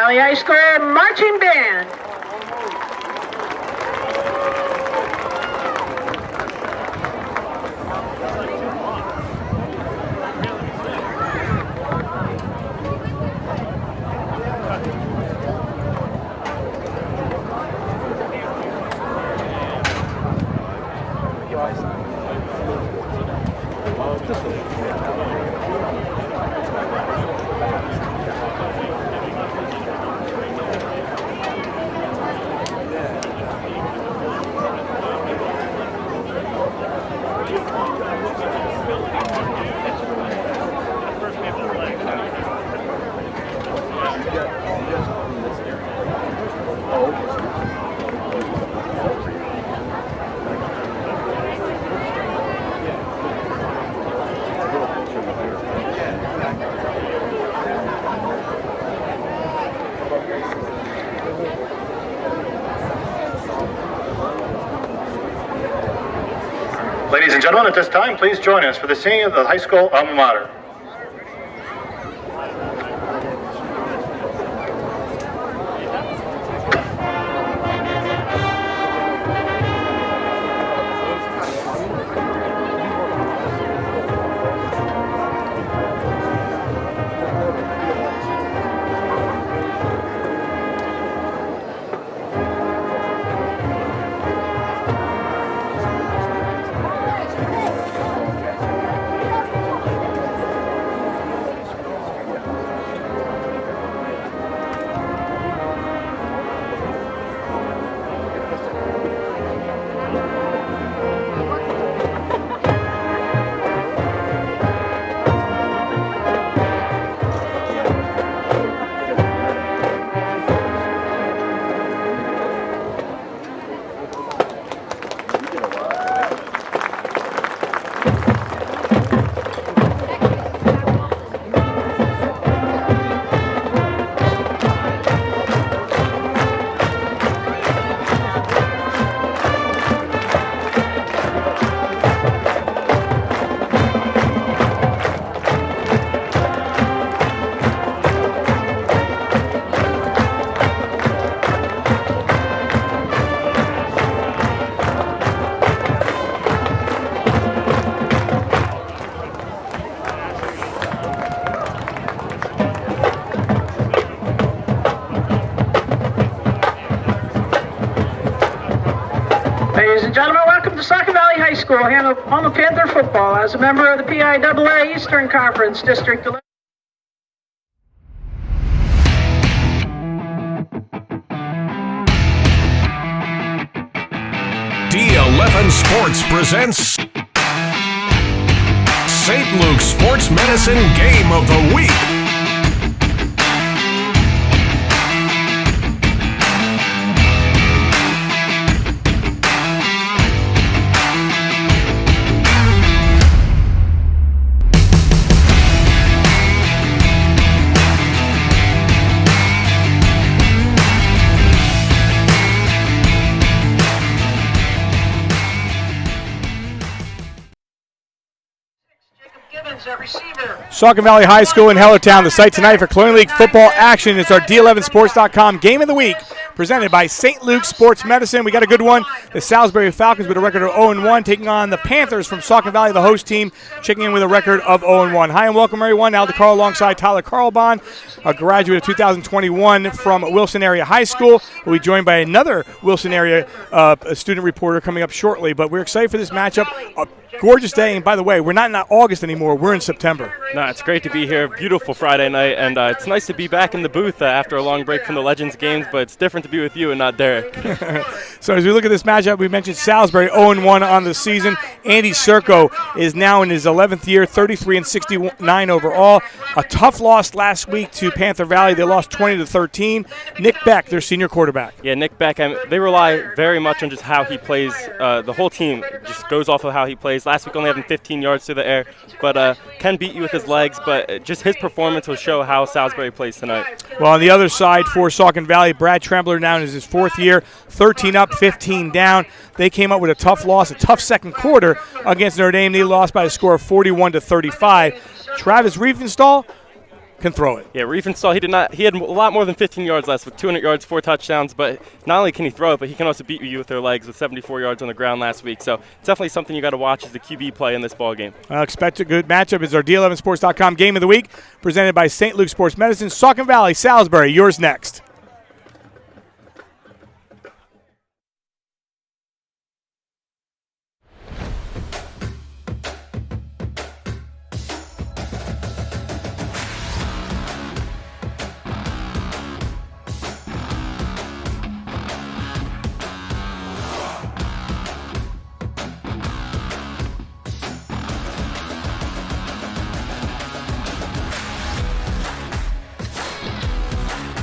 Valley High School Marching Band. Ladies and gentlemen, at this time, please join us for the singing of the high school alma mater. Ladies and gentlemen, welcome to Saucon Valley High School, home of Panther football. As a member of the PIAA Eastern Conference District 11. D11 Sports presents St. Luke's Sports Medicine Game of the Week. Saucon Valley High School in Hellertown, the site tonight for Colonial League football action. It's our D11sports.com Game of the Week, presented by St. Luke's Sports Medicine. We got a good one. The Salisbury Falcons with a record of 0-1, taking on the Panthers from Saucon Valley, the host team, checking in with a record of 0-1. Hi and welcome, everyone. Al DeCarlo alongside Tyler Carlbon, a graduate of 2021 from Wilson Area High School. We'll be joined by another Wilson Area student reporter coming up shortly, but we're excited for this matchup. A gorgeous day, and by the way, we're not in August anymore. We're in September. No, it's great to be here. Beautiful Friday night, and it's nice to be back in the booth after a long break from the Legends games, but it's different to be with you and not Derek. So as we look at this matchup, we mentioned Salisbury 0-1 on the season. Andy Serco is now in his 11th year, 33-69 overall. A tough loss last week to Panther Valley. They lost 20-13. Nick Beck, their senior quarterback. Yeah, Nick Beck, they rely very much on just how he plays. The whole team just goes off of how he plays. Last week only having 15 yards through the air, but can beat you with his legs, but just his performance will show how Salisbury plays tonight. Well, on the other side for Saucon Valley, Brad Trembler now in his 4th year, 13 up, 15 down. They came up with a tough loss, a tough second quarter against Notre Dame. They lost by a score of 41-35. Travis Riefenstahl, can throw it. Yeah, Riefenstahl, he had a lot more than 15 yards last week, 200 yards, 4 touchdowns, but not only can he throw it, but he can also beat you with their legs with 74 yards on the ground last week. So it's definitely something you got to watch as the QB play in this ball game. Expect a good matchup. It's our D11Sports.com game of the week, presented by St. Luke Sports Medicine. Saucon Valley, Salisbury, yours next.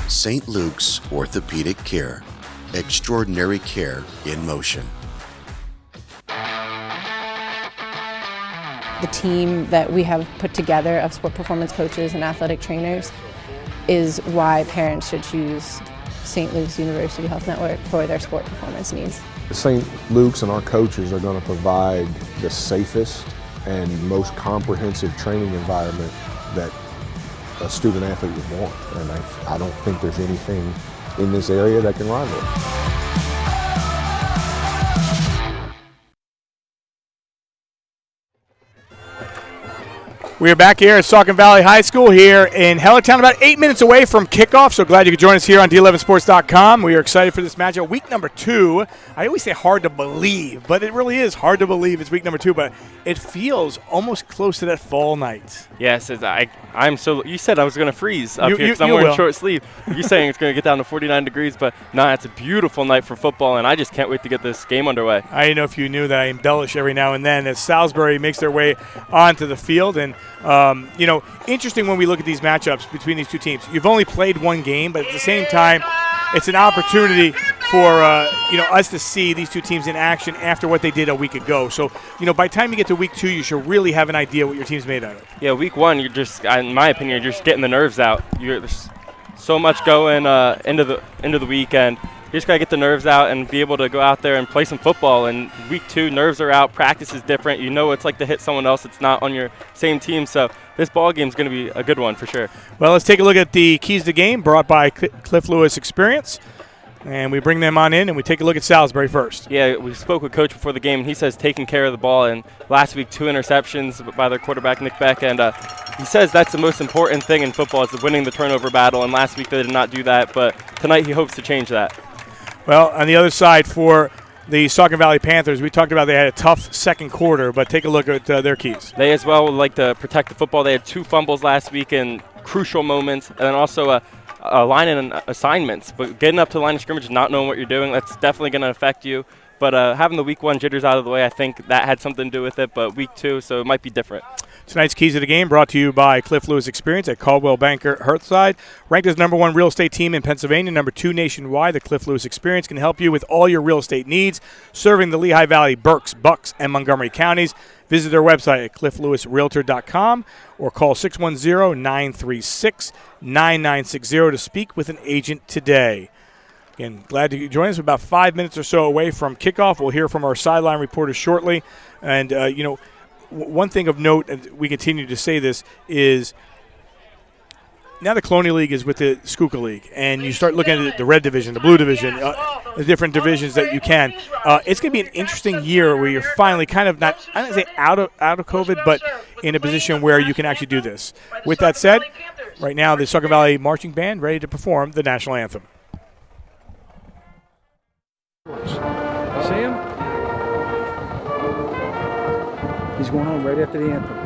St. Luke's Orthopedic Care. Extraordinary care in motion. The team that we have put together of sport performance coaches and athletic trainers is why parents should choose St. Luke's University Health Network for their sport performance needs. St. Luke's and our coaches are going to provide the safest and most comprehensive training environment that a student athlete would want, and I don't think there's anything in this area that can rival it. We are back here at Saucon Valley High School here in Hellertown, about 8 minutes away from kickoff. So glad you could join us here on D11Sports.com. We are excited for this matchup. Week number 2. I always say hard to believe, but it really is hard to believe it's week number 2. But it feels almost close to that fall night. Yes, I'm so. You said I was going to freeze up here because I'm wearing short sleeve. You're saying it's going to get down to 49 degrees, but no, it's a beautiful night for football, and I just can't wait to get this game underway. I didn't know if you knew that I embellish every now and then as Salisbury makes their way onto the field. And interesting when we look at these matchups between these two teams. You've only played one game, but at the same time, it's an opportunity for us to see these two teams in action after what they did a week ago. So, by the time you get to week 2, you should really have an idea what your team's made out of. Yeah, week 1, you're just, in my opinion, you're just getting the nerves out. There's so much going into the weekend. You just got to get the nerves out and be able to go out there and play some football. And week 2, nerves are out. Practice is different. You know what it's like to hit someone else that's not on your same team. So this ball game is going to be a good one for sure. Well, let's take a look at the keys to the game brought by Cliff Lewis Experience. And we bring them on in, and we take a look at Salisbury first. Yeah, we spoke with Coach before the game, and he says taking care of the ball. And last week, 2 interceptions by their quarterback, Nick Beck. And he says that's the most important thing in football is winning the turnover battle. And last week they did not do that, but tonight he hopes to change that. Well, on the other side for the Saucon Valley Panthers, we talked about they had a tough second quarter, but take a look at their keys. They as well would like to protect the football. They had 2 fumbles last week in crucial moments, and then also a line and assignments. But getting up to the line of scrimmage and not knowing what you're doing, that's definitely going to affect you. But having the week 1 jitters out of the way, I think that had something to do with it. But week 2, so it might be different. Tonight's keys of the game brought to you by Cliff Lewis Experience at Caldwell Banker Hearthside. Ranked as number 1 real estate team in Pennsylvania, number 2 nationwide, the Cliff Lewis Experience can help you with all your real estate needs, serving the Lehigh Valley, Berks, Bucks, and Montgomery counties. Visit their website at clifflewisrealtor.com or call 610-936-9960 to speak with an agent today. Again, glad to join us. We're about 5 minutes or so away from kickoff. We'll hear from our sideline reporters shortly. And, one thing of note, and we continue to say this, is now the Colonial League is with the Schuylkill League, and you start looking at the red division, the blue division, the different divisions that you can. It's going to be an interesting year where you're finally kind of not, I don't say out of COVID, but in a position where you can actually do this. With that said, right now the Saucon Valley Marching Band ready to perform the national anthem. See him? He's going on right after the anthem.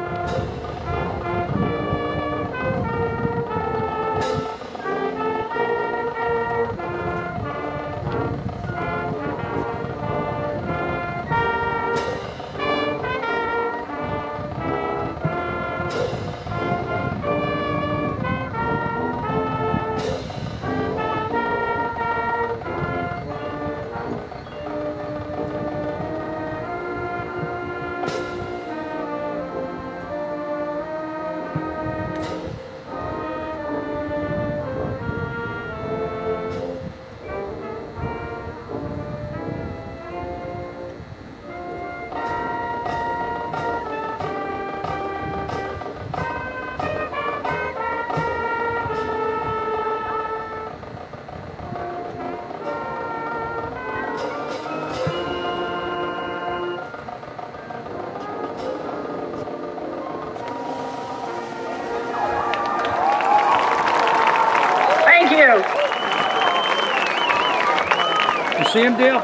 See him, Dale?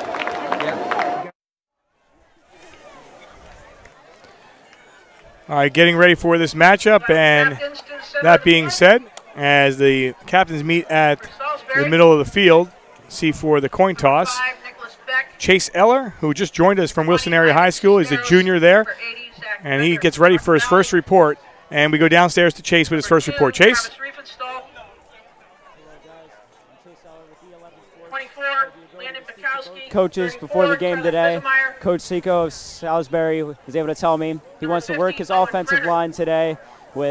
All right, getting ready for this matchup, and that being said, as the captains meet at the middle of the field, see for the coin toss, Chase Eller, who just joined us from Wilson Area High School, is a junior there, and he gets ready for his first report, and we go downstairs to Chase with his first report. Chase? Coaches before the game today, Coach Seco of Salisbury was able to tell me he wants to work his offensive line today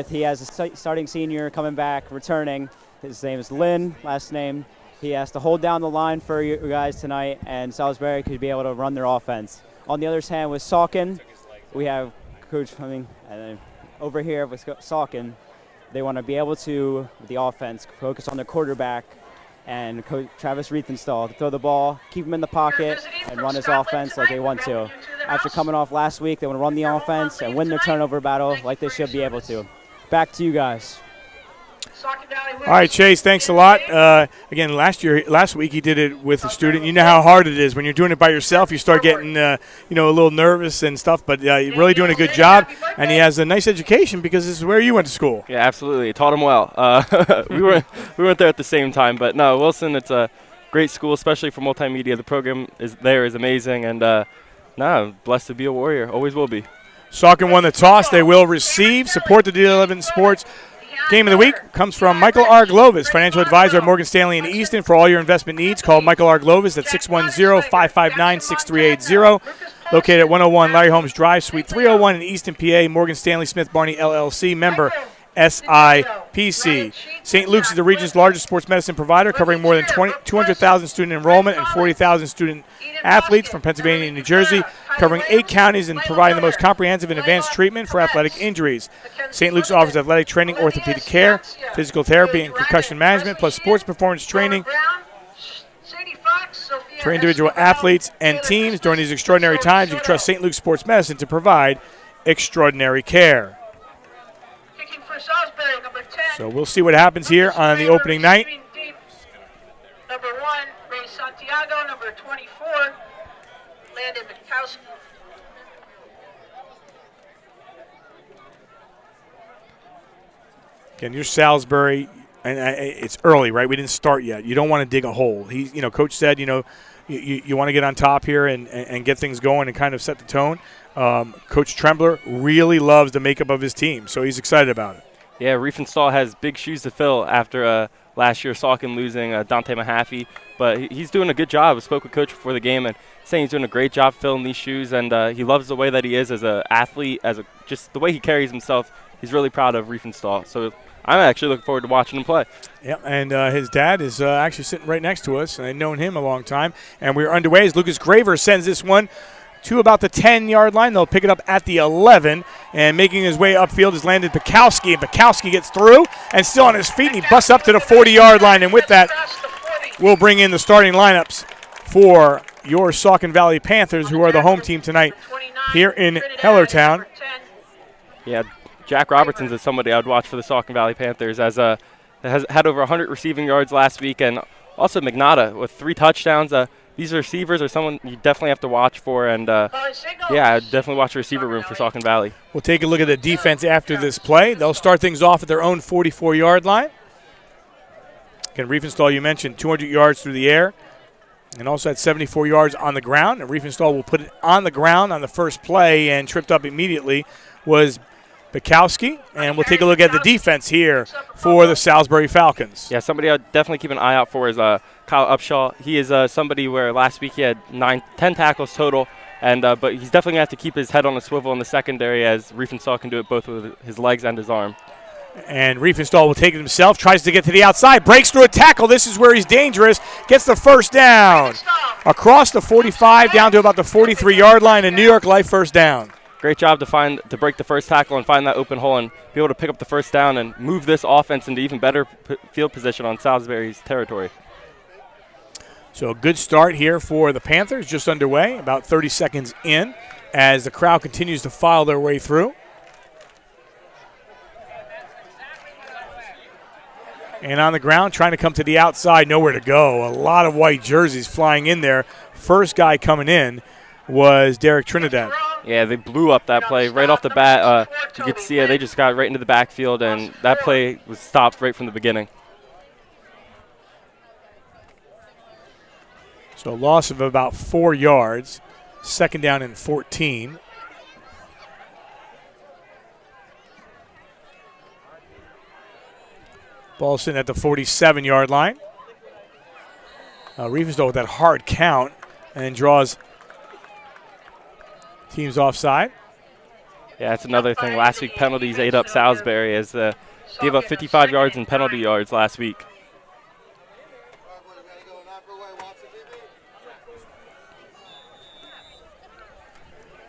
he has a starting senior coming back, returning. His name is Lynn, last name. He has to hold down the line for you guys tonight, and Salisbury could be able to run their offense. On the other hand, with Saucon, we have Coach coming, and then over here with Saucon, they want to be able to, with the offense, focus on their quarterback, and Coach Travis Riefenstahl to throw the ball, keep him in the pocket, and run his offense like they want to. After coming off last week, they want to run the offense and win their turnover battle like they should be able to. Back to you guys. All right, Chase, thanks a lot. Again, last week he did it with a student. You know how hard it is when you're doing it by yourself. You start getting, a little nervous and stuff. But you're really doing a good job, and he has a nice education because this is where you went to school. Yeah, absolutely. It taught him well. We weren't there at the same time, but no, Wilson. It's a great school, especially for multimedia. The program is amazing, and blessed to be a Warrior. Always will be. Saucon won the toss. They will receive. Support the D11 Sports. Game of the week comes from Michael R. Glovis, financial advisor at Morgan Stanley in Easton. For all your investment needs, call Michael R. Glovis at 610-559-6380. Located at 101 Larry Holmes Drive, Suite 301 in Easton, PA. Morgan Stanley Smith Barney, LLC, member SIPC. St. Luke's is the region's largest sports medicine provider, covering more than 200,000 student enrollment and 40,000 student athletes from Pennsylvania and New Jersey, covering 8 counties and providing the most comprehensive and advanced treatment for athletic injuries. St. Luke's offers athletic training, orthopedic care, physical therapy, and concussion management, plus sports performance training for individual athletes and teams. During these extraordinary times, you can trust St. Luke's Sports Medicine to provide extraordinary care. So we'll see what happens here on the opening night. Number 1, Ray Santiago. Number 24, Landon Mikowski. Again, you're Salisbury, and it's early, right? We didn't start yet. You don't want to dig a hole. Coach said, you want to get on top here and get things going and kind of set the tone. Coach Trembler really loves the makeup of his team, so he's excited about it. Yeah, Riefenstahl has big shoes to fill after last year Saucon losing Dante Mahaffey, but he's doing a good job. I spoke with Coach before the game and saying he's doing a great job filling these shoes, and he loves the way that he is as an athlete, just the way he carries himself. He's really proud of Riefenstahl. So I'm actually looking forward to watching him play. Yeah, and his dad is actually sitting right next to us, and I've known him a long time. And we're underway as Lucas Graver sends this one to about the 10-yard line. They'll pick it up at the 11, and making his way upfield is Landon Pikowski, and Pikowski gets through and still on his feet, and he busts up to the 40-yard line. And with that, we'll bring in the starting lineups for your Saucon Valley Panthers, who are the home team tonight here in Hellertown. Yeah, Jack Robertson's is somebody I would watch for the Saucon Valley Panthers, as has had over 100 receiving yards last week, and also McNada with 3 touchdowns. These receivers are someone you definitely have to watch for, and I'd definitely watch the receiver room for Saucon Valley. We'll take a look at the defense after this play. They'll start things off at their own 44-yard line. Again, Riefenstahl, you mentioned 200 yards through the air, and also had 74 yards on the ground. And Riefenstahl will put it on the ground on the first play, and tripped up immediately was Bukowski. And we'll take a look at the defense here for the Salisbury Falcons. Yeah, somebody I'd definitely keep an eye out for is Kyle Upshaw. He is somebody where last week he had 10 tackles total, and but he's definitely going to have to keep his head on a swivel in the secondary, as Riefenstahl can do it both with his legs and his arm. And Riefenstahl will take it himself, tries to get to the outside, breaks through a tackle. This is where he's dangerous, gets the first down. Across the 45 down to about the 43-yard line, and New York Life first down. Great job to break the first tackle and find that open hole and be able to pick up the first down and move this offense into even better field position on Salisbury's territory. So a good start here for the Panthers, just underway, about 30 seconds in, as the crowd continues to file their way through. And on the ground, trying to come to the outside, nowhere to go. A lot of white jerseys flying in there first guy coming in was Derek Trinidad. Yeah, they blew up that play right off the bat. You could see it. They just got right into the backfield, and that play was stopped right from the beginning. So a loss of about 4 yards. Second down and 14. Ball sitting at the 47-yard line. Riefenstahl with that hard count and then draws teams offside. Yeah, that's another thing. Last week penalties ate up Salisbury as gave up 55 yards in penalty yards last week.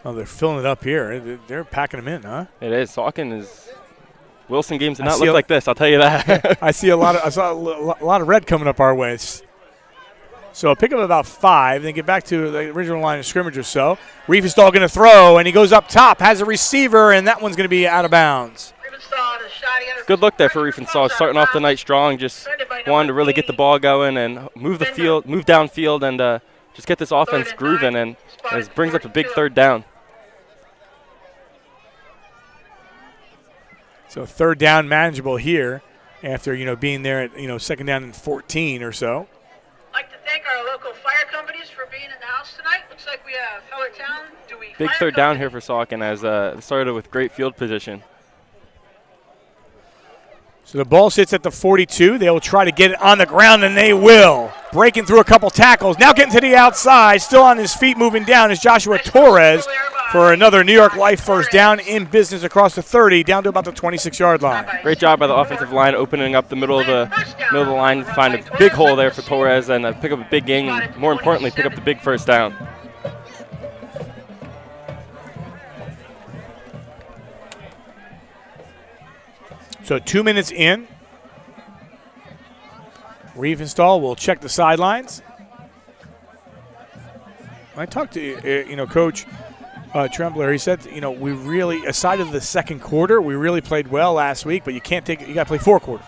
Oh, they're filling it up here. They're packing them in, huh? It is. Saucon is. Wilson games did not look like this. I'll tell you that. I saw a lot of red coming up our way. So a pick up about 5, then get back to the original line of scrimmage or so. Riefenstahl going to throw, and he goes up top, has a receiver, and that one's going to be out of bounds. Good look there for Riefenstahl, starting off the night strong. Just wanted to really get the ball going and move downfield, and just get this offense grooving, and it brings up a big third down. So third down manageable here after, being there at, second down and 14 or so. I'd like to thank our local fire companies for being in the house tonight. Looks like we have Hellertown, Dewey. Big third down here for Saucon as it started with great field position. So the ball sits at the 42. They will try to get it on the ground, and they will. Breaking through a couple tackles. Now getting to the outside. Still on his feet moving down is Joshua Torres for another New York Life first down in business across the 30, down to about the 26-yard line. Great job by the offensive line opening up the middle of the line to find a big hole there for Torres and pick up a big gain. And more importantly, pick up the big first down. So 2 minutes in. Riefenstahl will check the sidelines. I talked to Coach Trembler. He said, we really, aside of the second quarter, we really played well last week, but you got to play 4 quarters.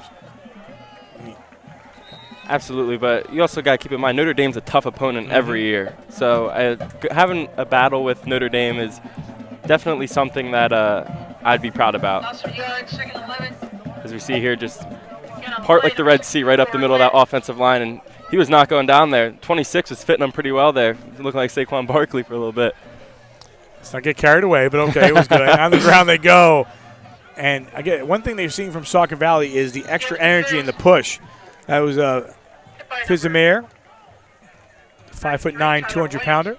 Absolutely, but you also got to keep in mind Notre Dame's a tough opponent every year. So having a battle with Notre Dame is definitely something that I'd be proud about. As we see here, just part like the Red Sea right up the middle of that offensive line, and he was not going down there. 26 was fitting him pretty well there. Looking like Saquon Barkley for a little bit. Let's not get carried away, but okay, it was good. On the ground they go. And again, one thing they've seen from Saucon Valley is the extra energy in the push. That was Fizimere, 5'9", 200-pounder.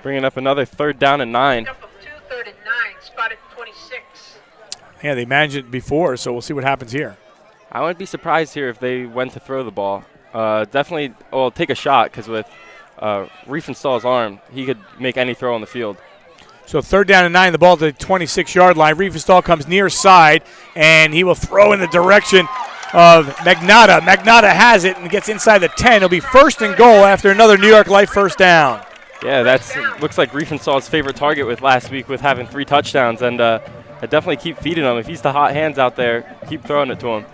Bringing up another third down and 9. Spotted 26. Yeah, they managed it before, so we'll see what happens here. I wouldn't be surprised here if they went to throw the ball. Definitely, take a shot because with Riefenstahl's arm, he could make any throw on the field. So third down and 9, the ball to the 26-yard line. Riefenstahl comes near side, and he will throw in the direction of Magnotta. Magnotta has it and gets inside the 10. It'll be first and goal after another New York Life first down. Yeah, looks like Riefenstahl's favorite target with last week with having 3 touchdowns, and I definitely keep feeding him. If he's the hot hands out there, keep throwing it to him.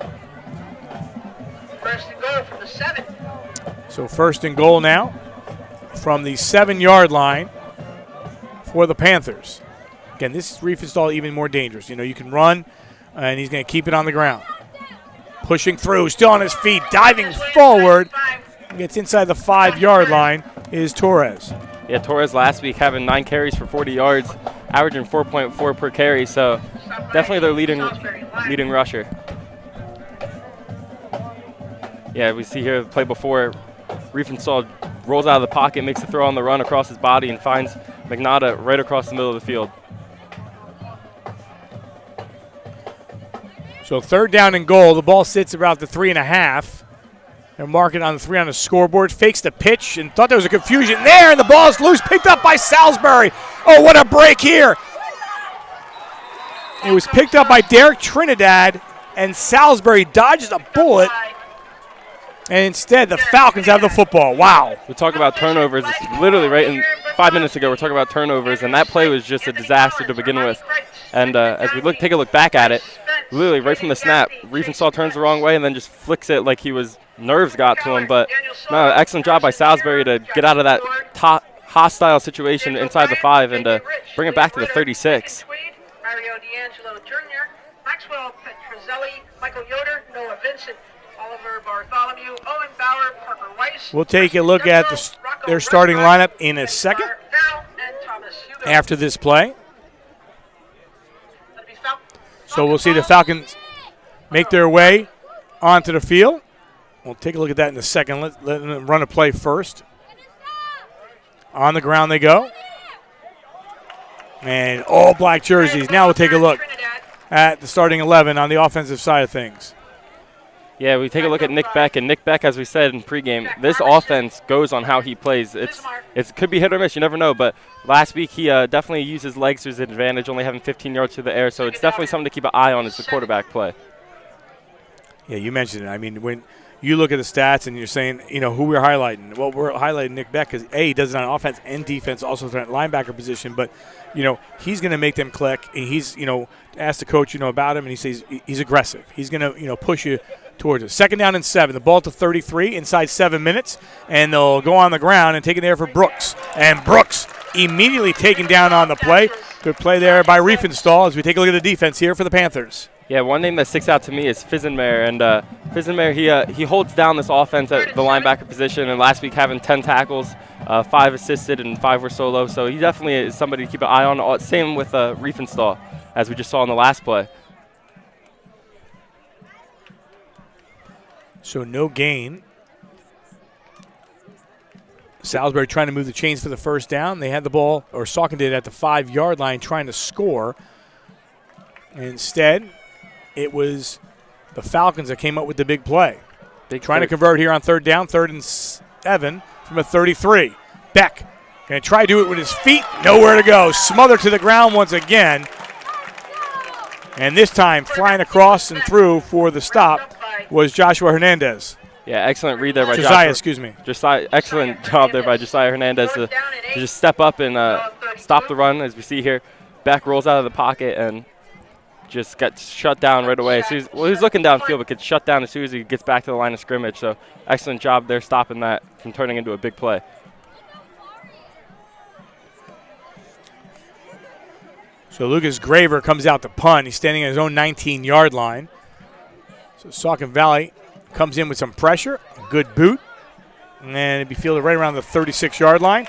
First and goal from the 7. So first and goal now from the 7-yard line for the Panthers. Again, this is Riefenstahl even more dangerous. You can run, and he's going to keep it on the ground. Pushing through, still on his feet, diving forward. Gets inside the 5-yard line is Torres. Yeah, Torres last week having 9 carries for 40 yards, averaging 4.4 per carry, so definitely their leading rusher. Yeah, we see here the play before, Riefenstahl rolls out of the pocket, makes the throw on the run across his body, and finds Magnotta right across the middle of the field. So third down and goal. The ball sits about the 3.5. They're marking on the 3 on the scoreboard. Fakes the pitch and thought there was a confusion there, and the ball's loose, picked up by Salisbury. Oh, what a break here. It was picked up by Derek Trinidad, and Salisbury dodges a bullet, and instead the Falcons have the football. Wow. We talk about turnovers. It's literally right in 5 minutes ago, we're talking about turnovers, and that play was just a disaster to begin with. And as we take a look back at it, literally right from the snap, Riefenstahl turns the wrong way and then just flicks it like nerves got to him. But no, excellent job by Salisbury to get out of that hostile situation inside the 5 and bring it back to the 36. Mario D'Angelo Jr., Maxwell Petruzzelli, Michael Yoder, Noah Vincent, Oliver Bartholomew, Owen Bauer, Parker Weiss. We'll take a look at their starting lineup in a second after this play. So we'll see the Falcons make their way onto the field. We'll take a look at that in a second. Let them run a play first. On the ground they go. And all black jerseys. Now we'll take a look at the starting 11 on the offensive side of things. Yeah, we take a look at Nick Beck, and Nick Beck, as we said in pregame, this offense goes on how he plays. It could be hit or miss, you never know, but last week he definitely used his legs to his advantage, only having 15 yards through the air, so it's definitely something to keep an eye on as the quarterback play. Yeah, you mentioned it. I mean, when you look at the stats and you're saying, who we're highlighting. Well, we're highlighting Nick Beck because, he does it on offense and defense, also at that linebacker position. But, he's going to make them click. And he's, asked the coach, about him, and he says he's aggressive. He's going to, push you towards it. 2nd down and 7. The ball to 33 inside 7 minutes. And they'll go on the ground and take it there for Brooks. And Brooks immediately taken down on the play. Good play there by Riefenstahl as we take a look at the defense here for the Panthers. Yeah, one name that sticks out to me is Fisenmeier, and Fisenmeier, he holds down this offense at the linebacker position, and last week having 10 tackles, 5 assisted, and 5 were solo, so he definitely is somebody to keep an eye on. Same with Riefenstahl, as we just saw in the last play. So no gain. Salisbury trying to move the chains for the first down. They had the ball, or Saucon did, at the 5-yard line trying to score. Instead, it was the Falcons that came up with the big play. Trying to convert here on 3rd down, 3rd and 7 from a 33. Beck going to try to do it with his feet. Nowhere to go. Smothered to the ground once again. And this time, flying across and through for the stop was Joshua Hernandez. Yeah, excellent read there by Josiah, excuse me. Josiah, excellent job there by Josiah Hernandez to just step up and stop the run, as we see here. Beck rolls out of the pocket and just gets shut down right away. He was looking downfield, but gets shut down as soon as he gets back to the line of scrimmage. So excellent job there stopping that from turning into a big play. So Lucas Graver comes out to punt. He's standing at his own 19-yard line. So Saucon Valley comes in with some pressure, a good boot, and it'd be fielded right around the 36-yard line.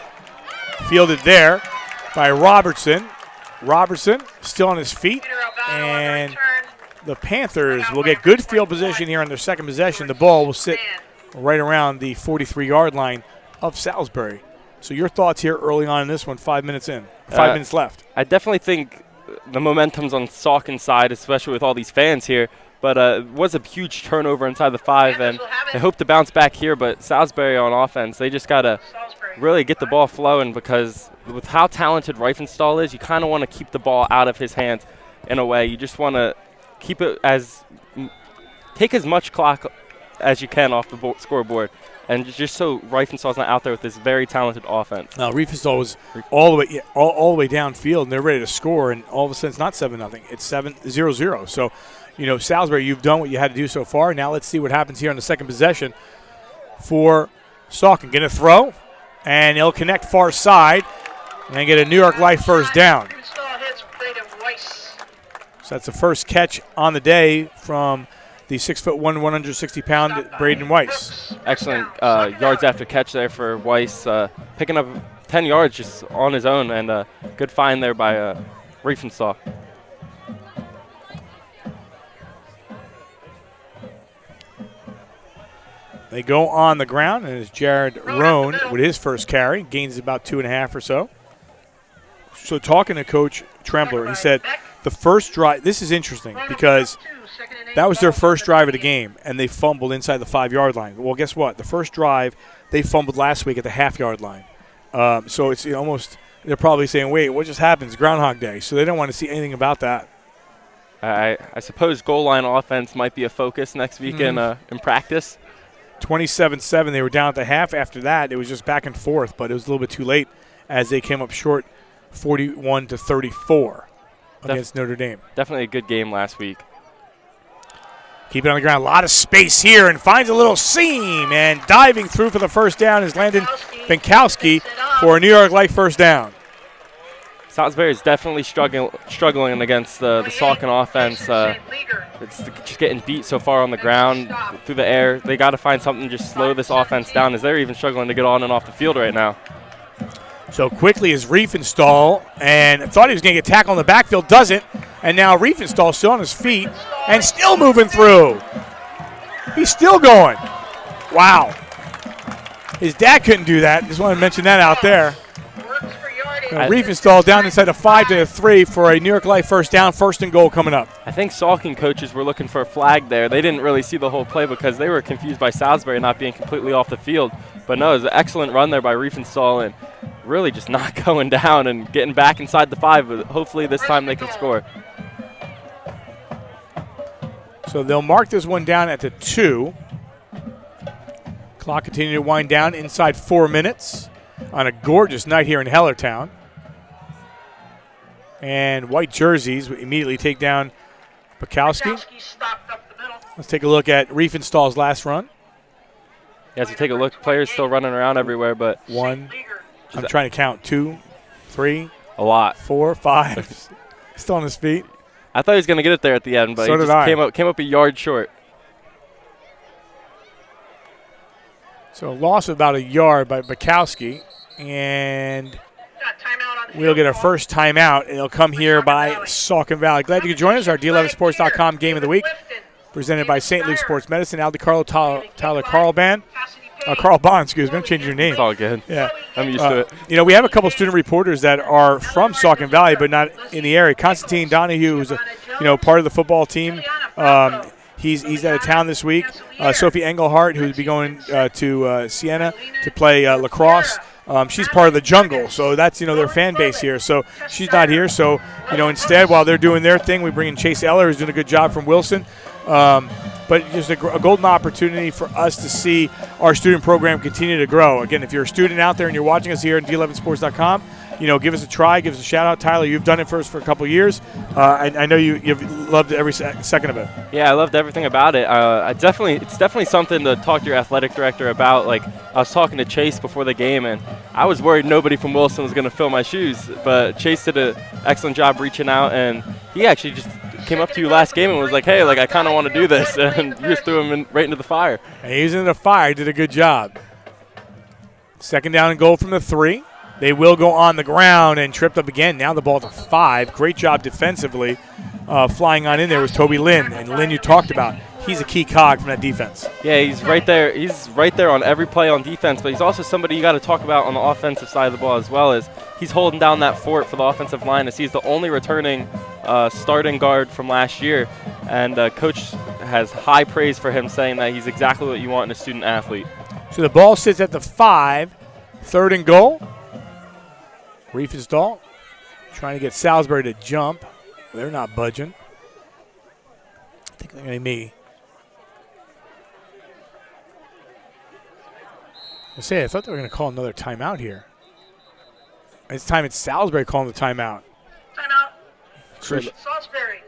Fielded there by Robertson. Robertson still on his feet, and the Panthers will get good field position here on their second possession. The ball will sit right around the 43-yard line of Salisbury. So your thoughts here early on in this one, 5 minutes in, 5 minutes left. I definitely think the momentum's on Saucon's side, especially with all these fans here. But it was a huge turnover inside the 5, and they hope to bounce back here. But Salisbury on offense, they just got to really get the ball flowing, because with how talented Riefenstahl is, you kind of want to keep the ball out of his hands in a way. You just want to keep it take as much clock as you can off the scoreboard, and just so Riefenstahl's not out there with this very talented offense. Now, Riefenstahl was all the way downfield, and they're ready to score, and all of a sudden it's not 7-0. It's 7-0-0. So, Salisbury, you've done what you had to do so far. Now let's see what happens here on the second possession for Saucon. Going to throw, and he'll connect far side and get a New York Life first down. So that's the first catch on the day from the 6'1", 160-pound Braden Weiss. Excellent yards after catch there for Weiss, picking up 10 yards just on his own, and good find there by Riefenstahl. They go on the ground, and it's Jared Roan with his first carry. Gains about 2.5 or so. So talking to Coach Trembler, he said the first drive, this is interesting because that was their first drive of the game, and they fumbled inside the 5-yard line. Well, guess what? The first drive, they fumbled last week at the half-yard line. So it's almost, they're probably saying, wait, what just happened? It's Groundhog Day. So they don't want to see anything about that. I suppose goal line offense might be a focus next week in practice. 27-7, they were down at the half. After that, it was just back and forth, but it was a little bit too late as they came up short 41-34 against Notre Dame. Definitely a good game last week. Keep it on the ground. A lot of space here and finds a little seam. And diving through for the first down is Landon Benkowski for a New York Life first down. Salisbury is definitely struggling against the Saucon offense. It's just getting beat so far on the ground, through the air. They got to find something to just slow this offense down, as they're even struggling to get on and off the field right now. So quickly is Riefenstahl, and thought he was going to get tackled in the backfield, doesn't. And now Riefenstahl still on his feet and still moving through. He's still going. Wow. His dad couldn't do that. Just wanted to mention that out there. Riefenstahl down inside the 5 to the 3 for a New York Life first down, 1st and goal coming up. I think Saucon coaches were looking for a flag there. They didn't really see the whole play because they were confused by Salisbury not being completely off the field. But no, it was an excellent run there by Riefenstahl and really just not going down and getting back inside the 5. But hopefully this time they can score. So they'll mark this one down at the 2. Clock continuing to wind down inside 4 minutes on a gorgeous night here in Hellertown. And white jerseys immediately take down Benkowski. Let's take a look at Riefenstahl's last run. Yeah, so take a look. Players still running around everywhere, but 1. I'm trying to count. 2, 3. A lot. 4, 5. Still on his feet. I thought he was going to get it there at the end, but so he just came up a yard short. So a loss of about a yard by Benkowski. And we'll get our first timeout. It'll come here by Saucon Valley. Glad you could join us. Our D11sports.com game of the week, presented by St. Luke Sports Medicine. Al DiCarlo, Tyler Carl Bond, excuse me. I'm changing your name. It's all good. Yeah. I'm used to it. You know, we have a couple student reporters that are from Saucon Valley, but not in the area. Constantine Donahue, who's part of the football team. He's out of town this week. Sophie Engelhardt, who'll be going to Siena to play lacrosse. She's part of the Jungle, so that's, their fan base here. So she's not here. So, instead, while they're doing their thing, we bring in Chase Eller, who's doing a good job from Wilson. But just a golden opportunity for us to see our student program continue to grow. Again, if you're a student out there and you're watching us here at D11sports.com, give us a try, give us a shout-out. Tyler, you've done it for us for a couple of years. I know you've loved every second of it. Yeah, I loved everything about it. It's definitely something to talk to your athletic director about. Like, I was talking to Chase before the game, and I was worried nobody from Wilson was going to fill my shoes. But Chase did an excellent job reaching out, and he actually just came up to you last game and was like, hey, I kind of want to do this. And you just threw him right into the fire. And he was into the fire, did a good job. 2nd down and goal from the 3. They will go on the ground and tripped up again. Now the ball to 5. Great job defensively. Flying on in there was Toby Lynn. And Lynn, you talked about, he's a key cog from that defense. Yeah, he's right there. He's right there on every play on defense, but he's also somebody you got to talk about on the offensive side of the ball as well. As he's holding down that fort for the offensive line, as he's the only returning starting guard from last year. And Coach has high praise for him, saying that he's exactly what you want in a student athlete. So the ball sits at the 5. 3rd and goal. Riefenstahl trying to get Salisbury to jump. They're not budging. I think they're going to be. I thought they were going to call another timeout here. It's Salisbury calling the timeout. Timeout. Salisbury.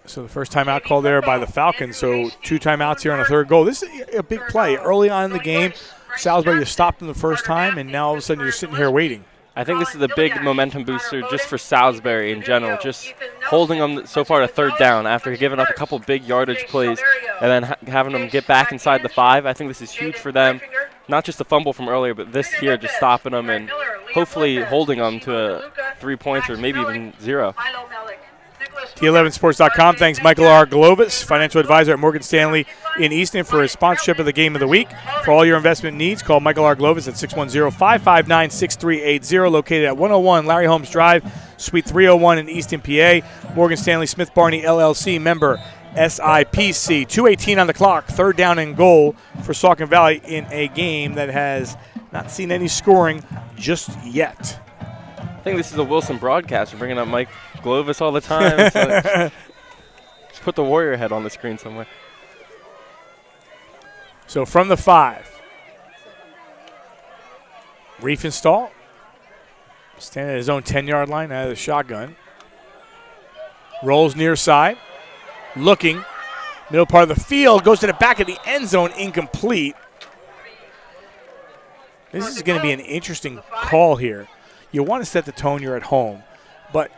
So the first timeout called there by the Falcons. So 2 timeouts here on a 3rd goal. This is a big play. Early on in the game, Salisbury just stopped them the first time, and now all of a sudden you're sitting here waiting. I think this is a big momentum booster just for Salisbury in general, just holding them so far to 3rd down after giving up a couple big yardage plays and then having them get back inside the 5. I think this is huge for them, not just the fumble from earlier, but this here just stopping them and hopefully holding them to 3 points or maybe even 0. T11sports.com thanks Michael R. Glovis, financial advisor at Morgan Stanley in Easton, for his sponsorship of the game of the week. For all your investment needs, call Michael R. Glovis at 610-559-6380, located at 101 Larry Holmes Drive, Suite 301 in Easton, PA. Morgan Stanley Smith Barney, LLC, member SIPC. 2:18 on the clock, 3rd down and goal for Saucon Valley in a game that has not seen any scoring just yet. I think this is a Wilson broadcaster bringing up Mike Glovis all the time. So just put the Warrior head on the screen somewhere. So from the 5, Riefenstahl standing at his own 10-yard line out of the shotgun. Rolls near side, looking, Middle part of the field, goes to the back of the end zone, incomplete. This is going to be an interesting call here. You want to set the tone, you're at home, but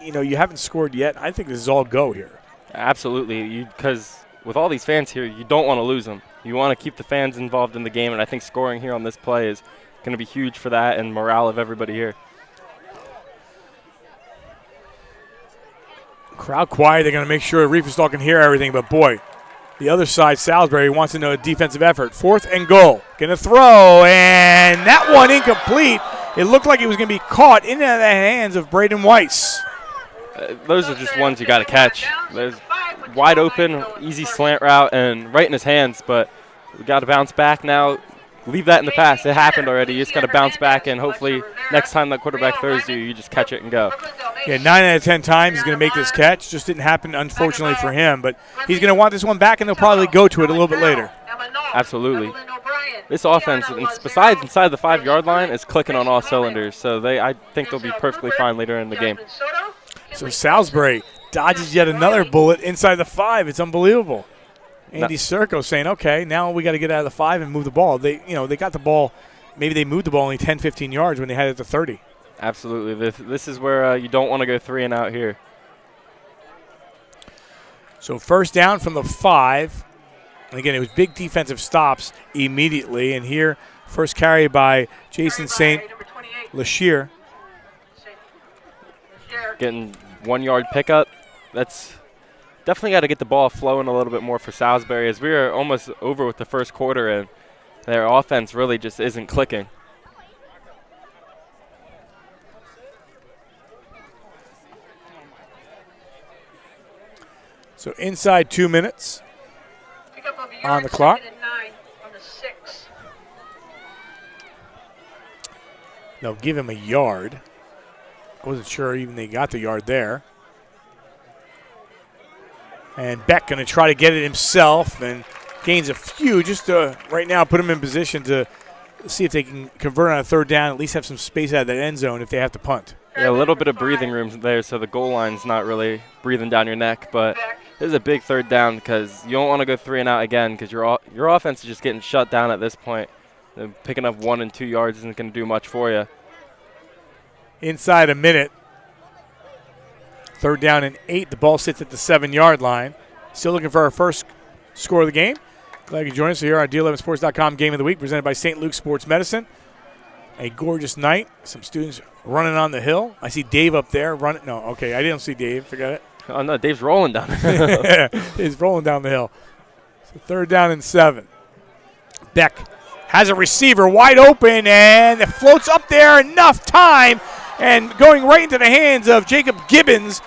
you haven't scored yet. I think this is all go here. Absolutely, because with all these fans here, you don't want to lose them. You want to keep the fans involved in the game, and I think scoring here on this play is going to be huge for that and morale of everybody here. Crowd quiet. They're going to make sure Riefenstahl can hear everything, but boy, the other side, Salisbury, wants to know a defensive effort. 4th and goal. Going to throw, and that one incomplete. It looked like it was going to be caught into the hands of Braden Weiss. Those are just ones you got to catch. There's wide open, easy slant route, and right in his hands, but we got to bounce back now. Leave that in the past. It happened already. You just got to bounce back, and hopefully next time that quarterback throws you just catch it and go. Yeah, 9 out of 10 times he's going to make this catch. Just didn't happen, unfortunately, for him, but he's going to want this one back, and they'll probably go to it a little bit later. Absolutely. This offense, besides inside the 5-yard line, is clicking on all cylinders, so I think they'll be perfectly fine later in the game. So Salisbury dodges yet another bullet inside the 5. It's unbelievable. Andy Serco saying, okay, now we got to get out of the 5 and move the ball. They got the ball. Maybe they moved the ball only 10, 15 yards when they had it at the 30. Absolutely. This is where you don't want to go 3 and out here. So first down from the 5. And again, it was big defensive stops immediately. And here, first carry by Jason St. Lashir. Getting 1-yard pickup. That's definitely got to get the ball flowing a little bit more for Salisbury, as we are almost over with the first quarter and their offense really just isn't clicking. So inside 2 minutes on the clock. They'll give him a yard. I wasn't sure even they got the yard there. And Beck going to try to get it himself and gains a few just to right now put him in position to see if they can convert on a 3rd down, at least have some space out of that end zone if they have to punt. Yeah, a little bit of breathing room there, so the goal line's not really breathing down your neck. But this is a big 3rd down because you don't want to go 3 and out again because your offense is just getting shut down at this point. And picking up 1 and 2 yards isn't going to do much for you. Inside a minute. 3rd down and 8. The ball sits at the 7-yard line. Still looking for our first score of the game. Glad you could join us here on D11Sports.com Game of the Week, presented by St. Luke's Sports Medicine. A gorgeous night. Some students running on the hill. I see Dave up there running. No, okay, I didn't see Dave. Forget it. Oh, no, Dave's rolling down the hill. He's rolling down the hill. So 3rd down and 7. Beck has a receiver wide open, and it floats up there enough time, and going right into the hands of Jacob Gibbons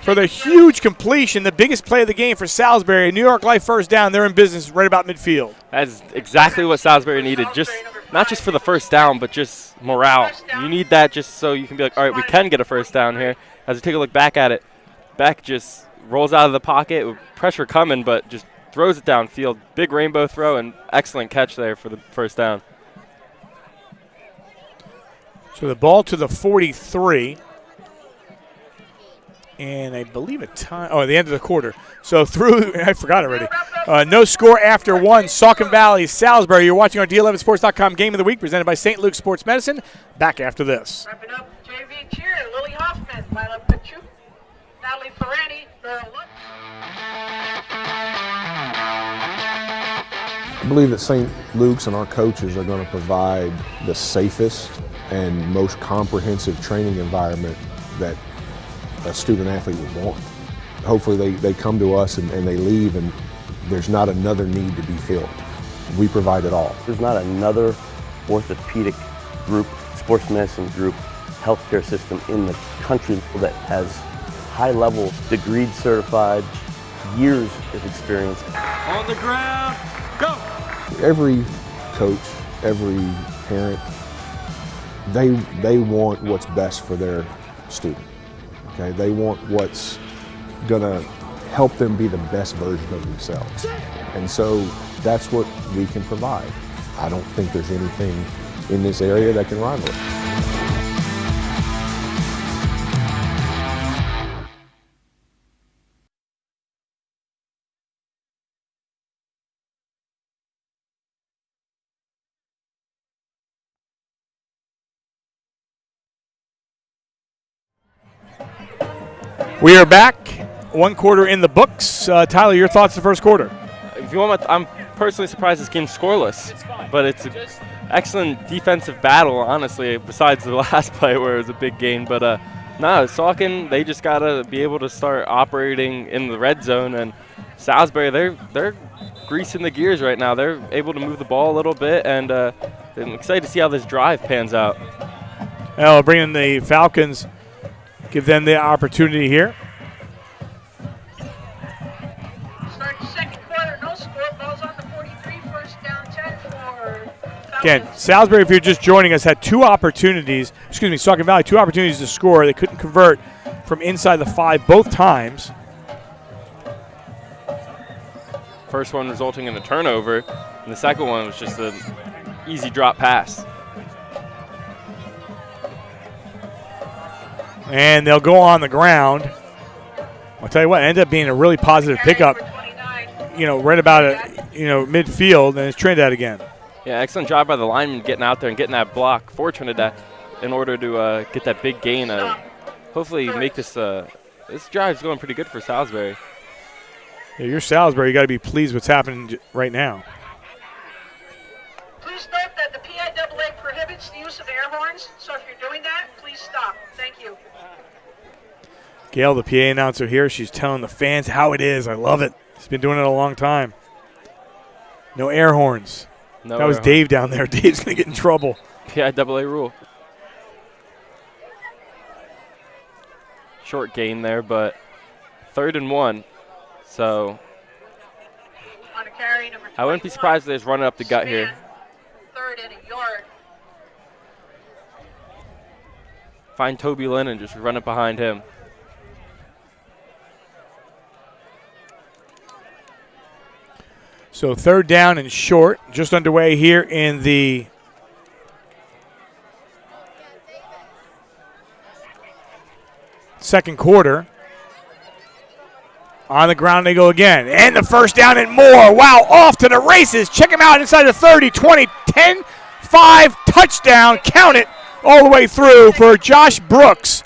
for the huge completion, the biggest play of the game for Salisbury. New York Life first down. They're in business right about midfield. That's exactly what Salisbury needed, not just for the first down, but just morale. You need that just so you can be like, all right, we can get a first down here. As we take a look back at it, Beck just rolls out of the pocket with pressure coming, but just throws it downfield. Big rainbow throw and excellent catch there for the first down. So the ball to the 43. And I believe a time, at the end of the quarter. So through, I forgot already. No score after 1. Saucon Valley, Salisbury. You're watching our D11Sports.com Game of the Week, presented by St. Luke's Sports Medicine. Back after this. Wrapping up JV cheer, Lily Hoffman, Mila Pichu, Natalie Ferrani, I believe that St. Luke's and our coaches are going to provide the safest and most comprehensive training environment that a student athlete would want. Hopefully they come to us and they leave and there's not another need to be filled. We provide it all. There's not another orthopedic group, sports medicine group, healthcare system in the country that has high-level, degreed certified, years of experience. On the ground, go! Every coach, every parent, they want what's best for their student. Okay, they want what's gonna help them be the best version of themselves. And so that's what we can provide. I don't think there's anything in this area that can rival it. We are back. 1 quarter in the books. Tyler, your thoughts the first quarter? If you want, I'm personally surprised this game's scoreless, but it's an excellent defensive battle, honestly, besides the last play where it was a big gain. But no, Saucon, they just got to be able to start operating in the red zone, and Salisbury, they're greasing the gears right now. They're able to move the ball a little bit, and I'm excited to see how this drive pans out. Well, bring in the Falcons, give them the opportunity here. Start the second quarter, no score. Ball's on the 43, first down 10 for Falcons. Again, Salisbury, if you're just joining us, had Saucon Valley, 2 opportunities to score. They couldn't convert from inside the 5 both times. First one resulting in a turnover, and the second one was just an easy drop pass. And they'll go on the ground. I'll tell you what, it ended up being a really positive pickup, right about midfield, and it's Trinidad again. Yeah, excellent job by the lineman getting out there and getting that block for Trinidad in order to get that big gain. Hopefully make this drive's going pretty good for Salisbury. Yeah, you're Salisbury. You got to be pleased what's happening right now. Please note that the PIAA prohibits the use of air horns, so if you're doing that, please stop. Thank you. Gail, the PA announcer here, she's telling the fans how it is. I love it. She's been doing it a long time. No air horns. No that was Dave down there. Dave's going to get in trouble. PIAA rule. Short gain there, but 3rd and 1. So On a carry, number I wouldn't be surprised if they just run it up the gut here. 3rd and a yard. Find Toby Lynn and just run it behind him. So 3rd down and short, just underway here in the second quarter. On the ground they go again. And the first down and more. Wow, off to the races. Check him out inside the 30, 20, 10, 5, touchdown. Count it all the way through for Josh Brooks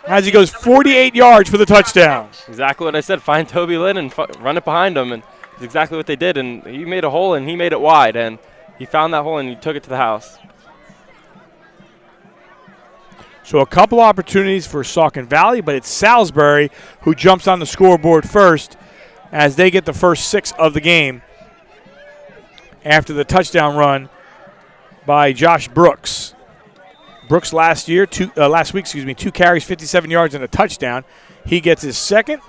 as he goes 48 yards for the touchdown. Exactly what I said. Find Toby Lynn and run it behind him. And it's exactly what they did. And he made a hole and he made it wide. And he found that hole and he took it to the house. So a couple opportunities for Saucon Valley, but it's Salisbury who jumps on the scoreboard first as they get the first 6 of the game after the touchdown run by Josh Brooks. Brooks last week, 2 carries, 57 yards and a touchdown. He gets his second.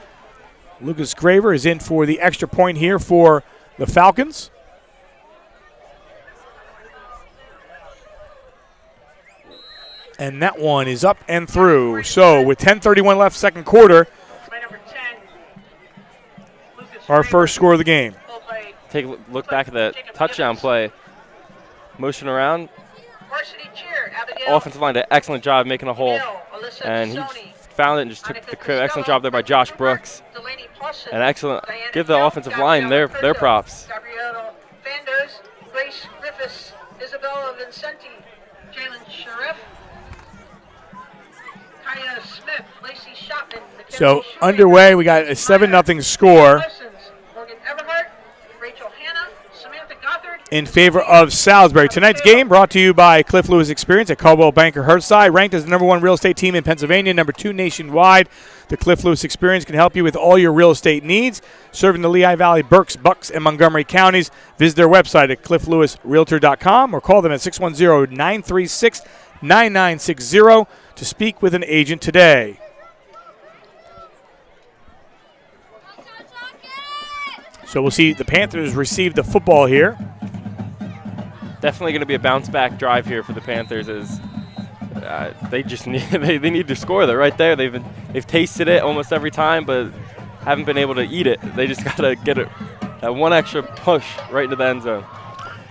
Lucas Graver is in for the extra point here for the Falcons. And that one is up and through. So with 10:31 left, second quarter, our first score of the game. Take a look back at the touchdown play. Motion around. Offensive line did an excellent job making a hole. And he found it and just took the crib. Excellent job there by Josh Brooks. And excellent. Give the offensive line their props. Gabriella Vanders, Grace Griffiths, Isabella Vincenti, Jalen Sheriff, Kaya Smith, Lacey Shopman. So underway, we got a 7-0 score Morgan Everhart, Rachel Hanna, Samantha Gothard. in favor of Salisbury. Tonight's game brought to you by Cliff Lewis Experience at Caldwell Banker Hearthside, ranked as the #1 real estate team in Pennsylvania, #2 nationwide. The Cliff Lewis Experience can help you with all your real estate needs, serving the Lehigh Valley, Berks, Bucks, and Montgomery counties. Visit their website at clifflewisrealtor.com or call them at 610-936-9960 to speak with an agent today. So we'll see the Panthers receive the football here. Definitely going to be a bounce-back drive here for the Panthers. As they just need they need to score. They're right there. They've tasted it almost every time, but haven't been able to eat it. They just got to get that one extra push right into the end zone.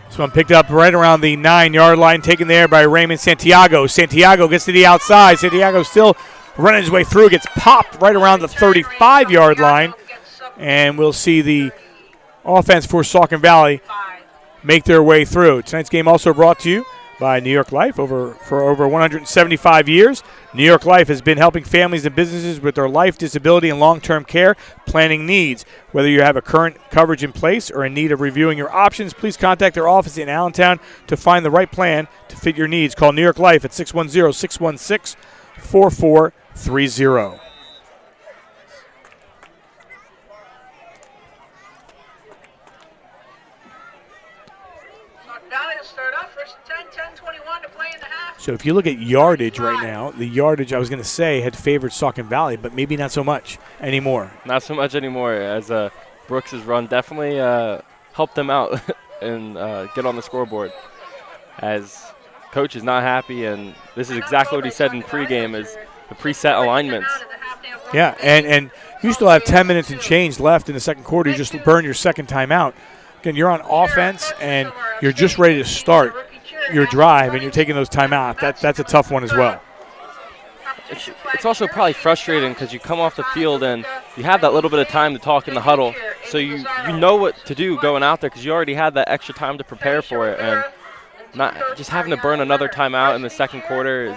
This one picked up right around the 9-yard line, taken there by Raymond Santiago. Santiago gets to the outside. Santiago still running his way through. Gets popped right around the 35-yard line. And we'll see the offense for Saucon Valley make their way through. Tonight's game also brought to you by New York Life for over 175 years. New York Life has been helping families and businesses with their life, disability, and long-term care planning needs. Whether you have a current coverage in place or in need of reviewing your options, please contact their office in Allentown to find the right plan to fit your needs. Call New York Life at 610-616-4430. So if you look at yardage right now, the yardage I was going to say had favored Saucon Valley, but maybe not so much anymore. Not so much anymore, as Brooks' run definitely helped them out and get on the scoreboard. As coach is not happy, and this is exactly what he said in pregame, is the preset alignments. Yeah, and you still have 10 minutes and change left in the second quarter. You just burned your second timeout. Again, you're on offense, and you're just ready to start your drive, and you're taking those timeouts. That's a tough one as well. It's also probably frustrating because you come off the field and you have that little bit of time to talk in the huddle, so you know what to do going out there because you already had that extra time to prepare for it, and not just having to burn another timeout in the second quarter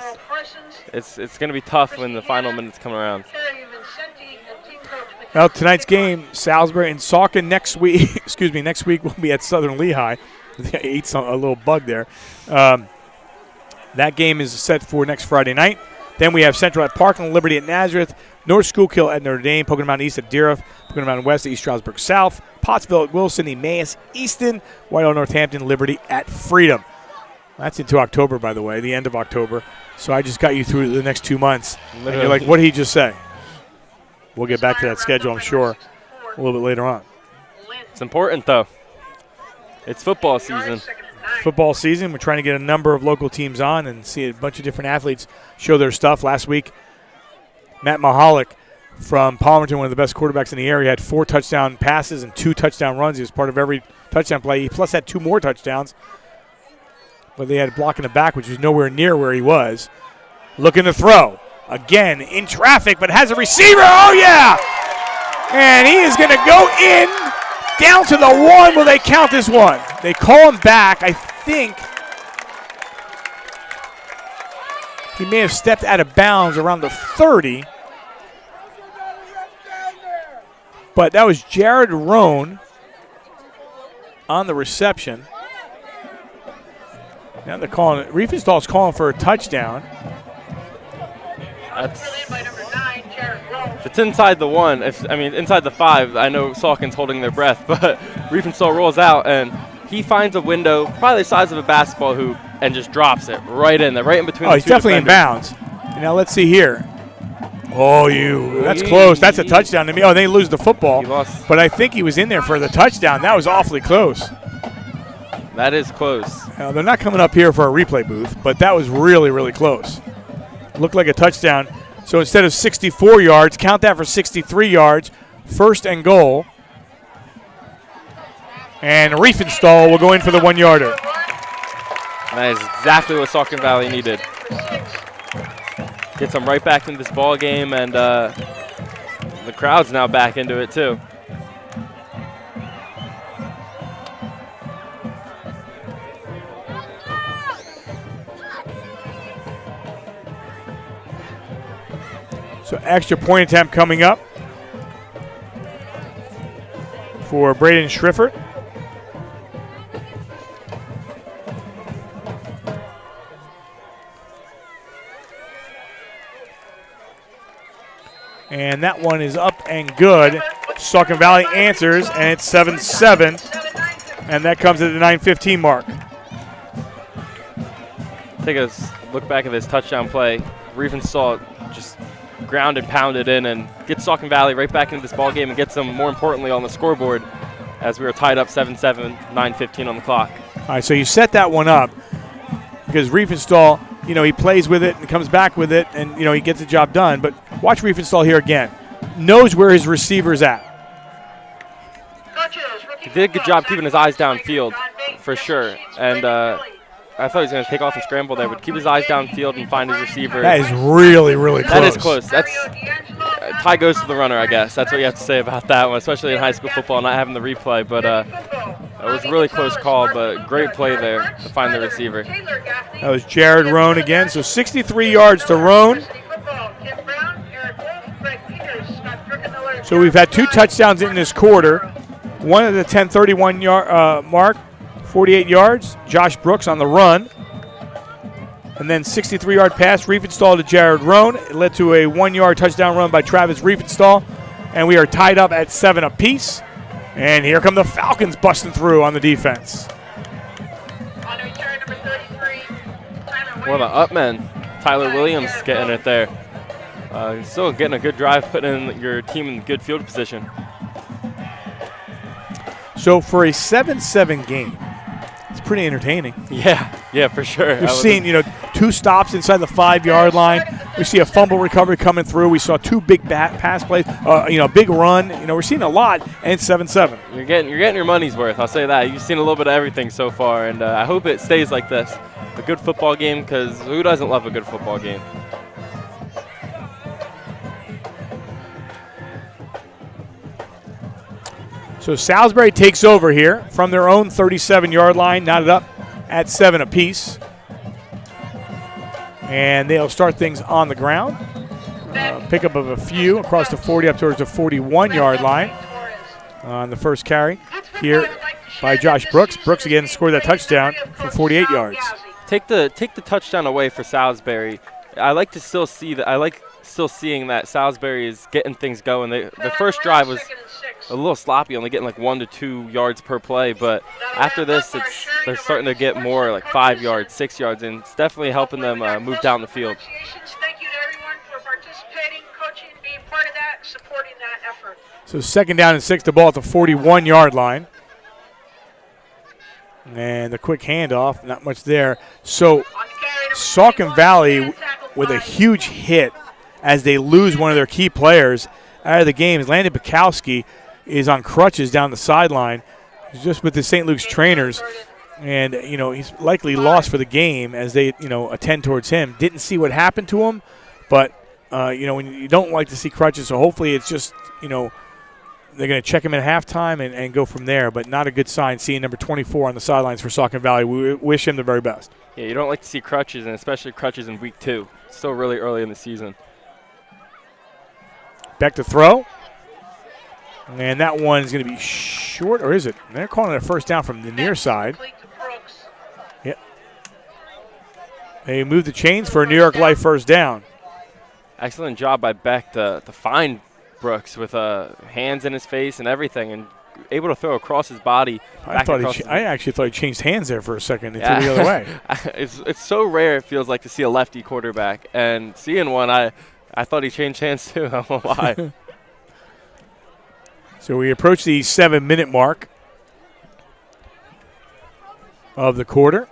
it's going to be tough when the final minutes come around. Well, tonight's game, Salisbury and Saucon next week. Next week we'll be at Southern Lehigh. They ate a little bug there. That game is set for next Friday night. Then we have Central at Parkland, Liberty at Nazareth, North Schuylkill at Notre Dame, Pocono Mountain East at Deerfield, Pocono Mountain West at East Stroudsburg South, Pottsville at Wilson, Emmaus, Easton, Whitehall, Northampton, Liberty at Freedom. That's into October, by the way, the end of October. So I just got you through the next 2 months. And you're like, what did he just say? We'll get back to that schedule, I'm sure, a little bit later on. It's important, though. It's football season. Football season. We're trying to get a number of local teams on and see a bunch of different athletes show their stuff. Last week, Matt Mahalik from Palmerton, one of the best quarterbacks in the area, had 4 touchdown passes and 2 touchdown runs. He was part of every touchdown play. He plus had 2 more touchdowns. But they had a block in the back, which was nowhere near where he was. Looking to throw. Again, in traffic, but has a receiver. Oh, yeah! And he is going to go in down to the 1. Will they count this one? They call him back. I think he may have stepped out of bounds around the 30. But that was Jared Roan on the reception. Now they're calling it. Riefenstahl's calling for a touchdown. If it's inside the 1, inside the 5, I know Saucon's holding their breath, but Riefenstahl rolls out and he finds a window, probably the size of a basketball hoop, and just drops it right in there, right in between the 2 he's definitely defenders. in bounds. Now let's see here. That's close. That's a touchdown to me. Oh, they lose the football. But I think he was in there for the touchdown. That was awfully close. That is close. Now, they're not coming up here for a replay booth, but that was really, really close. Looked like a touchdown. So instead of 64 yards, count that for 63 yards. First and goal. And Riefenstahl will go in for the 1-yarder. That is exactly what Saucon Valley needed. Gets them right back into this ball game, and the crowd's now back into it too. So extra point attempt coming up for Braden Schriffert. And that one is up and good. Saucon Valley answers, and it's 7-7. And that comes at the 9:15 mark. Take a look back at this touchdown play. Riefenstahl just ground and pounded in and gets Saucon Valley right back into this ball game and gets them, more importantly, on the scoreboard as we were tied up 7-7, 9:15 on the clock. All right, so you set that one up because Riefenstahl, he plays with it and comes back with it, and, he gets the job done. But watch Riefenstahl here again. Knows where his receiver's at. He did a good job keeping his eyes downfield, for sure. And I thought he was going to take off and scramble there, but keep his eyes downfield and find his receiver. That is really, really close. That is close. That's tie goes to the runner, I guess. That's what you have to say about that one, especially in high school football, not having the replay. But That was a really close call, but great play there to find the receiver. That was Jared Roan again. So 63 yards to Roan. So we've had 2 touchdowns in this quarter. One at the 10:31 mark, 48 yards. Josh Brooks on the run. And then 63-yard pass, Riefenstahl to Jared Roan. It led to a 1-yard touchdown run by Travis Riefenstahl. And we are tied up at 7 apiece. And here come the Falcons busting through on the defense. One of the up men, Tyler Williams, getting it there. Still getting a good drive, putting your team in good field position. So for a 7-7 game, it's pretty entertaining. Yeah, for sure. We've seen, 2 stops inside the 5-yard line. We see a fumble recovery coming through. We saw 2 big pass plays, big run. We're seeing a lot, and it's 7-7. You're getting your money's worth. I'll say that. You've seen a little bit of everything so far, and I hope it stays like this. A good football game, because who doesn't love a good football game? So Salisbury takes over here from their own 37-yard line, knotted up at 7 apiece. And they'll start things on the ground. Pickup of a few across the 40 up towards the 41-yard line on the first carry here by Josh Brooks. Brooks again scored that touchdown from 48 yards. Take the touchdown away for Salisbury. I like to still see that. I like still seeing that Salisbury is getting things going. The first drive was a little sloppy, only getting like 1 to 2 yards per play. But after this, they're starting to get more like 5 yards, 6 yards, and it's definitely helping them move down the field. Thank you to everyone for participating, coaching, being part of that, supporting that effort. So 2nd down and 6, the ball at the 41-yard line. And the quick handoff, not much there. So Saucon Valley with a huge hit as they lose one of their key players out of the game. Landon Bukowski is on crutches down the sideline. He's just with the St. Luke's trainers. And, he's likely lost for the game as they, attend towards him. Didn't see what happened to him. But, when you don't like to see crutches, so hopefully it's just, they're going to check him at halftime and go from there. But not a good sign seeing number 24 on the sidelines for Saucon Valley. We wish him the very best. Yeah, you don't like to see crutches, and especially crutches in week 2. It's still really early in the season. Back to throw. And that one is going to be short, or is it? They're calling it a first down from the near side. Yep. They move the chains for a New York Life first down. Excellent job by Beck to find Brooks with hands in his face and everything, and able to throw across his body. I actually thought he changed hands there for a second and threw the other way. It's so rare, it feels like, to see a lefty quarterback. And seeing one, I thought he changed hands too. I don't know why. So we approach the 7-minute mark of the quarter.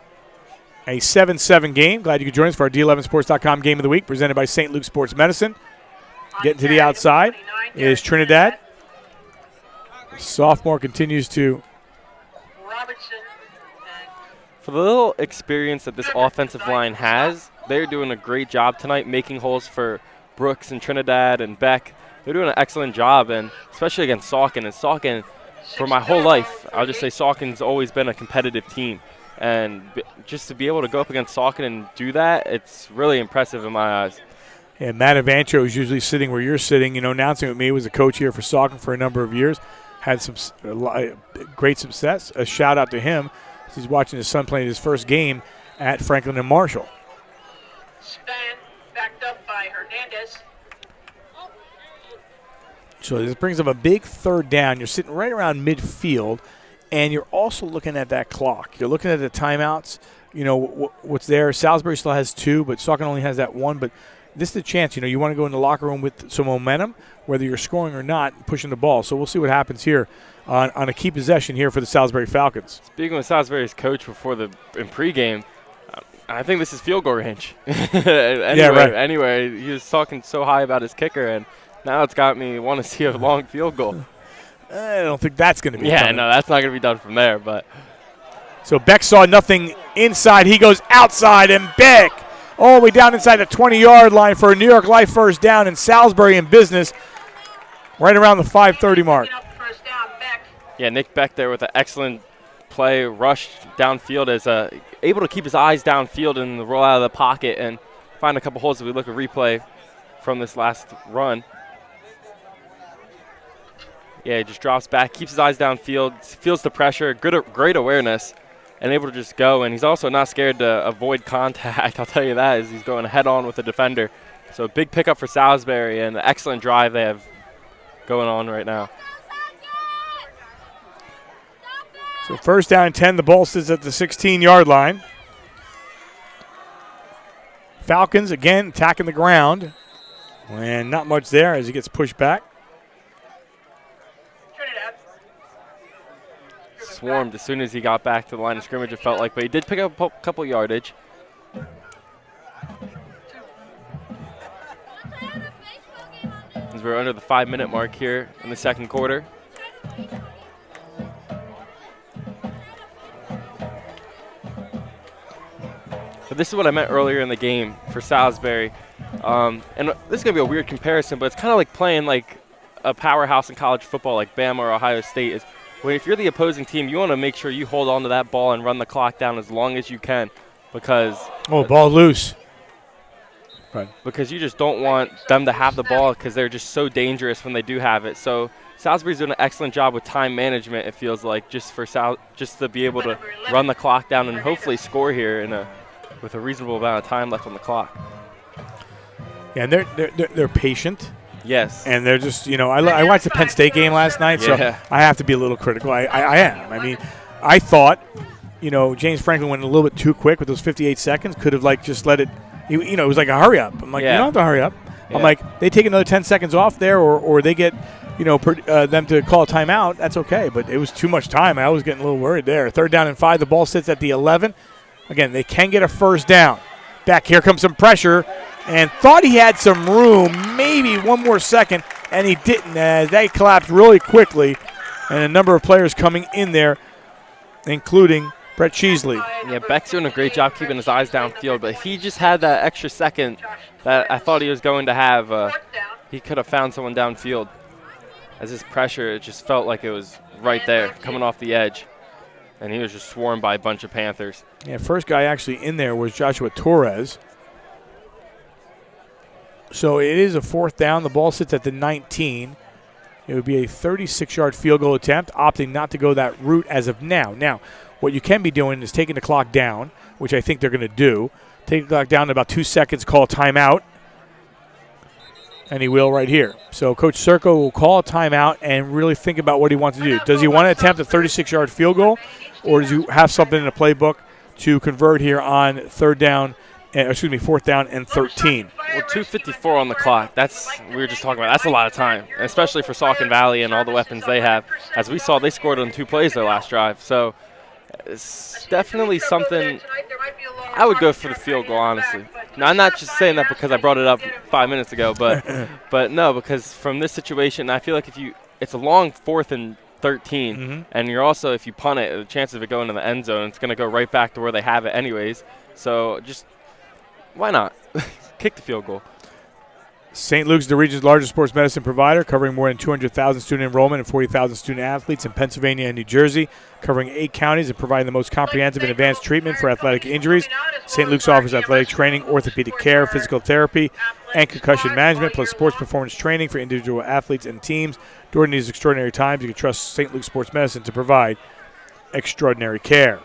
A 7-7 game. Glad you could join us for our D11sports.com Game of the Week presented by St. Luke Sports Medicine. Getting to the outside is Trinidad. The sophomore continues to. For the little experience that this offensive line has, they're doing a great job tonight making holes for Brooks and Trinidad and Beck. They're doing an excellent job, and especially against Saucon. And Saucon, for my whole life, I'll just say Saucon's always been a competitive team. And just to be able to go up against Saucon and do that, it's really impressive in my eyes. Yeah, Matt Avantro is usually sitting where you're sitting. Announcing with me, was a coach here for Saucon for a number of years. Had some great success. A shout out to him. He's watching his son playing his first game at Franklin and Marshall. Span backed up by Hernandez. So this brings up a big 3rd down. You're sitting right around midfield, and you're also looking at that clock. You're looking at the timeouts. What's there. Salisbury still has 2, but Saucon only has that 1. But this is the chance. You want to go in the locker room with some momentum, whether you're scoring or not, pushing the ball. So we'll see what happens here on a key possession here for the Salisbury Falcons. Speaking with Salisbury's coach in pregame, I think this is field goal range. Anyway, he was talking so high about his kicker, and now it's got me want to see a long field goal. I don't think that's going to be done. No, that's not going to be done from there. But so Beck saw nothing inside. He goes outside, and Beck all the way down inside the 20-yard line for a New York Life first down, and Salisbury in business right around the 5:30 mark. Yeah, Nick Beck there with an excellent play, rushed downfield, is able to keep his eyes downfield and roll out of the pocket and find a couple holes as we look at replay from this last run. Yeah, he just drops back, keeps his eyes downfield, feels the pressure, great awareness, and able to just go. And he's also not scared to avoid contact. I'll tell you that, as he's going head on with the defender. So a big pickup for Salisbury and an excellent drive they have going on right now. So first down and 10, the ball sits at the 16-yard line. Falcons again attacking the ground. And not much there as he gets pushed back. Swarmed as soon as he got back to the line of scrimmage, it felt like, but he did pick up a couple yardage. As we're under the 5-minute mark here in the second quarter. But this is what I meant earlier in the game for Salisbury. And this is going to be a weird comparison, but it's kind of like playing like a powerhouse in college football like Bama or Ohio State. Is when if you're the opposing team, you want to make sure you hold on to that ball and run the clock down as long as you can because ball loose. Right. Because you just don't want them to have the ball because they're just so dangerous when they do have it. So Salisbury's doing an excellent job with time management, it feels like, just to be able to run the clock down and hopefully score here with a reasonable amount of time left on the clock. Yeah, and they're patient. Yes. And they're just, I watched the Penn State game last night, so I have to be a little critical. I am. I mean, I thought, James Franklin went a little bit too quick with those 58 seconds. Could have, just let it, it was like a hurry up. I'm like, you don't have to hurry up. Yeah. I'm like, they take another 10 seconds off there or they get, them to call a timeout. That's okay. But it was too much time. I was getting a little worried there. 3rd down and 5. The ball sits at the 11. Again, they can get a first down. Back here comes some pressure. And thought he had some room, maybe one more second, and he didn't as they collapsed really quickly. And a number of players coming in there, including Brett Cheesley. Yeah, Beck's doing a great job keeping his eyes downfield, but if he just had that extra second that I thought he was going to have, he could have found someone downfield. As his pressure, it just felt like it was right there, coming off the edge. And he was just swarmed by a bunch of Panthers. Yeah, first guy actually in there was Joshua Torres. So it is a 4th down. The ball sits at the 19. It would be a 36-yard field goal attempt, opting not to go that route as of now. Now, what you can be doing is taking the clock down, which I think they're going to do. Take the clock down in about 2 seconds, call a timeout. And he will right here. So Coach Circo will call a timeout and really think about what he wants to do. Does he want to attempt a 36-yard field goal, or does he have something in the playbook to convert here on 4th down and 13? Well, 2:54 on the clock. We were just talking about. That's a lot of time, especially for Saucon Valley and all the weapons they have. As we saw, they scored on 2 plays their last drive. So it's definitely something. I would go for the field goal, honestly. Now, I'm not just saying that because I brought it up 5 minutes ago, but no, because from this situation, I feel like it's a long 4th and 13, and you're also, if you punt it, the chances of it going in the end zone, it's going to go right back to where they have it anyways. So just why not? Kick the field goal. St. Luke's is the region's largest sports medicine provider, covering more than 200,000 student enrollment and 40,000 student athletes in Pennsylvania and New Jersey, covering 8 counties and providing the most comprehensive and advanced treatment for athletic injuries. St. Luke's offers athletic training, orthopedic care, physical therapy, and concussion management, plus sports performance training for individual athletes and teams. During these extraordinary times, you can trust St. Luke's Sports Medicine to provide extraordinary care.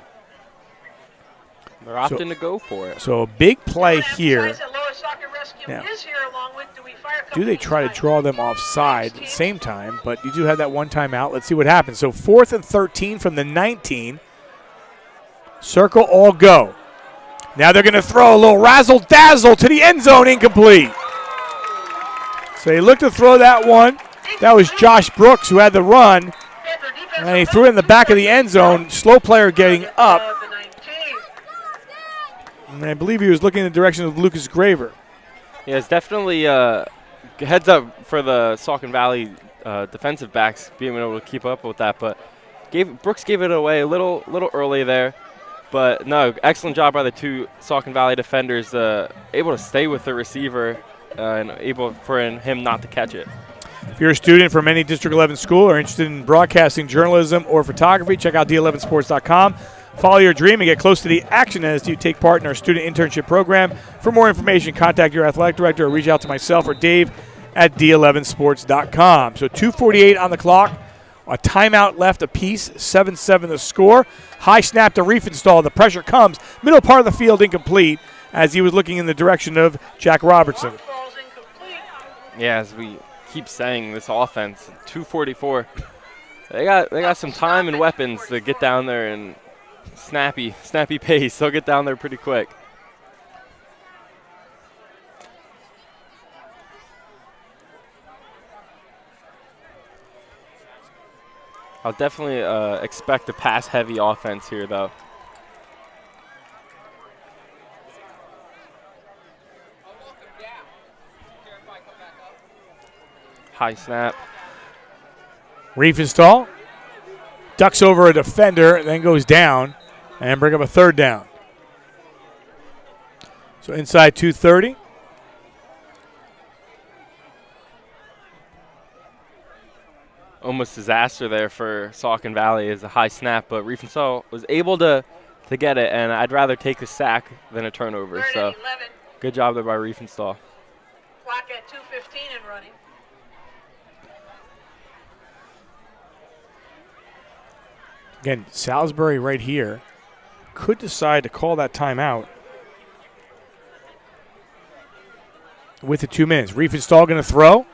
They're opting to go for it. So a big play here. Now, do they try to draw them offside at the same time? But you do have that one timeout. Let's see what happens. So 4th and 13 from the 19. Circle all go. Now they're going to throw a little razzle-dazzle to the end zone, incomplete. So he looked to throw that one. That was Josh Brooks who had the run. And he threw it in the back of the end zone. Slow player getting up. And I believe he was looking in the direction of Lucas Graver. Yeah, it's definitely heads up for the Saucon Valley defensive backs being able to keep up with that. But Brooks gave it away a little early there. But no, excellent job by the 2 Saucon Valley defenders, able to stay with the receiver and able for him not to catch it. If you're a student from any District 11 school or interested in broadcasting, journalism, or photography, check out d11sports.com. Follow your dream and get close to the action as you take part in our student internship program. For more information, contact your athletic director or reach out to myself or Dave at d11sports.com. So 2:48 on the clock. A timeout left apiece, 7-7 the score. High snap to Riefenstahl. The pressure comes. Middle part of the field incomplete as he was looking in the direction of Jack Robertson. Yeah, as we keep saying, this offense, 2:44. They got some time and weapons to get down there and snappy pace. They'll get down there pretty quick. I'll definitely expect a pass-heavy offense here, though. High snap. Riefenstahl ducks over a defender, then goes down, and bring up a third down. So inside 2:30. Almost disaster there for Saucon Valley is a high snap, but Riefenstahl was able to get it, and I'd rather take a sack than a turnover. So good job there by Riefenstahl. Clock at 2:15 and running. Again, Salisbury right here could decide to call that timeout with the 2 minutes. Riefenstahl going to throw.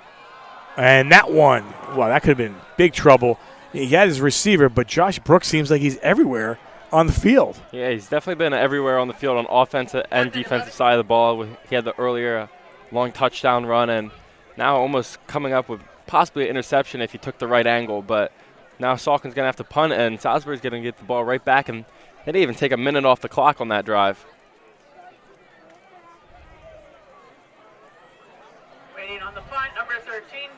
And that one, wow, that could have been big trouble. He had his receiver, but Josh Brooks seems like he's everywhere on the field. Yeah, he's definitely been everywhere on the field on offensive and defensive side of the ball. He had the earlier long touchdown run, and now almost coming up with possibly an interception if he took the right angle. But now Saucon's going to have to punt, and Salisbury's going to get the ball right back, and they didn't even take a minute off the clock on that drive. Waiting on the punt, number 13,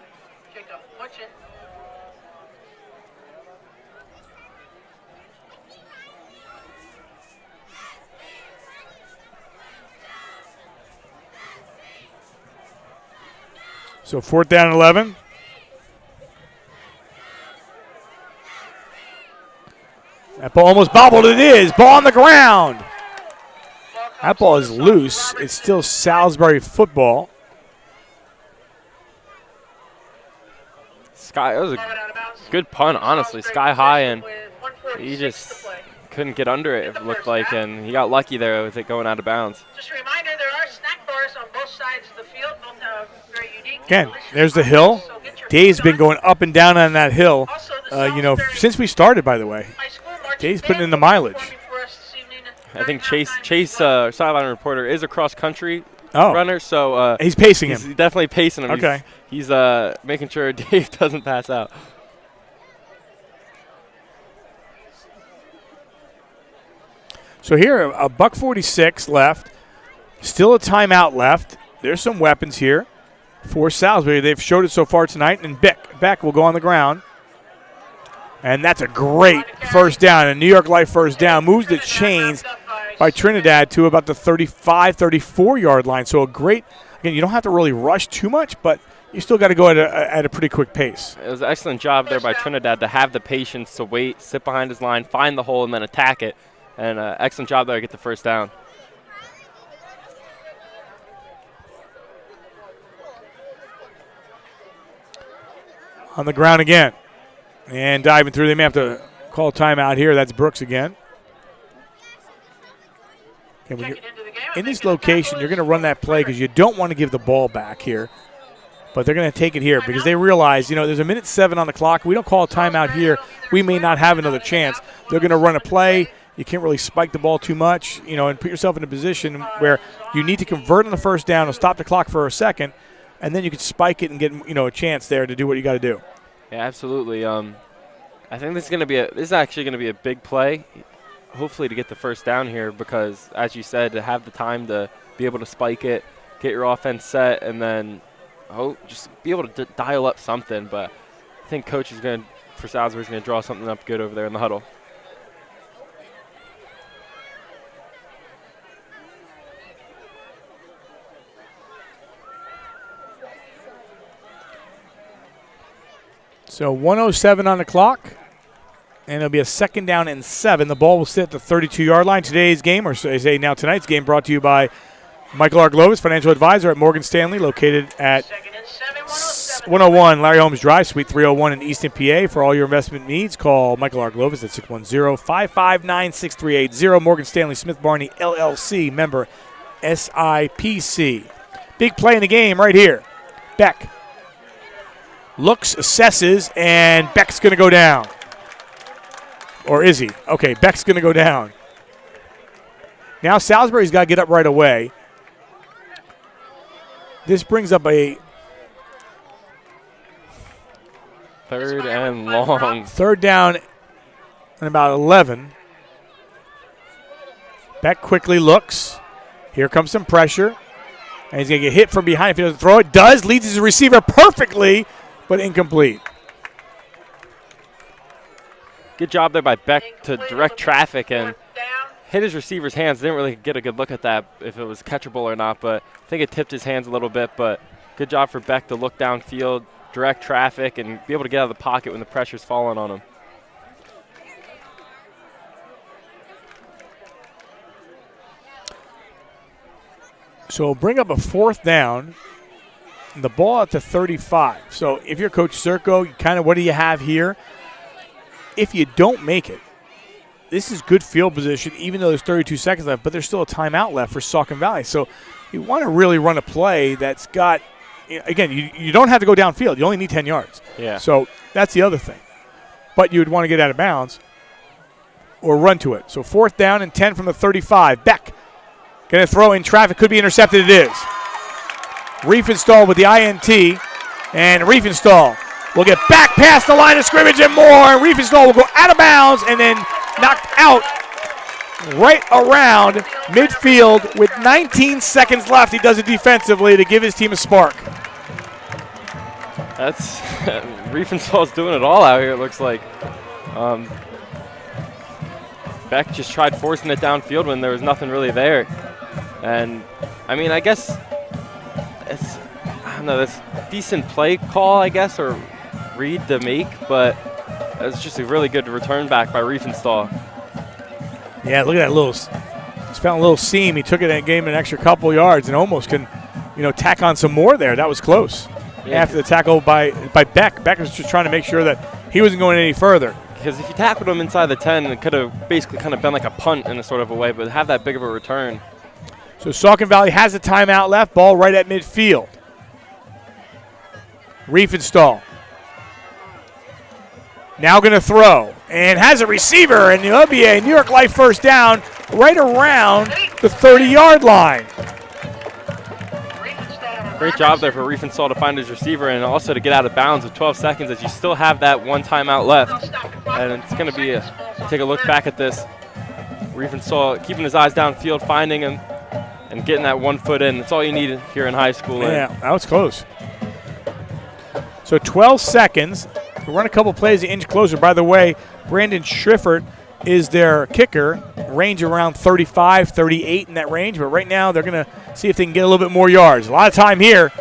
Jacob Butchin. So 4th down and 11. That ball almost bobbled. It is. Ball on the ground. That ball is loose. It's still Salisbury football. That was a good punt, honestly. Sky high, and he just couldn't get under it, it looked like, and he got lucky there with it going out of bounds. Just a reminder, there are snack bars on both sides of the field. Both have very unique. Again, there's the hill. Dave's been going up and down on that hill, since we started, by the way. Dave's putting in the mileage. I think Chase sideline reporter, is a cross-country runner, so he's pacing him. He's definitely pacing him. Okay. He's making sure Dave doesn't pass out. So here, a $1:46 left. Still a timeout left. There's some weapons here for Salisbury. They've showed it so far tonight, and Beck will go on the ground. And that's a great first down, a New York Life first down. Moves the chains by Trinidad to about the 35, 34-yard line. So a great, again, you don't have to really rush too much, but you still got to go at a pretty quick pace. It was an excellent job there by Trinidad to have the patience to wait, sit behind his line, find the hole, and then attack it. And excellent job there to get the first down. On the ground again. And diving through. They may have to call timeout here. That's Brooks again. Okay, when you're in this location, you're going to run that play because you don't want to give the ball back here. But they're going to take it here because they realize, there's a 1:07 on the clock. We don't call a timeout here, we may not have another chance. They're going to run a play. You can't really spike the ball too much, and put yourself in a position where you need to convert on the first down and stop the clock for a second, and then you can spike it and get, a chance there to do what you got to do. Yeah, absolutely. I think this is actually going to be a big play, hopefully to get the first down here because, as you said, to have the time to be able to spike it, get your offense set, and then just be able to dial up something. But I think Coach for Salisbury is going to draw something up good over there in the huddle. So 1:07 on the clock, and it'll be a 2nd down and 7. The ball will sit at the 32-yard line. Today's game, or say now tonight's game, brought to you by Michael R. Glovis, financial advisor at Morgan Stanley, located at 101 Larry Holmes Drive, Suite 301 in Easton, PA. For all your investment needs, call Michael R. Glovis at 610-559-6380. Morgan Stanley Smith Barney, LLC, member SIPC. Big play in the game right here. Beck looks, assesses, and Beck's going to go down. Or is he? Okay, Beck's going to go down. Now Salisbury's got to get up right away. This brings up a 3rd and long. 3rd down and about 11. Beck quickly looks. Here comes some pressure. And he's going to get hit from behind if he doesn't throw it. Does. Leads his receiver perfectly, but incomplete. Good job there by Beck to direct traffic and hit his receiver's hands. Didn't really get a good look at that, if it was catchable or not, but I think it tipped his hands a little bit. But good job for Beck to look downfield, direct traffic, and be able to get out of the pocket when the pressure's falling on him. So bring up a 4th down. The ball at the 35. So if you're Coach Circo, what do you have here? If you don't make it, this is good field position, even though there's 32 seconds left, but there's still a timeout left for Saucon Valley. So you want to really run a play that's got, again, you don't have to go downfield. You only need 10 yards. Yeah. So that's the other thing. But you would want to get out of bounds or run to it. So 4th down and 10 from the 35. Beck going to throw in traffic. Could be intercepted. It is. Riefenstahl with the INT. And Riefenstahl will get back past the line of scrimmage and more. And Riefenstahl will go out of bounds and then knocked out right around midfield with 19 seconds left. He does it defensively to give his team a spark. That's Riefenstahl's doing it all out here, it looks like. Beck just tried forcing it downfield when there was nothing really there. And, I mean, I guess it's, I don't know, that's decent play call, I guess, or read to make, but it's just a really good return back by Riefenstahl. Yeah, look at that just found a little seam. He took it and gave him an extra couple yards and almost can, tack on some more there. That was close. Yeah. After the tackle by Beck. Beck was just trying to make sure that he wasn't going any further. Because if you tackled him inside the 10, it could have basically kind of been like a punt in a sort of a way, but have that big of a return. So Saucon Valley has a timeout left. Ball right at midfield. Riefenstahl now going to throw and has a receiver, and there'll be a New York Life first down right around the 30-yard line. Great job there for Riefenstahl to find his receiver and also to get out of bounds with 12 seconds as you still have that one timeout left. And it's going to be take a look back at this. Riefenstahl keeping his eyes downfield, finding him, and getting that 1 foot in. That's all you need here in high school. Yeah, that was close. So 12 seconds. We'll run a couple plays an inch closer. By the way, Brandon Schriffert is their kicker. Range around 35, 38 in that range. But right now they're going to see if they can get a little bit more yards. A lot of time here.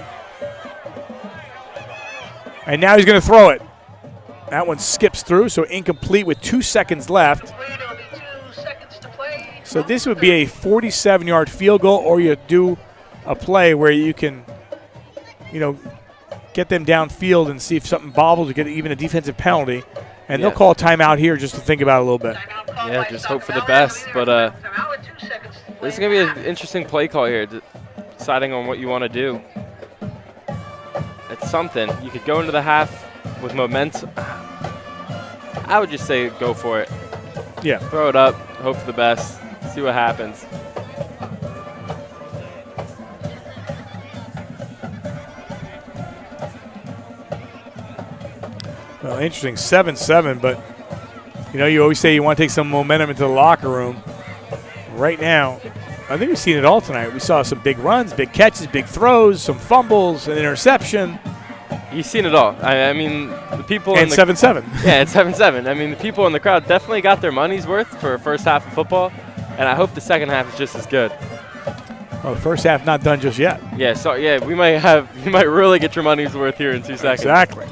And now he's going to throw it. That one skips through, so incomplete with 2 seconds left. So this would be a 47-yard field goal, or you do a play where you can, get them downfield and see if something bobbles or get even a defensive penalty. And they'll call a timeout here just to think about it a little bit. Yeah, just hope for the best. But this is going to be an interesting play call here, deciding on what you want to do. It's something. You could go into the half with momentum. I would just say go for it. Yeah. Throw it up, hope for the best, see what happens. Well, interesting, 7-7, but, you always say you want to take some momentum into the locker room. Right now, I think we've seen it all tonight. We saw some big runs, big catches, big throws, some fumbles, an interception. You've seen it all. I mean, the people and 7-7. Yeah, it's 7-7. I mean, the people in the crowd definitely got their money's worth for first half of football, and I hope the second half is just as good. Well, the first half not done just yet. Yeah, so you might really get your money's worth here in 2 seconds. Exactly.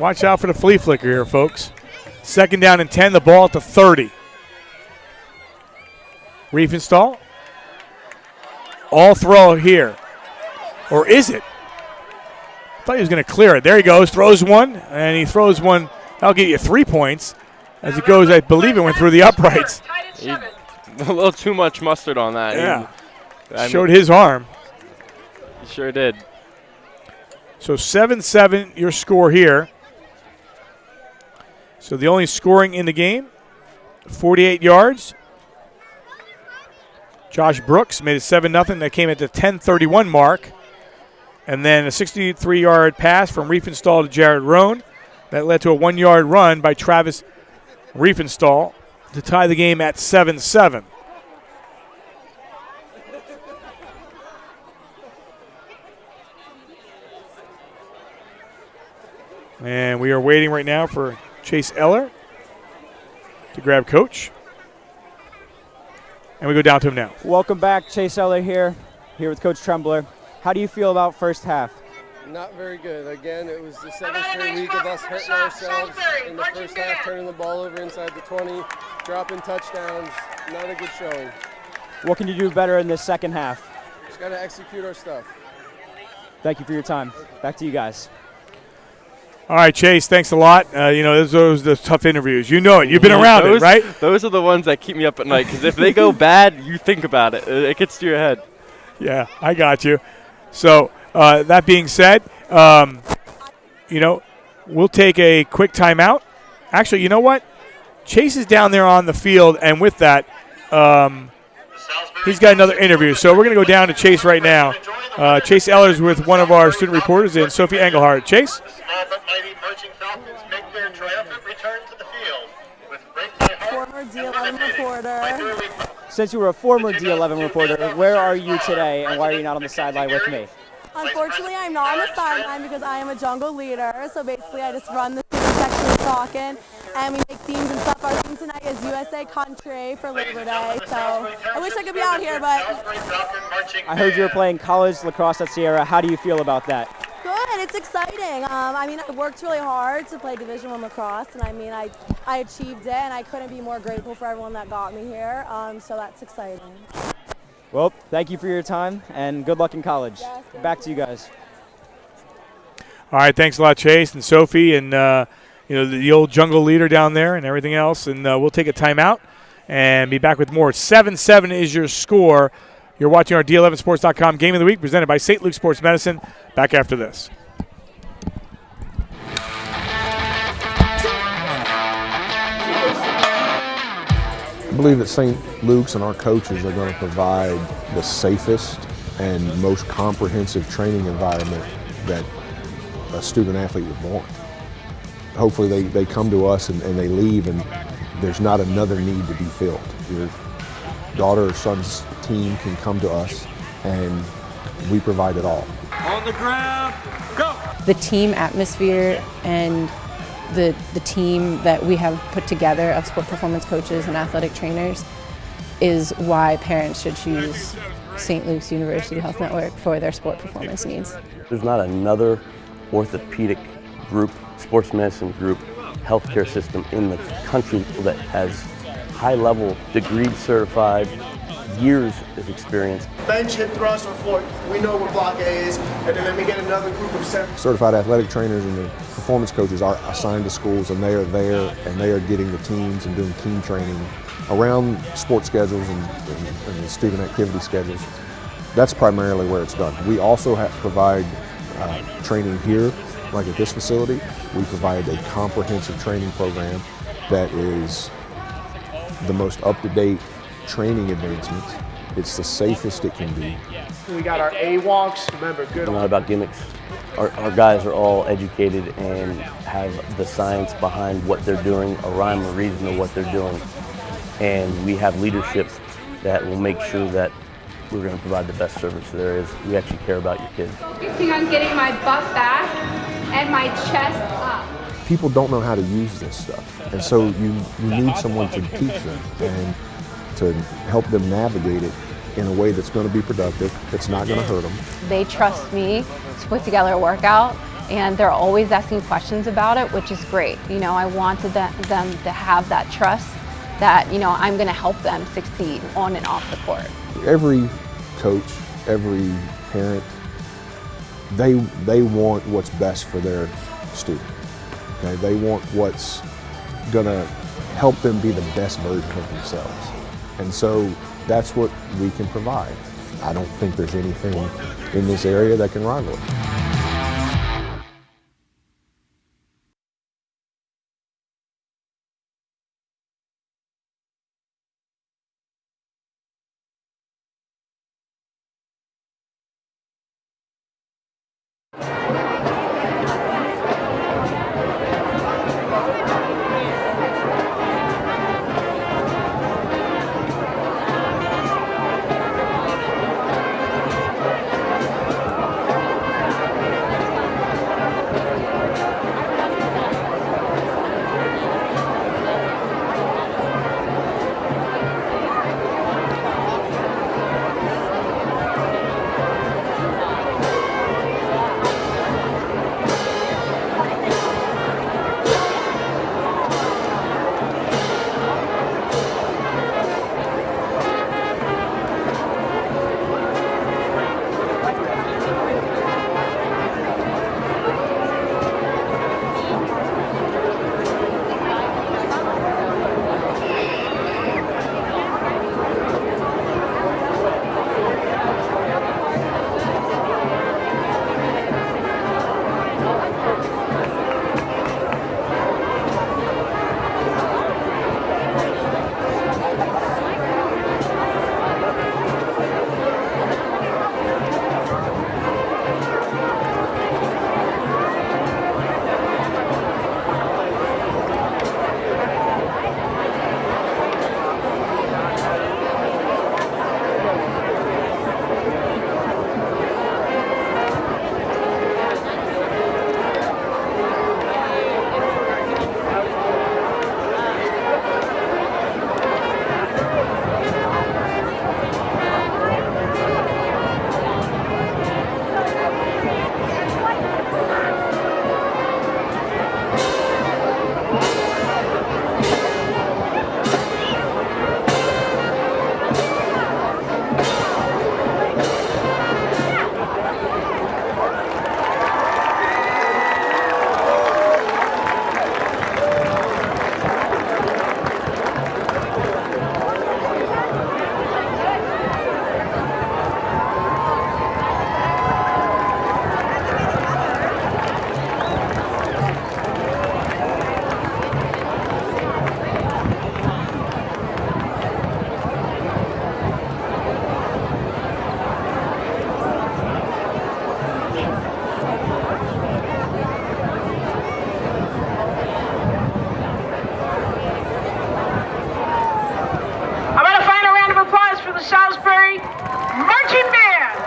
Watch out for the flea flicker here, folks. 2nd down and 10, the ball at the 30. Riefenstahl. All throw here. Or is it? I thought he was going to clear it. There he goes, throws one, and he throws one. That'll get you 3 points. As it goes, I believe it went through the uprights. A little too much mustard on that. Yeah. Showed his arm. He sure did. So 7-7 your score here. So the only scoring in the game, 48 yards. Josh Brooks made it 7-0. That came at the 10:31 mark. And then a 63-yard pass from Riefenstahl to Jared Rohn. That led to a 1-yard run by Travis Riefenstahl to tie the game at 7-7. And we are waiting right now for Chase Eller to grab coach. And we go down to him now. Welcome back, Chase Eller here with Coach Trembler. How do you feel about first half? Not very good. Again, it was the second straight week of us hurting ourselves in the first half, turning the ball over inside the 20, dropping touchdowns. Not a good showing. What can you do better in this second half? Just got to execute our stuff. Thank you for your time. Back to you guys. All right, Chase, thanks a lot. Those are the tough interviews. You know it. You've been around it, right? Those are the ones that keep me up at night because if they go bad, you think about it. It gets to your head. Yeah, I got you. So that being said, we'll take a quick timeout. Actually, you know what? Chase is down there on the field, and with that, he's got another interview. So we're going to go down to Chase right now. Chase Ellers with one of our student reporters and Sophie Engelhardt. Chase? Former D11 reporter. Since you were a former D11 reporter, where are you today and why are you not on the sideline with me? Unfortunately, I'm not on the sideline because I am a jungle leader. So basically, I just run the student section of Saucon, and we make themes and stuff. Our theme tonight is USA Country for Labor Day. So I wish I could be out here, but I heard you were playing college lacrosse at Sierra. How do you feel about that? good. It's exciting. I worked really hard to play Division I lacrosse, and I achieved it, and I couldn't be more grateful for everyone that got me here. So that's exciting. Well, thank you for your time, and good luck in college. Yes, back to you guys. All right, thanks a lot, Chase and Sophie, and the old jungle leader down there and everything else. And we'll take a timeout and be back with more. 7-7 is your score. You're watching our D11sports.com Game of the Week presented by St. Luke Sports Medicine. Back after this. I believe that St. Luke's and our coaches are going to provide the safest and most comprehensive training environment that a student athlete would want. Hopefully they come to us and they leave and there's not another need to be filled. Your daughter or son's team can come to us and we provide it all. On the ground, go! The team atmosphere and the team that we have put together of sport performance coaches and athletic trainers is why parents should choose St. Luke's University Health Network for their sport performance needs. There's not another orthopedic group, sports medicine group, healthcare system in the country that has high-level, degree certified, years of experience. Bench, hip thrust, or floor, we know what block A is, and then we get another group of 7. Certified athletic trainers and the performance coaches are assigned to schools, and they are there and they are getting the teams and doing team training around sports schedules and the student activity schedules. That's primarily where it's done. We also provide training here, like at this facility. We provide a comprehensive training program that is the most up-to-date training advancements. It's the safest it can be. We got our A-walks, remember, good. It's not about gimmicks. Our guys are all educated and have the science behind what they're doing, a rhyme or reason of what they're doing. And we have leadership that will make sure that we're going to provide the best service there is. We actually care about your kids. Focusing on getting my butt back and my chest up. People don't know how to use this stuff, and so you need someone to teach them and to help them navigate it in a way that's going to be productive, that's not going to hurt them. They trust me to put together a workout and they're always asking questions about it, which is great. You know, I wanted them to have that trust that, you know, I'm going to help them succeed on and off the court. Every coach, every parent, they want what's best for their student. Okay? They want what's going to help them be the best version of themselves. And so that's what we can provide. I don't think there's anything in this area that can rival it. Salisbury Marching Band.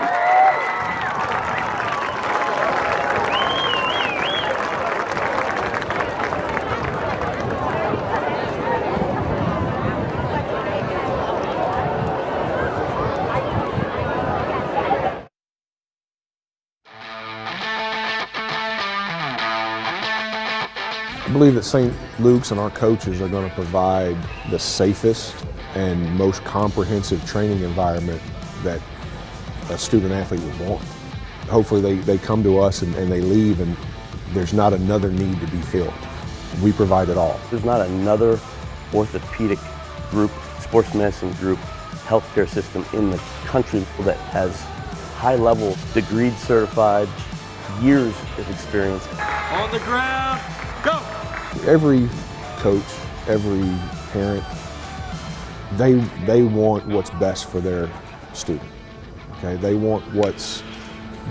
I believe that St. Luke's and our coaches are going to provide the safest and most comprehensive training environment that a student athlete would want. Hopefully they come to us and they leave and there's not another need to be filled. We provide it all. There's not another orthopedic group, sports medicine group, healthcare system in the country that has high-level, degreed certified, years of experience. On the ground, go! Every coach, every parent, they want what's best for their student. Okay? They want what's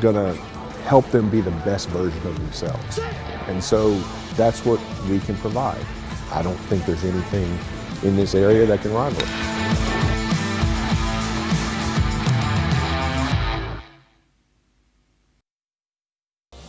gonna help them be the best version of themselves. And so that's what we can provide. I don't think there's anything in this area that can rival it.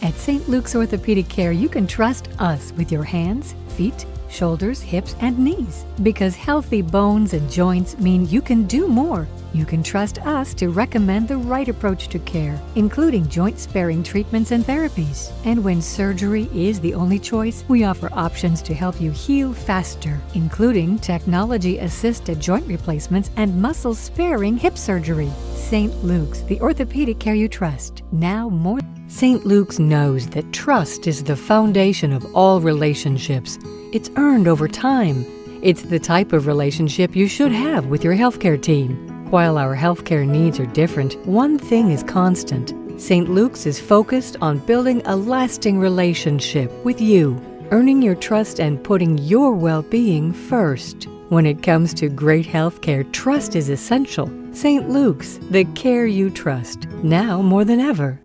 At St. Luke's Orthopedic Care, you can trust us with your hands, feet, shoulders, hips, and knees. Because healthy bones and joints mean you can do more. you can trust us to recommend the right approach to care, including joint sparing treatments and therapies. And when surgery is the only choice, we offer options to help you heal faster, including technology-assisted joint replacements and muscle-sparing hip surgery. St. Luke's, the orthopedic care you trust. Now more. St. Luke's knows that trust is the foundation of all relationships. It's earned over time. It's the type of relationship you should have with your healthcare team. While our healthcare needs are different, one thing is constant. St. Luke's is focused on building a lasting relationship with you, earning your trust and putting your well-being first. When it comes to great healthcare, trust is essential. St. Luke's, the care you trust, now more than ever.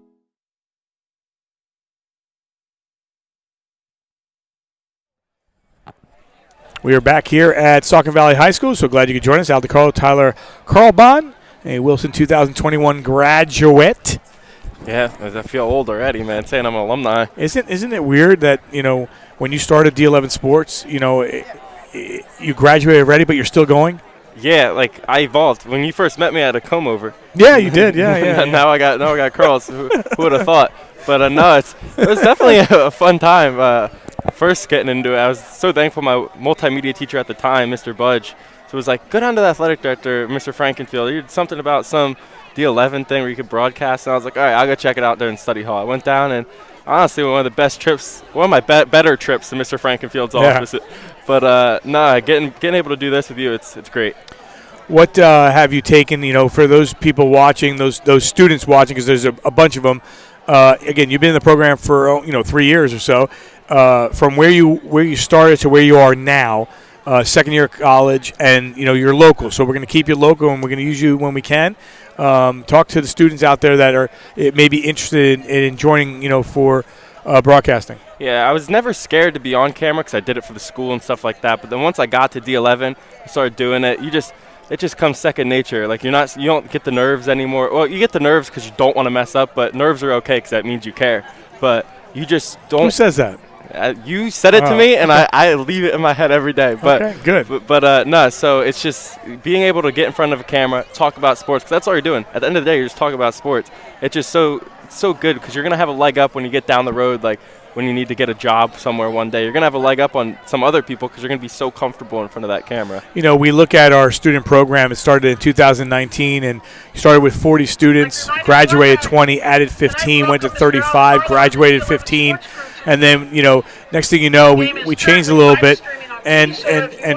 We are back here at Saucon Valley High School, so glad you could join us. Al DeCarlo, Tyler Carlbon, a Wilson 2021 graduate. Yeah, I feel old already, man, saying I'm an alumni. Isn't it weird that, when you started D11 Sports, you graduated already, but you're still going? Yeah, like I evolved. When you first met me, I had a comb over. Yeah, you did. Yeah. Now I got curls. Who would have thought? But no, it was definitely a fun time. First getting into it, I was so thankful. My multimedia teacher at the time, Mr. Budge, so it was like, go down to the athletic director, Mr. Frankenfield. You did something about some D11 thing where you could broadcast, and I was like, all right, I'll go check it out there in study hall. I went down, and honestly, one of the best trips, one of my better trips to Mr. Frankenfield's office. But getting able to do this with you, it's great. What have you taken, for those people watching, those students watching, because there's a bunch of them. Again, you've been in the program for 3 years or so. From where you started to where you are now, second year of college, and you're local. So we're going to keep you local, and we're going to use you when we can. Talk to the students out there that are maybe interested in joining, for broadcasting. Yeah, I was never scared to be on camera because I did it for the school and stuff like that. But then once I got to D11, I started doing it. It just comes second nature. Like you don't get the nerves anymore. Well, you get the nerves because you don't want to mess up, but nerves are okay because that means you care. But you just don't. Who says that? You said it to me, and I leave it in my head every day. But, okay, good. But no, so it's just being able to get in front of a camera, talk about sports, because that's all you're doing. At the end of the day, you're just talking about sports. It's just so good because you're going to have a leg up when you get down the road, like when you need to get a job somewhere one day. You're going to have a leg up on some other people because you're going to be so comfortable in front of that camera. We look at our student program. It started in 2019, and started with 40 students, graduated 20, added 15, went to 35, graduated 15. And then, next thing you know, we changed a little bit, and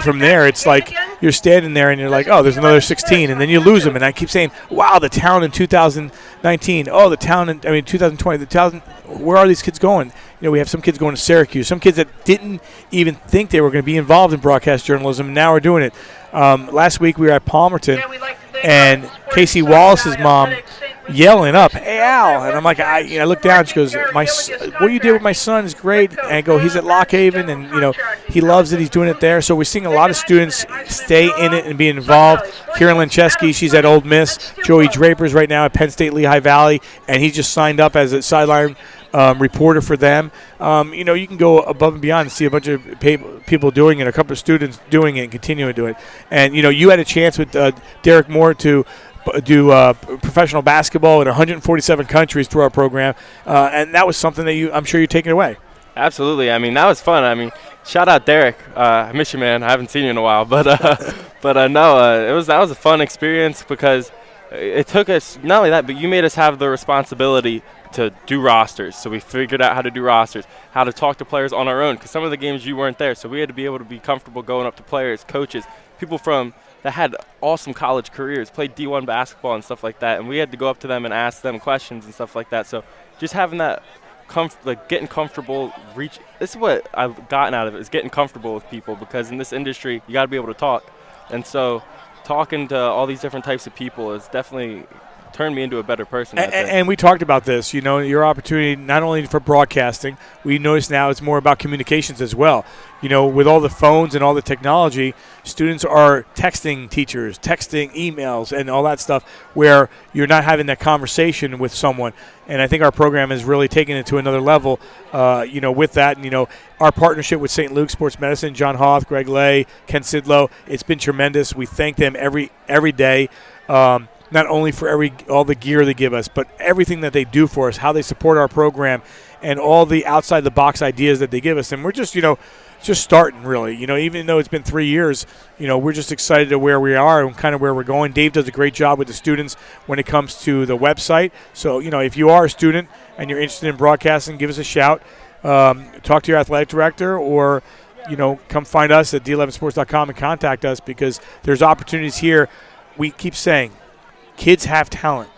from there, it's like you're standing there and you're like, oh, there's another 16, and then you lose them. And I keep saying, wow, the talent in 2019, the talent in 2020, the talent, where are these kids going? We have some kids going to Syracuse, some kids that didn't even think they were going to be involved in broadcast journalism, and now are doing it. Last week we were at Palmerton, and Casey Wallace's mom yelling up, "Hey, Al!" And I'm like, I look down. She goes, "What you did with my son is great." And I go, "He's at Lock Haven, and he loves it. He's doing it there." So we're seeing a lot of students stay in it and be involved. Kieran Lancheski, she's at Ole Miss. Joey Draper's right now at Penn State Lehigh Valley, and he just signed up as a sideline reporter for them. You can go above and beyond and see a bunch of people doing it, a couple of students doing it and continuing to do it. And, you had a chance with Derek Moore to do professional basketball in 147 countries through our program, and that was something that I'm sure you're taking away. Absolutely. That was fun. Shout out Derek. I miss you, man. I haven't seen you in a while, but that was a fun experience because it took us not only that, but you made us have the responsibility to do rosters. So we figured out how to do rosters, how to talk to players on our own, because some of the games you weren't there. So we had to be able to be comfortable going up to players, coaches, people that had awesome college careers, played D1 basketball and stuff like that, and we had to go up to them and ask them questions and stuff like that. So just having that, getting comfortable, this is what I've gotten out of it, is getting comfortable with people, because in this industry, you got to be able to talk. And so talking to all these different types of people is definitely turned me into a better person. And we talked about this, your opportunity not only for broadcasting, we notice now it's more about communications as well. With all the phones and all the technology, students are texting teachers, texting emails and all that stuff where you're not having that conversation with someone. And I think our program has really taken it to another level, with that. And, our partnership with St. Luke's Sports Medicine, John Hoth, Greg Lay, Ken Sidlow, it's been tremendous. We thank them every day. Not only for all the gear they give us, but everything that they do for us, how they support our program, and all the outside-the-box ideas that they give us. And we're just, just starting, really. Even though it's been 3 years, we're just excited to where we are and kind of where we're going. Dave does a great job with the students when it comes to the website. So, if you are a student and you're interested in broadcasting, give us a shout. Talk to your athletic director or, come find us at d11sports.com and contact us because there's opportunities here. We keep saying, kids have talent.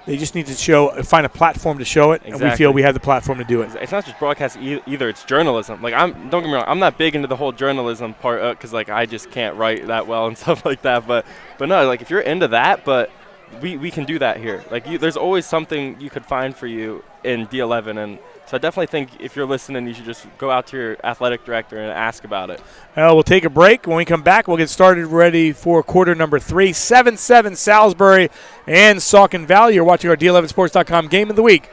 They just need to find a platform to show it, and we feel we have the platform to do it. It's not just broadcast either; it's journalism. Don't get me wrong, I'm not big into the whole journalism part because I just can't write that well and stuff like that. But no, if you're into that, but we can do that here. There's always something you could find for you in D11, and so I definitely think if you're listening, you should just go out to your athletic director and ask about it. We'll take a break. When we come back, we'll get started ready for quarter number 3. 7-7 Salisbury and Saucon Valley. You're watching our D11sports.com Game of the Week,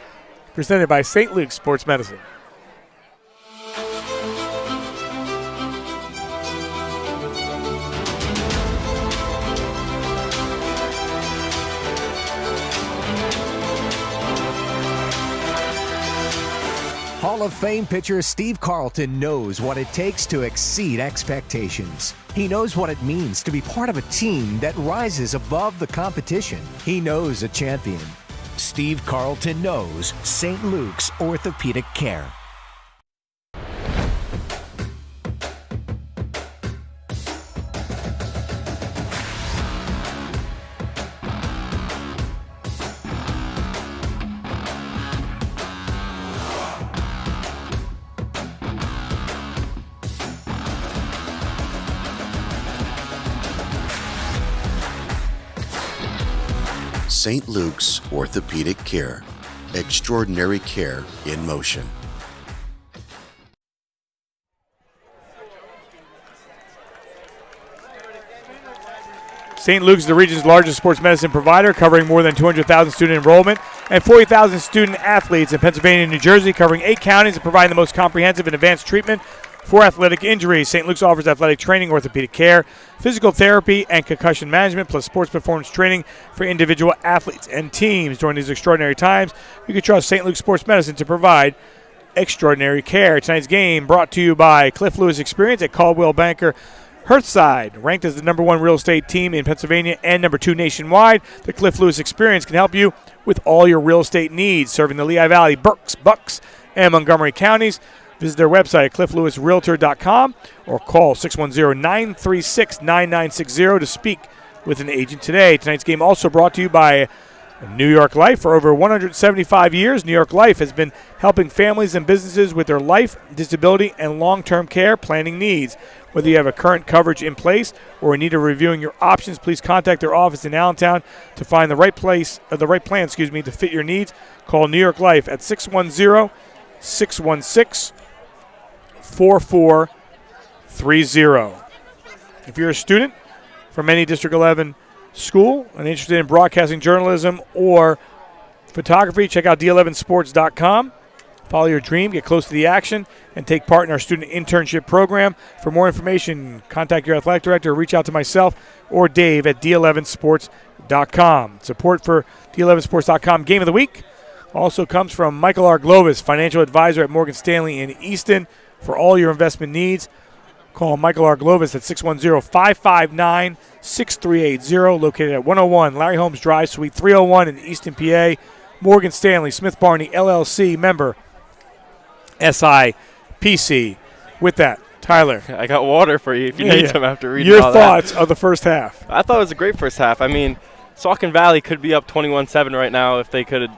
presented by St. Luke's Sports Medicine. Hall of Fame pitcher Steve Carlton knows what it takes to exceed expectations. He knows what it means to be part of a team that rises above the competition. He knows a champion. Steve Carlton knows St. Luke's Orthopedic Care. St. Luke's Orthopedic Care. Extraordinary care in motion. St. Luke's is the region's largest sports medicine provider, covering more than 200,000 student enrollment and 40,000 student athletes in Pennsylvania and New Jersey, covering 8 counties and providing the most comprehensive and advanced treatment for athletic injuries. St. Luke's offers athletic training, orthopedic care, physical therapy, and concussion management, plus sports performance training for individual athletes and teams. During these extraordinary times, you can trust St. Luke's Sports Medicine to provide extraordinary care. Tonight's game brought to you by Cliff Lewis Experience at Caldwell Banker Hearthside. Ranked as the #1 real estate team in Pennsylvania and #2 nationwide, the Cliff Lewis Experience can help you with all your real estate needs, serving the Lehigh Valley, Berks, Bucks, and Montgomery counties. Visit their website at clifflewisrealtor.com or call 610-936-9960 to speak with an agent today. Tonight's game also brought to you by New York Life. For over 175 years, New York Life has been helping families and businesses with their life, disability, and long-term care planning needs. Whether you have a current coverage in place or in need of reviewing your options, please contact their office in Allentown to find the right plan to fit your needs. Call New York Life at 610-616-4430. If you're a student from any District 11 school and interested in broadcasting journalism or photography, check out d11sports.com. Follow your dream, get close to the action, and take part in our student internship program. For more information, contact your athletic director or reach out to myself or Dave at d11sports.com. Support for d11sports.com Game of the Week also comes from Michael R. Glovis, financial advisor at Morgan Stanley in Easton. For all your investment needs, call Michael R. Glovis at 610-559-6380, located at 101 Larry Holmes Drive, Suite 301 in Easton, PA. Morgan Stanley, Smith Barney, LLC, member SIPC. With that, Tyler. I got water for you if you need some after reading your all that. thoughts of the first half. I thought it was a great first half. I mean, Saucon Valley could be up 21-7 right now if they could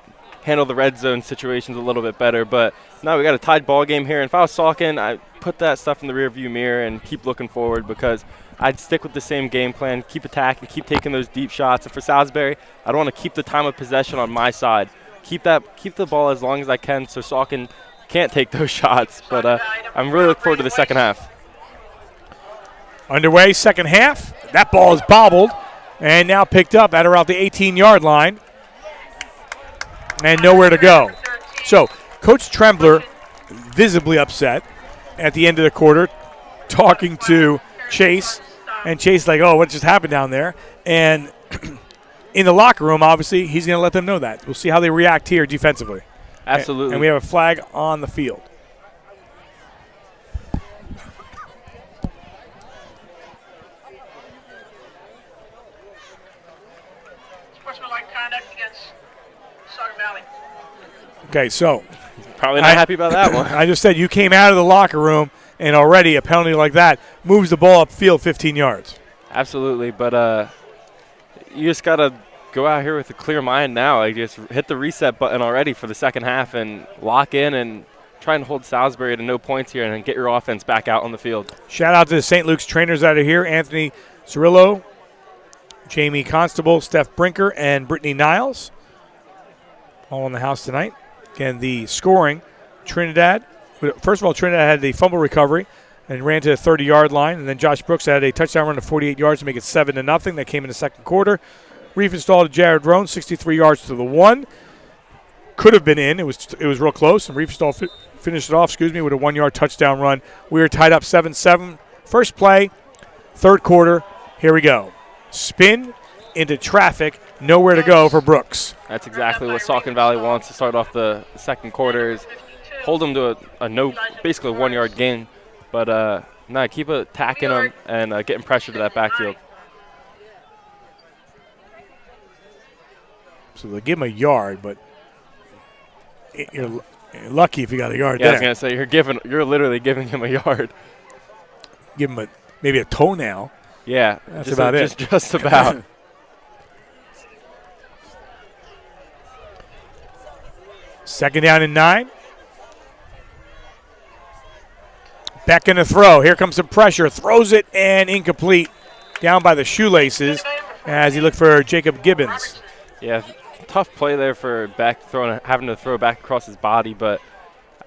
handle the red zone situations a little bit better. But no, we got a tied ball game here. And if I was Saucon, I put that stuff in the rearview mirror and keep looking forward because I'd stick with the same game plan, keep attacking, keep taking those deep shots. And for Salisbury, I don't want to keep the time of possession on my side. Keep the ball as long as I can so Saucon can't take those shots. But I'm really looking forward to the second half. Underway, second half. That ball is bobbled and now picked up at around the 18-yard line and nowhere to go. So Coach Trembler visibly upset at the end of the quarter, talking to Chase, and Chase like, oh, what just happened down there? And in the locker room, obviously, he's going to let them know that. We'll see how they react here defensively. Absolutely. And we have a flag on the field. Sportsmanlike conduct against Saucon Valley. Okay, so. Probably not happy about that one. I just said you came out of the locker room, and already a penalty like that moves the ball upfield 15 yards. Absolutely, but you just got to go out here with a clear mind now. Like, just hit the reset button already for the second half and lock in and try and hold Salisbury to no points here and then get your offense back out on the field. Shout out to the St. Luke's trainers out of here, Anthony Cirillo, Jamie Constable, Steph Brinker, and Brittany Niles. All in the house tonight. Again, the scoring, Trinidad. First of all, Trinidad had the fumble recovery and ran to the 30-yard line. And then Josh Brooks had a touchdown run of 48 yards to make it 7-0. That came in the second quarter. Reef installed to Jared Roan, 63 yards to the 1. Could have been in. It was real close. And Reef installed finished it off, with a 1-yard touchdown run. We were tied up 7-7. First play, third quarter. Here we go. Spin into traffic. Nowhere to go for Brooks. That's exactly what Saucon Valley wants to start off the second quarter is hold them to basically a 1-yard gain. But keep attacking them and getting pressure to that backfield. So they give him a yard, but you're lucky if you got a yard there. Yeah, I was going to say, you're literally giving him a yard. Give him maybe a toenail. Yeah. That's about it. Just about. Second down and 9. Back in the throw. Here comes some pressure. Throws it and incomplete. Down by the shoelaces as he looked for Jacob Gibbons. Yeah, tough play there for Beck, having to throw back across his body, but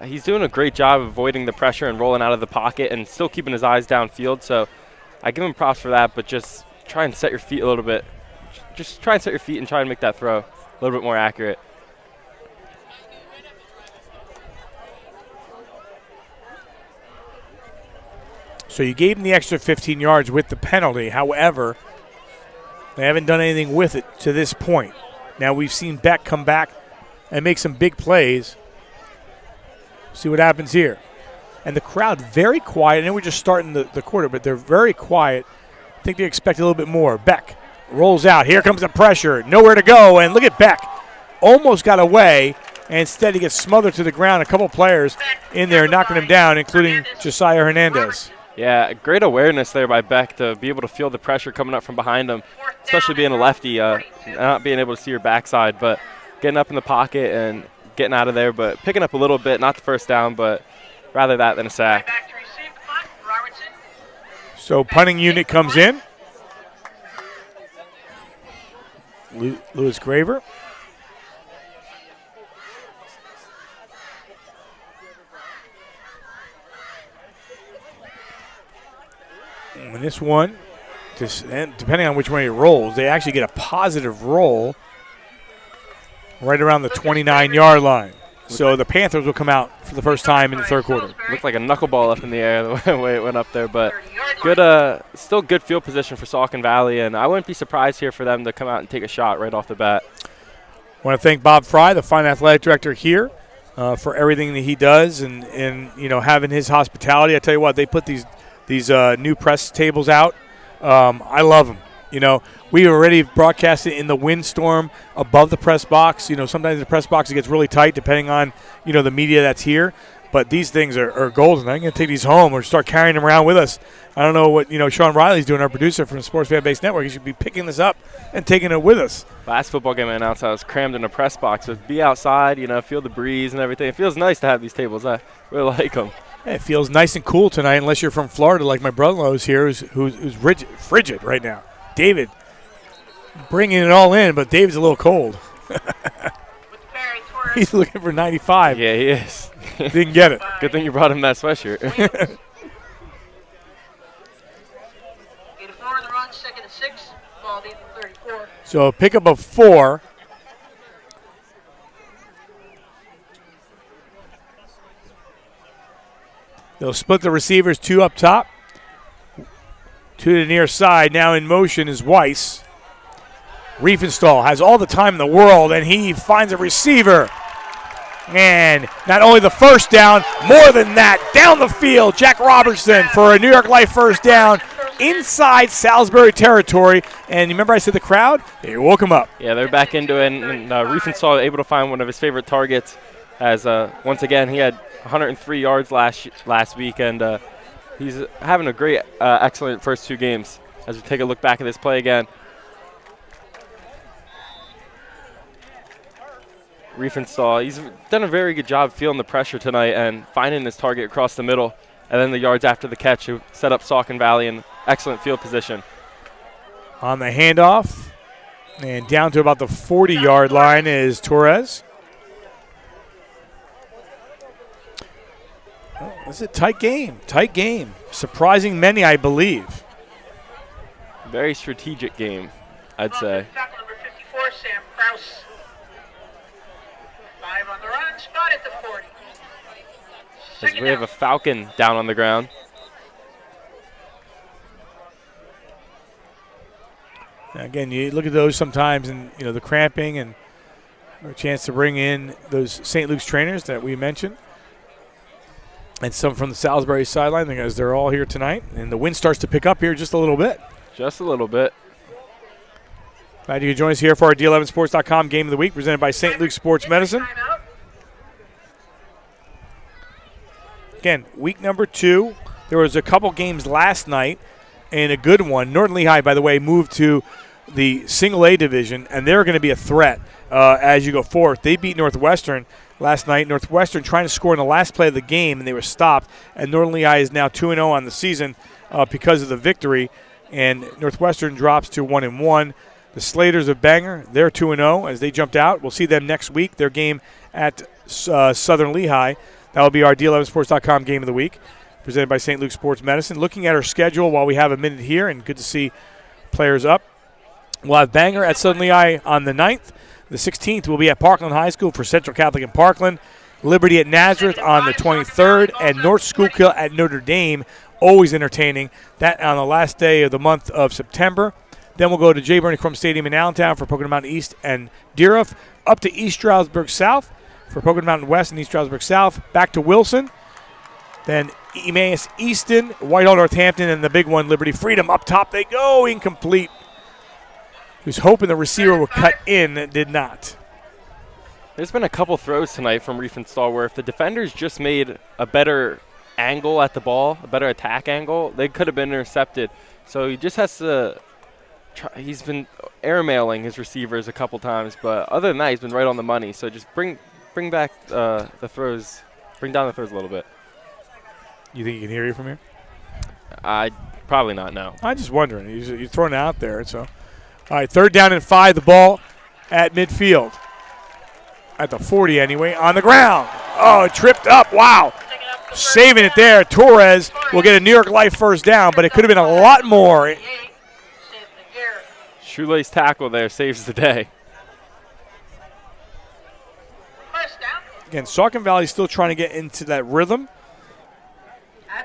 he's doing a great job of avoiding the pressure and rolling out of the pocket and still keeping his eyes downfield. So I give him props for that, but just try and set your feet a little bit. Just try and set your feet and try and make that throw a little bit more accurate. So you gave him the extra 15 yards with the penalty. However, they haven't done anything with it to this point. Now we've seen Beck come back and make some big plays. See what happens here. And the crowd very quiet. I know we're just starting the quarter, but they're very quiet. I think they expect a little bit more. Beck rolls out. Here comes the pressure. Nowhere to go. And look at Beck. Almost got away. And instead he gets smothered to the ground. A couple players in there knocking him down, including Josiah Hernandez. Yeah, great awareness there by Beck to be able to feel the pressure coming up from behind him, especially being a lefty, not being able to see your backside, but getting up in the pocket and getting out of there, but picking up a little bit, not the first down, but rather that than a sack. So punting unit comes in. Lewis Graver. And this one, depending on which way it rolls, they actually get a positive roll right around the 29-yard line. So the Panthers will come out for the first time in the third quarter. Looked like a knuckleball up in the air the way it went up there, but good, still good field position for Saucon Valley, and I wouldn't be surprised here for them to come out and take a shot right off the bat. I want to thank Bob Fry, the fine athletic director here, for everything that he does and having his hospitality. I tell you what, they put these new press tables out. I love them. We already broadcast it in the windstorm above the press box. Sometimes the press box gets really tight depending on, the media that's here. But these things are golden. I'm going to take these home or start carrying them around with us. I don't know what, Sean Riley's doing, our producer from the Sports Fan Base Network. He should be picking this up and taking it with us. Last football game I announced, I was crammed in a press box. So be outside, feel the breeze and everything. It feels nice to have these tables. I really like them. It feels nice and cool tonight, unless you're from Florida like my brother-in-law's here, who's frigid right now. David bringing it all in, but David's a little cold. He's looking for 95. Yeah, he is. Didn't get it. Good thing you brought him that sweatshirt. 84 on the run, 2nd and 6. Ball deep at 34. So a pickup of 4. They'll split the receivers, 2 up top, 2 to the near side. Now in motion is Weiss. Riefenstahl has all the time in the world, and he finds a receiver. And not only the first down, more than that, down the field, Jack Robertson for a New York Life first down inside Salisbury territory. And remember I said the crowd? They woke him up. Yeah, they're back into it, and Riefenstahl able to find one of his favorite targets as, once again, he had 103 yards last week, and he's having a great, excellent first 2 games. As we take a look back at this play again. Riefenstahl, he's done a very good job feeling the pressure tonight and finding his target across the middle, and then the yards after the catch to set up Saucon Valley in excellent field position. On the handoff, and down to about the 40-yard line is Torres. Oh, this is a tight game. Surprising many, I believe. Very strategic game, I'd say. Tackle number 54, Sam Krause. 5 on the run, spot at the 40. As we have a Falcon down on the ground. Now again, you look at those sometimes, and the cramping, and a chance to bring in those St. Luke's trainers that we mentioned, and some from the Salisbury sideline, because they're all here tonight, and the wind starts to pick up here just a little bit. Just a little bit. Glad you could join us here for our D11Sports.com Game of the Week, presented by St. Luke's Sports Medicine. Again, week number 2. There was a couple games last night, and a good one. Norton Lehigh, by the way, moved to the single A division, and they're going to be a threat as you go forward. They beat Northwestern last night. Northwestern trying to score in the last play of the game, and they were stopped. And Norton Lehigh is now 2-0 on the season because of the victory, and Northwestern drops to 1-1. The Slaters of Bangor, they're 2-0 as they jumped out. We'll see them next week. Their game at Southern Lehigh. That will be our D11Sports.com Game of the Week, presented by St. Luke's Sports Medicine. Looking at our schedule while we have a minute here, and good to see players up. We'll have Bangor at Southern Lehigh on the 9th. The 16th will be at Parkland High School for Central Catholic in Parkland. Liberty at Nazareth on the 23rd, and North Schuylkill at Notre Dame. Always entertaining. That on the last day of the month of September. Then we'll go to J. Bernie Crum Stadium in Allentown for Pocono Mountain East and Deerhoff. Up to East Stroudsburg South for Pocono Mountain West and East Stroudsburg South. Back to Wilson. Then Emmaus Easton, Whitehall Northampton, and the big one, Liberty Freedom. Up top they go. Incomplete. He was hoping the receiver would cut in. Did not. There's been a couple throws tonight from Riefenstahl where if the defenders just made a better angle at the ball, a better attack angle, they could have been intercepted. So he just has to he's been airmailing his receivers a couple times, but other than that, he's been right on the money. So just bring back the throws, bring down the throws a little bit. You think he can hear you from here? Probably not, no. I'm just wondering. You're throwing it out there. So, all right, 3rd down and 5, the ball at midfield. At the 40 anyway, on the ground. Oh, tripped up. Wow. Saving it there. Torres will get a New York Life first down, but it could have been a lot more. Shoelace tackle there saves the day. Again, Saucon Valley still trying to get into that rhythm.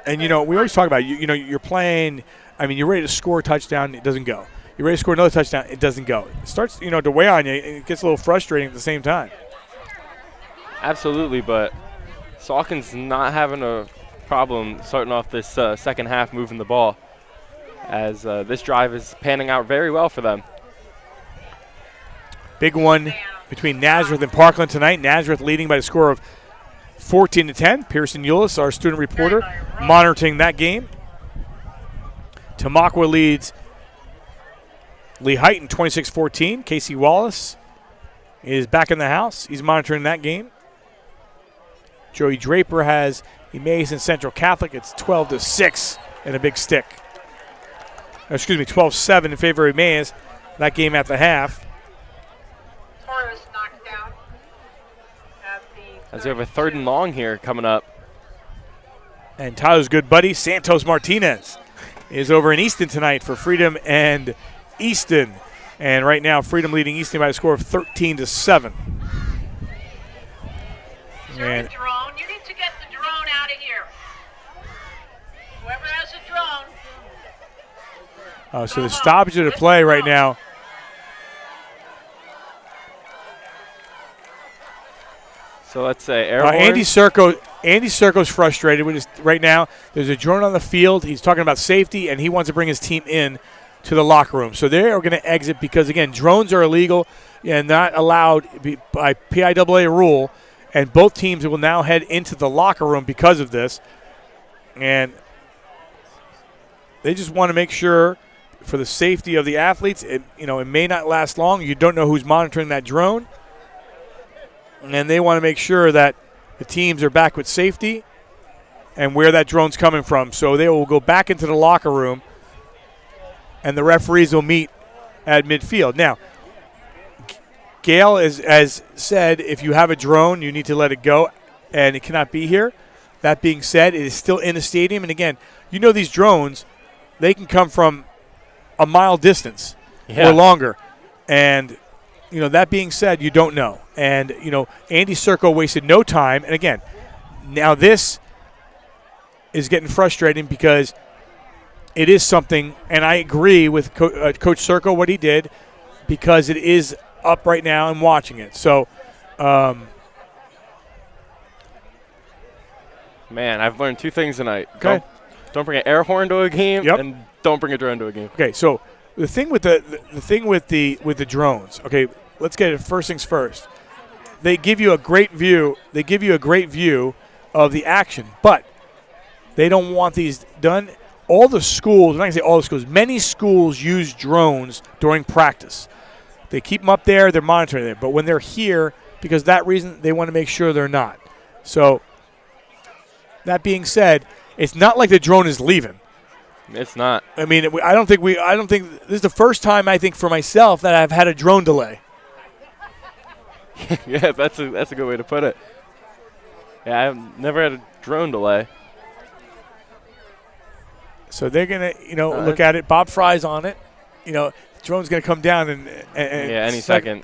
And, we always talk about, you're playing, you're ready to score a touchdown, it doesn't go. You're ready to score another touchdown, it doesn't go. It starts, to weigh on you, and it gets a little frustrating at the same time. Absolutely, but Saucon's not having a problem starting off this second half moving the ball, as this drive is panning out very well for them. Big one between Nazareth and Parkland tonight. Nazareth leading by the score of 14-10. Pearson Eulis, our student reporter, monitoring that game. Tamaqua leads Lee Heighton 26-14. Casey Wallace is back in the house. He's monitoring that game. Joey Draper has Emmaus and Central Catholic. It's 12-6 and a big stick. 12-7 in favor of Emmaus. That game at the half. As we have a 3rd and long here coming up. And Tyler's good buddy, Santos Martinez, is over in Easton tonight for Freedom and Easton. And right now, Freedom leading Easton by a score of 13-7. And Drone, you need to get the drone out of here. Whoever has a drone. so the stoppage of the play right now. So let's say air horn. Andy Serko's frustrated with right now. There's a drone on the field. He's talking about safety, and he wants to bring his team in to the locker room. So they are going to exit because, again, drones are illegal and not allowed by PIAA rule, and both teams will now head into the locker room because of this. And they just want to make sure for the safety of the athletes, it may not last long. You don't know who's monitoring that drone. And they want to make sure that the teams are back with safety and where that drone's coming from. So they will go back into the locker room, and the referees will meet at midfield. Now, Gail has said if you have a drone, you need to let it go, and it cannot be here. That being said, it is still in the stadium. And, again, these drones, they can come from a mile distance or longer. And that being said, you don't know. And, Andy Serko wasted no time. And, again, now this is getting frustrating because it is something, and I agree with Coach Serko what he did because it is up right now. I'm watching it. So, man, I've learned 2 things tonight. Okay. Don't bring an air horn to a game, and don't bring a drone to a game. Okay, so the thing with the drones. Okay, let's get it first things first. They give you a great view. They give you a great view of the action, but they don't want these done. All the schools, I'm not going to say all the schools, many schools use drones during practice. They keep them up there. They're monitoring it. But when they're here, because of that reason, they want to make sure they're not. So that being said, it's not like the drone is leaving. It's not. I mean, I don't think this is the first time I think for myself that I've had a drone delay. Yeah, that's a good way to put it. Yeah, I've never had a drone delay. So they're gonna, look at it. Bob Fry's on it. The drone's gonna come down and any second.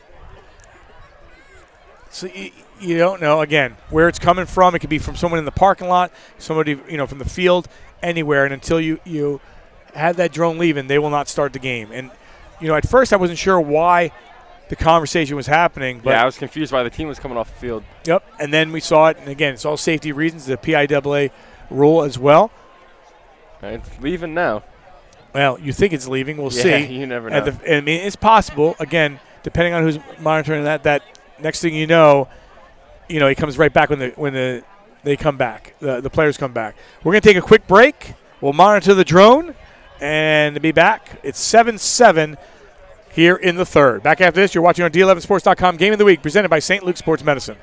So you don't know again where it's coming from. It could be from someone in the parking lot, somebody from the field, anywhere. And until you have that drone leaving, they will not start the game. And at first I wasn't sure why the conversation was happening. But yeah, I was confused why the team was coming off the field. Yep, and then we saw it, and again, it's all safety reasons, the PIAA rule as well. It's leaving now. Well, you think it's leaving. We'll see. You never know. I mean, it's possible, again, depending on who's monitoring that next thing you know, he comes right back when they come back, the players come back. We're going to take a quick break. We'll monitor the drone and be back. It's 7-7 here in the third. Back after this, you're watching on D11Sports.com Game of the Week, presented by St. Luke Sports Medicine.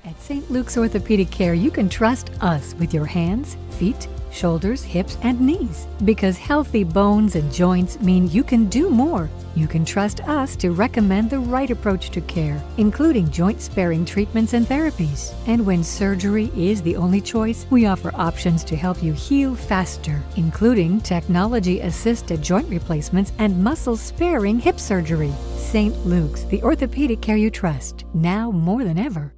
At St. Luke's Orthopedic Care, you can trust us with your hands, feet, shoulders, hips, and knees. Because healthy bones and joints mean you can do more. You can trust us to recommend the right approach to care, including joint-sparing treatments and therapies. And when surgery is the only choice, we offer options to help you heal faster, including technology-assisted joint replacements and muscle-sparing hip surgery. St. Luke's, the orthopedic care you trust, now more than ever.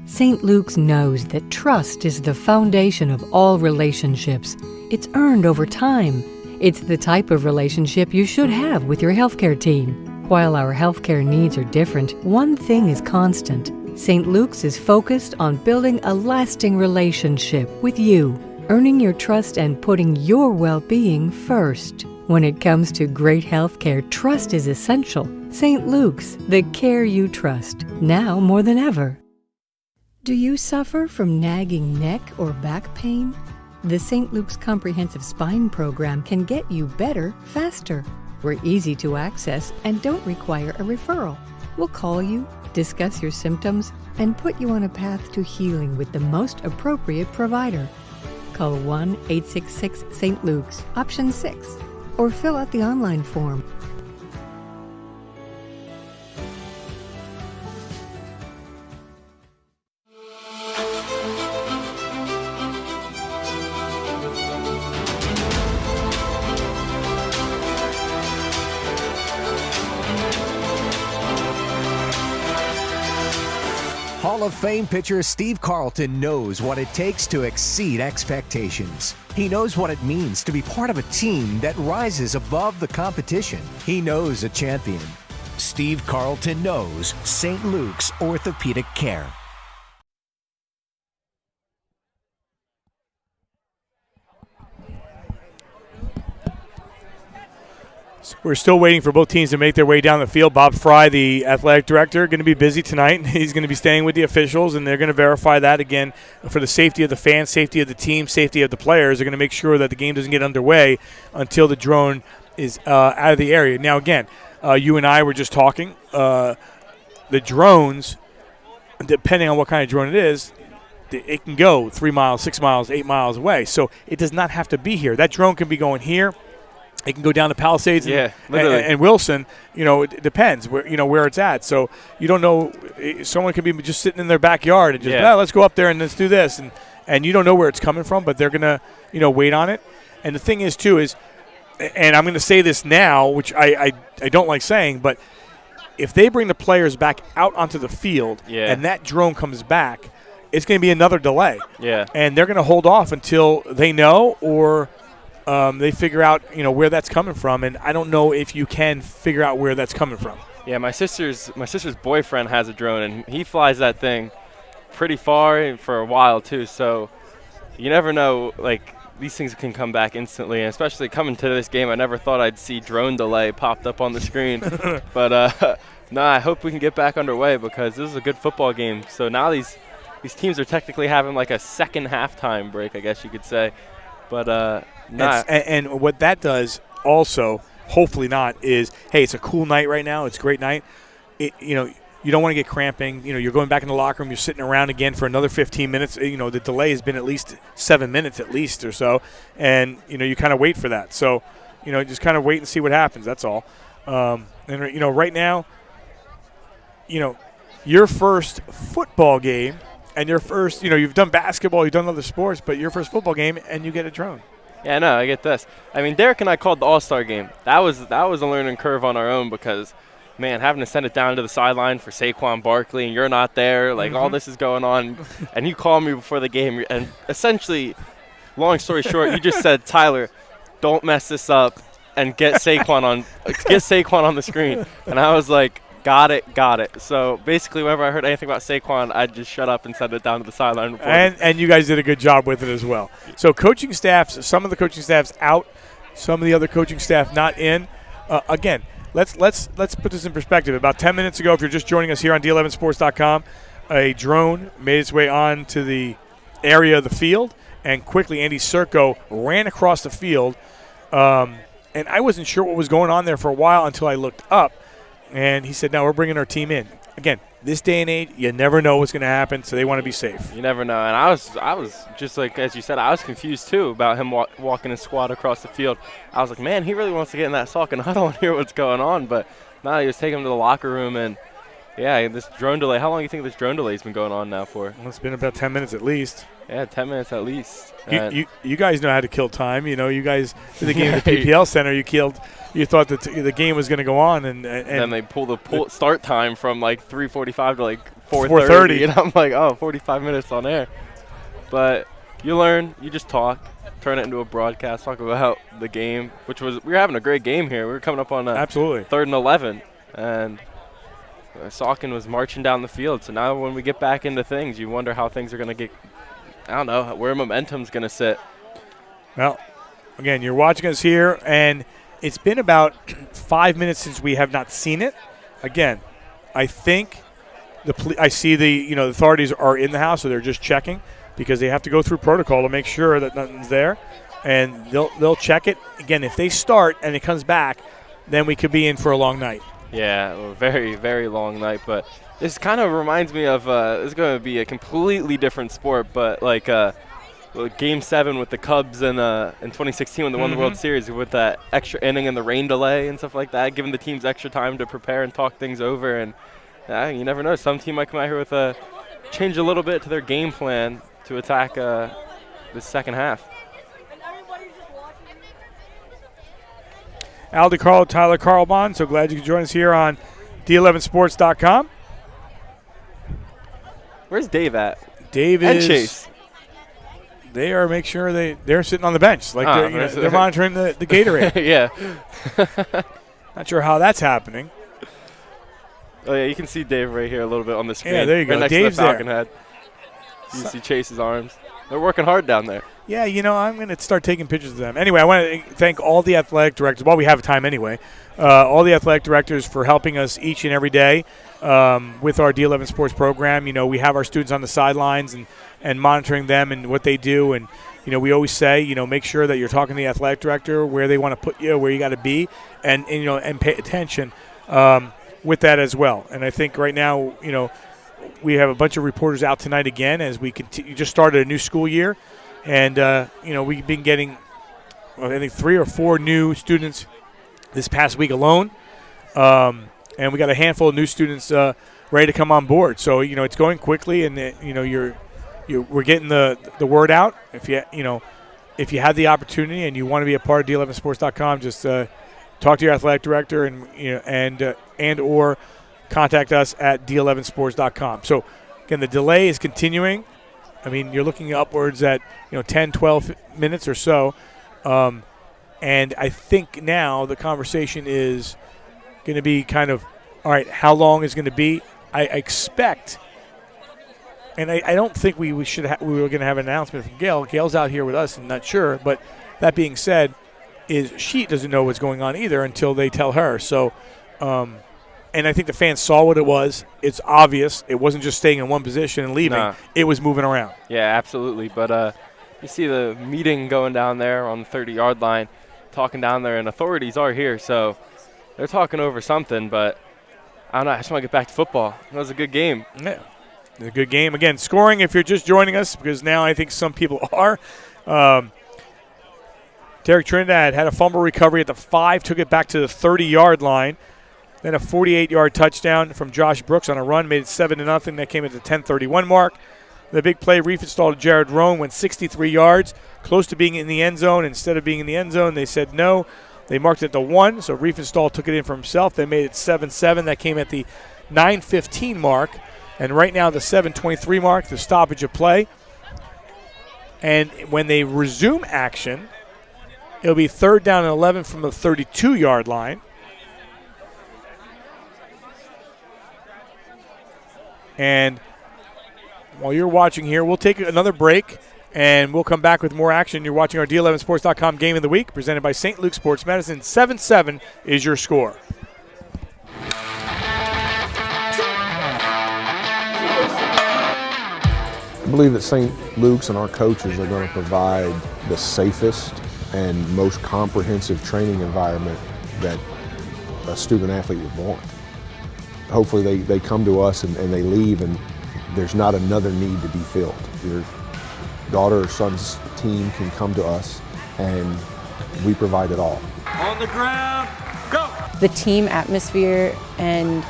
St. Luke's knows that trust is the foundation of all relationships. It's earned over time. It's the type of relationship you should have with your healthcare team. While our healthcare needs are different, one thing is constant. St. Luke's is focused on building a lasting relationship with you, earning your trust and putting your well-being first. When it comes to great healthcare, trust is essential. St. Luke's, the care you trust, now more than ever. Do you suffer from nagging neck or back pain? The St. Luke's Comprehensive Spine Program can get you better, faster. We're easy to access and don't require a referral. We'll call you, discuss your symptoms, and put you on a path to healing with the most appropriate provider. Call 1-866-St. Luke's, option 6, or fill out the online form. Hall of Fame pitcher Steve Carlton knows what it takes to exceed expectations. He knows what it means to be part of a team that rises above the competition. He knows a champion. Steve Carlton knows St. Luke's Orthopedic Care. We're still waiting for both teams to make their way down the field. Bob Fry, the athletic director, going to be busy tonight. He's going to be staying with the officials, and they're going to verify that again for the safety of the fans, safety of the team, safety of the players. They're going to make sure that the game doesn't get underway until the drone is out of the area. Now, again, you and I were just talking. The drones, depending on what kind of drone it is, it can go 3 miles, 6 miles, 8 miles away. So it does not have to be here. That drone can be going here. It can go down to Palisades and Wilson. You know, it depends where it's at. So you don't know. Someone could be just sitting in their backyard and just let's go up there and let's do this, and you don't know where it's coming from, but they're gonna wait on it. And the thing is too is, and I'm going to say this now, which I don't like saying, but if they bring the players back out onto the field and that drone comes back, it's going to be another delay. Yeah. And they're going to hold off until they know or they figure out, where that's coming from. And I don't know if you can figure out where that's coming from. Yeah, my sister's boyfriend has a drone, and he flies that thing pretty far for a while too. So you never know, like, these things can come back instantly, and especially coming to this game, I never thought I'd see drone delay popped up on the screen. But I hope we can get back underway because this is a good football game. So now these teams are technically having like a second halftime break, I guess you could say. But and what that does also, hopefully not, is, hey, it's a cool night right now. It's a great night. You don't want to get cramping. You're going back in the locker room. You're sitting around again for another 15 minutes. The delay has been at least 7 minutes at least or so. And, you kind of wait for that. So, just kind of wait and see what happens. That's all. Right now, your first football game and your first, you've done basketball, you've done other sports, but your first football game and you get a drone. Yeah, no, I get this. I mean, Derek and I called the All-Star game. That was a learning curve on our own because, man, having to send it down to the sideline for Saquon Barkley and you're not there, like all this is going on, and you called me before the game, and essentially, long story short, you just said, Tyler, don't mess this up and get Saquon on the screen. And I was like, got it. So basically, whenever I heard anything about Saquon, I'd just shut up and send it down to the sideline. And you guys did a good job with it as well. So coaching staffs, some of the coaching staffs out, some of the other coaching staff not in. Again, let's put this in perspective. About 10 minutes ago, if you're just joining us here on D11Sports.com, a drone made its way on to the area of the field, and quickly Andy Serco ran across the field. And I wasn't sure what was going on there for a while until I looked up. And he said, no, we're bringing our team in. Again, this day and age, you never know what's going to happen, so they want to be safe. You never know. And I was just like, as you said, I was confused, too, about him walking his squad across the field. I was like, man, he really wants to get in that Saucon huddle and hear what's going on. But no, he was taking him to the locker room. And, yeah, this drone delay, how long do you think this drone delay has been going on now for? Well, it's been about 10 minutes at least. Yeah, 10 minutes at least. You guys know how to kill time. You guys did the game at the PPL Center. You thought that the game was going to go on, and then they pull the start time from like 3:45 to like 4:30, and I'm like, 45 minutes on air. But you learn, you just talk, turn it into a broadcast, talk about the game, we were having a great game here. We were coming up on absolutely 3rd and 11, and Saucon was marching down the field. So now when we get back into things, you wonder how things are going to get. I don't know where momentum's going to sit. Well, again, you're watching us here, and it's been about 5 minutes since we have not seen it. Again, I think I see the authorities are in the house, so they're just checking because they have to go through protocol to make sure that nothing's there, and they'll check it. Again, if they start and it comes back, then we could be in for a long night. Yeah, a very, very long night. But this kind of reminds me of it's going to be a completely different sport, but like Game 7 with the Cubs in 2016 when they won the World Series with that extra inning and the rain delay and stuff like that, giving the teams extra time to prepare and talk things over. And you never know. Some team might come out here with change a little bit to their game plan to attack the second half. Al DeCarlo, Tyler Carlbon, so glad you could join us here on D11sports.com. Where's Dave at? Dave and is Chase. They are make sure they're sitting on the bench, like they're monitoring the Gatorade. Yeah. Not sure how that's happening. Oh yeah, you can see Dave right here a little bit on the screen. Yeah, there you go. Right next Dave's to the Falcon there. head. You can see Chase's arms. They're working hard down there. Yeah, I'm going to start taking pictures of them. Anyway, I want to thank all the athletic directors. Well, we have time anyway. All the athletic directors for helping us each and every day with our D11 sports program. We have our students on the sidelines and monitoring them and what they do. And, we always say, make sure that you're talking to the athletic director where they want to put you, where you got to be, and pay attention with that as well. And I think right now, we have a bunch of reporters out tonight again as we continue. Just started a new school year. And, we've been getting, I think, 3 or 4 new students this past week alone. And we got a handful of new students ready to come on board. So, it's going quickly, and, we're getting the word out. If you have the opportunity and you want to be a part of D11sports.com, just talk to your athletic director and or contact us at D11sports.com. So, again, the delay is continuing. I mean, you're looking upwards at 10, 12 minutes or so, and I think now the conversation is going to be kind of, all right, how long is going to be? I expect, and I don't think we were going to have an announcement from Gail. Gail's out here with us, I'm not sure, but that being said, she doesn't know what's going on either until they tell her. So, and I think the fans saw what it was. It's obvious. It wasn't just staying in one position and leaving. Nah. It was moving around. Yeah, absolutely. But you see the meeting going down there on the 30-yard line, talking down there, and authorities are here. So they're talking over something, but I don't know. I just want to get back to football. That was a good game. Yeah, it was a good game. Again, scoring if you're just joining us, because now I think some people are. Derek Trinidad had a fumble recovery at the 5, took it back to the 30-yard line. Then a 48-yard touchdown from Josh Brooks on a run made it 7-0. That came at the 10:31 mark. The big play, Riefenstahl to Jared Roan, went 63 yards, close to being in the end zone. Instead of being in the end zone, they said no. They marked it the 1, so Riefenstahl took it in for himself. They made it 7-7. That came at the 9:15 mark. And right now, the 7:23 mark, the stoppage of play. And when they resume action, it'll be 3rd down and 11 from the 32-yard line. And while you're watching here, we'll take another break, and we'll come back with more action. You're watching our D11sports.com Game of the Week, presented by St. Luke Sports Medicine. 7-7 is your score. I believe that St. Luke's and our coaches are going to provide the safest and most comprehensive training environment that a student athlete would want. Hopefully they come to us and they leave and there's not another need to be filled. Your daughter or son's team can come to us and we provide it all. On the ground, go! The team atmosphere and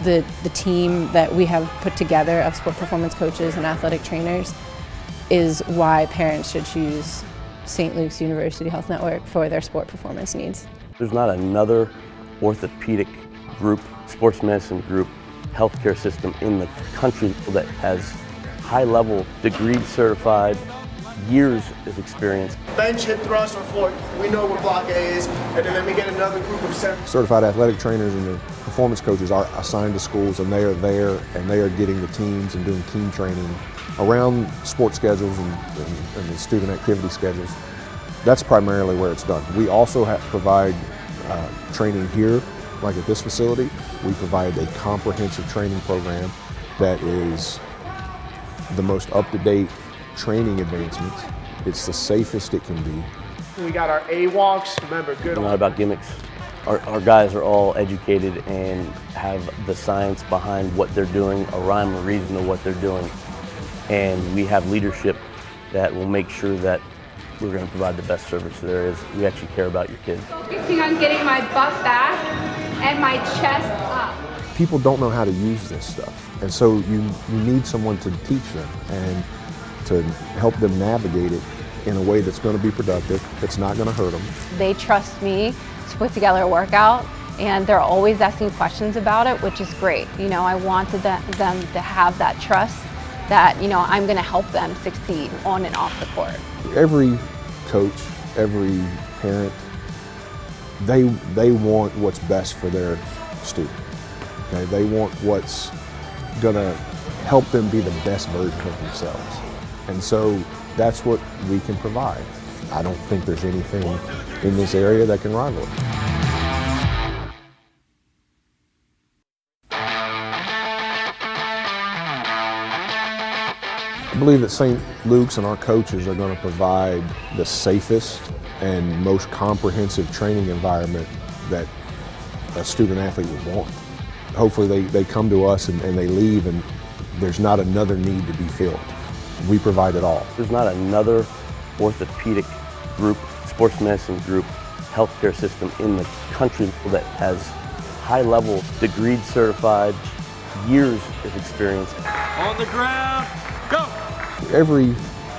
the team that we have put together of sport performance coaches and athletic trainers is why parents should choose St. Luke's University Health Network for their sport performance needs. There's not another orthopedic group, sports medicine group, healthcare system in the country that has high-level, degree certified, years of experience. Bench, hip thrust, or floor, we know what block A is, and then we get another group of 7. Certified athletic trainers and the performance coaches are assigned to schools, and they are there and they are getting the teams and doing team training around sports schedules and the student activity schedules. That's primarily where it's done. We also provide training here, like at this facility. We provide a comprehensive training program that is the most up-to-date training advancements. It's the safest it can be. We got our A-walks, remember, good. Not about gimmicks. Our guys are all educated and have the science behind what they're doing, a rhyme or reason to what they're doing. And we have leadership that will make sure that we're going to provide the best service there is. We actually care about your kids. Focusing on getting my butt back and my chest up. People don't know how to use this stuff. And so you need someone to teach them and to help them navigate it in a way that's going to be productive, that's not going to hurt them. They trust me to put together a workout, and they're always asking questions about it, which is great. You know, I wanted them to have that trust that, you know, I'm going to help them succeed on and off the court. Every coach, every parent, they want what's best for their student. Okay? They want what's going to help them be the best version of themselves. And so that's what we can provide. I don't think there's anything in this area that can rival it. I believe that St. Luke's and our coaches are going to provide the safest and most comprehensive training environment that a student athlete would want. Hopefully they come to us and they leave and there's not another need to be filled. We provide it all. There's not another orthopedic group, sports medicine group, healthcare system in the country that has high-level, degreed certified, years of experience. On the ground, go! Every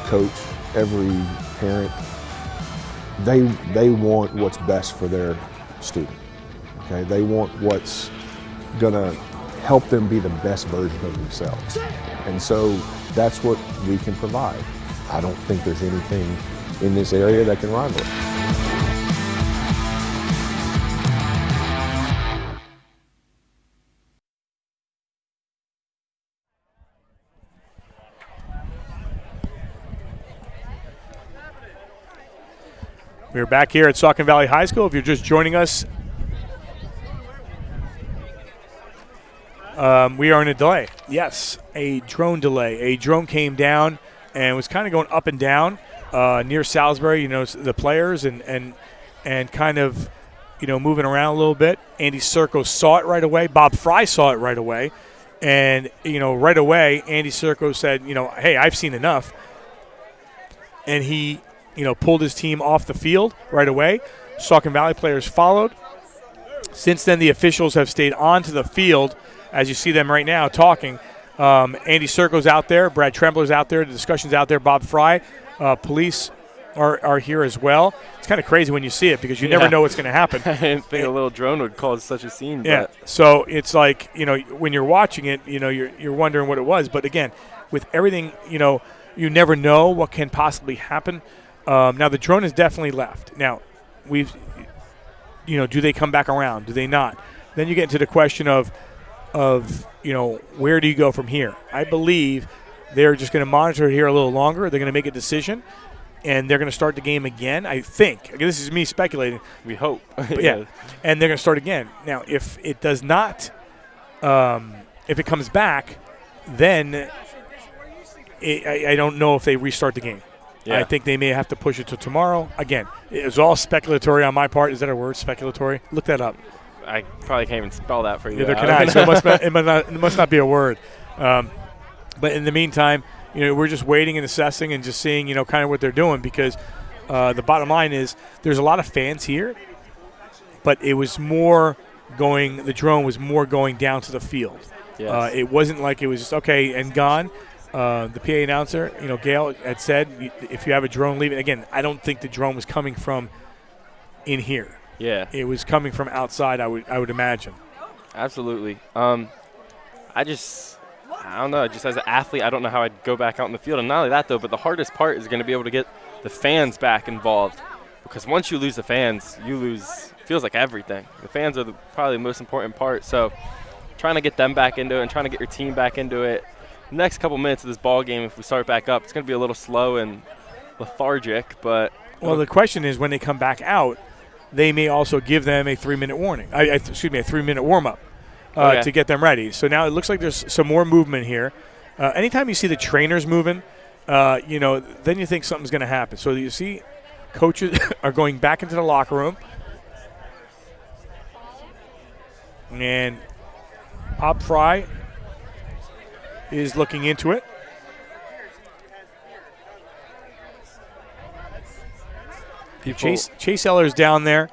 coach, every parent, they want what's best for their student. Okay? They want what's going to help them be the best version of themselves. And so that's what we can provide. I don't think there's anything in this area that can rival it. We're back here at Saucon Valley High School. If you're just joining us, we are in a delay. Yes, a drone delay. A drone came down and was kind of going up and down near Salisbury. You know, the players and kind of, you know, moving around a little bit. Andy Serco saw it right away. Bob Fry saw it right away, and you know, right away, Andy Serco said, you know, hey, I've seen enough, and he, you know, pulled his team off the field right away. Saucon Valley players followed. Since then, the officials have stayed onto the field, as you see them right now talking. Andy Serco's out there. Brad Trembler's out there. The discussion's out there. Bob Fry. Police are here as well. It's kind of crazy when you see it because you never know what's going to happen. I didn't think a little drone would cause such a scene. Yeah, but. So it's like, you know, when you're watching it, you know, you're wondering what it was. But, again, with everything, you know, you never know what can possibly happen. Now, the drone has definitely left. Now, you know, do they come back around? Do they not? Then you get into the question of, you know, where do you go from here? I believe they're just going to monitor it here a little longer. They're going to make a decision, and they're going to start the game again, I think. Again, this is me speculating. We hope. But yeah, and they're going to start again. Now, if it does not, if it comes back, then I don't know if they restart the game. Yeah. I think they may have to push it to tomorrow. Again, it was all speculatory on my part. Is that a word, speculatory? Look that up. I probably can't even spell that for you. Neither can I, so it must not be a word. But in the meantime, you know, we're just waiting and assessing and just seeing, you know, kind of what they're doing because the bottom line is there's a lot of fans here, but it was more going – the drone was more going down to the field. Yes. It wasn't like it was just okay and gone. The PA announcer, you know, Gail had said if you have a drone leaving – again, I don't think the drone was coming from in here. Yeah. It was coming from outside, I would imagine. Absolutely. I don't know. Just as an athlete, I don't know how I'd go back out in the field. And not only that, though, but the hardest part is going to be able to get the fans back involved. Because once you lose the fans, you lose, feels like everything. The fans are probably the most important part. So trying to get them back into it and trying to get your team back into it. The next couple minutes of this ball game, if we start back up, it's going to be a little slow and lethargic. But well, the question is when they come back out, they may also give them a 3-minute warning. A 3-minute warm-up to get them ready. So now it looks like there's some more movement here. Anytime you see the trainers moving, you know, then you think something's going to happen. So you see coaches are going back into the locker room. And Bob Fry is looking into it. Chase Eller's down there.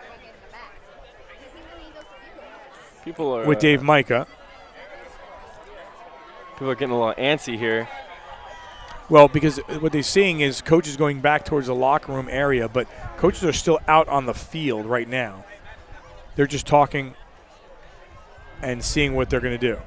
People are with Dave Micah. People are getting a little antsy here. Well, because what they're seeing is coaches going back towards the locker room area, but coaches are still out on the field right now. They're just talking and seeing what they're going to do.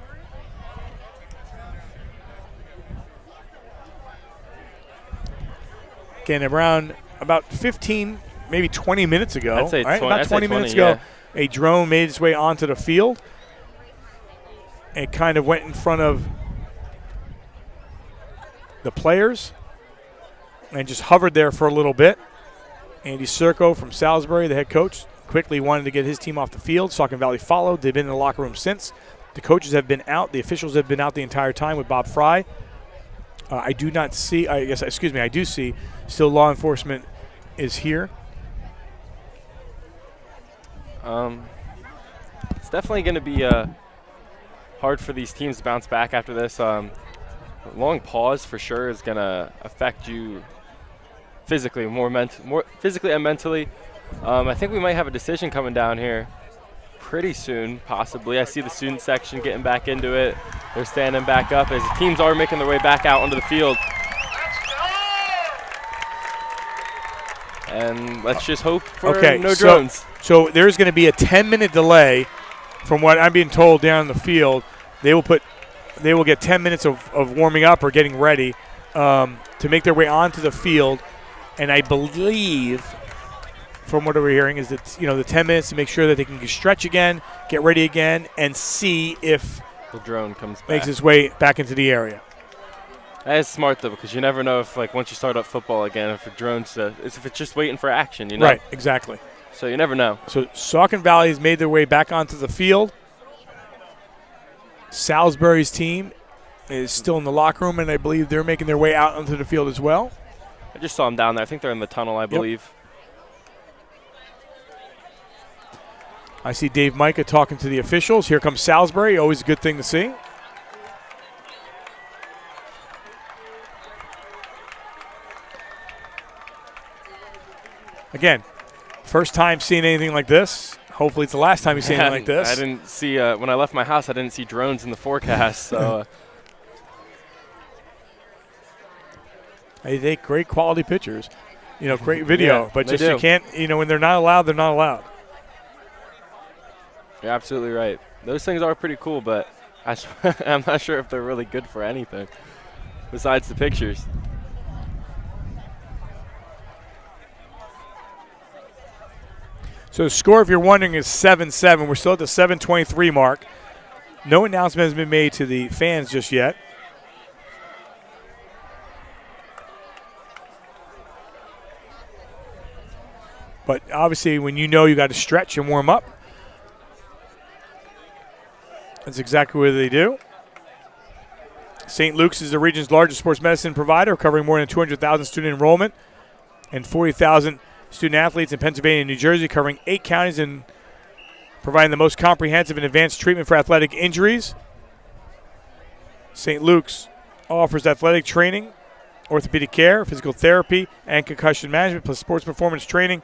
Again, around about 15, maybe 20 minutes ago, I'd say about 20 minutes ago, yeah. a drone made its way onto the field. It kind of went in front of the players and just hovered there for a little bit. Andy Serco from Salisbury, the head coach, quickly wanted to get his team off the field. Saucon Valley followed. They've been in the locker room since. The coaches have been out. The officials have been out the entire time with Bob Fry. I do see still law enforcement is here. It's definitely going to be hard for these teams to bounce back after this. Long pause for sure is going to affect you physically, more physically and mentally. I think we might have a decision coming down here pretty soon, possibly. I see the student section getting back into it. They're standing back up as the teams are making their way back out onto the field. And let's just hope for no drones. So there's going to be a 10-minute delay from what I'm being told down the field. They will get 10 minutes of warming up or getting ready to make their way onto the field. And I believe, from what we're hearing, is that the 10 minutes to make sure that they can stretch again, get ready again, and see if the drone comes back. Makes its way back into the area. That is smart though, because you never know if once you start up football again, if a drone's if it's just waiting for action, Right, exactly. So you never know. So Saucon Valley has made their way back onto the field. Salisbury's team is still in the locker room, and I believe they're making their way out onto the field as well. I just saw them down there. I think they're in the tunnel, I believe. I see Dave Micah talking to the officials. Here comes Salisbury, always a good thing to see. Again, first time seeing anything like this. Hopefully it's the last time you see anything like this. I didn't see, when I left my house, I didn't see drones in the forecast. So they take great quality pictures, great video. Yeah, but they just do. you can't, when they're not allowed, they're not allowed. You're absolutely right. Those things are pretty cool, but I'm not sure if they're really good for anything besides the pictures. So the score, if you're wondering, is 7-7. We're still at the 7:23 mark. No announcement has been made to the fans just yet. But obviously, when you got to stretch and warm up, that's exactly what they do. St. Luke's is the region's largest sports medicine provider, covering more than 200,000 student enrollment and 40,000 student athletes in Pennsylvania and New Jersey, covering 8 counties and providing the most comprehensive and advanced treatment for athletic injuries. St. Luke's offers athletic training, orthopedic care, physical therapy, and concussion management, plus sports performance training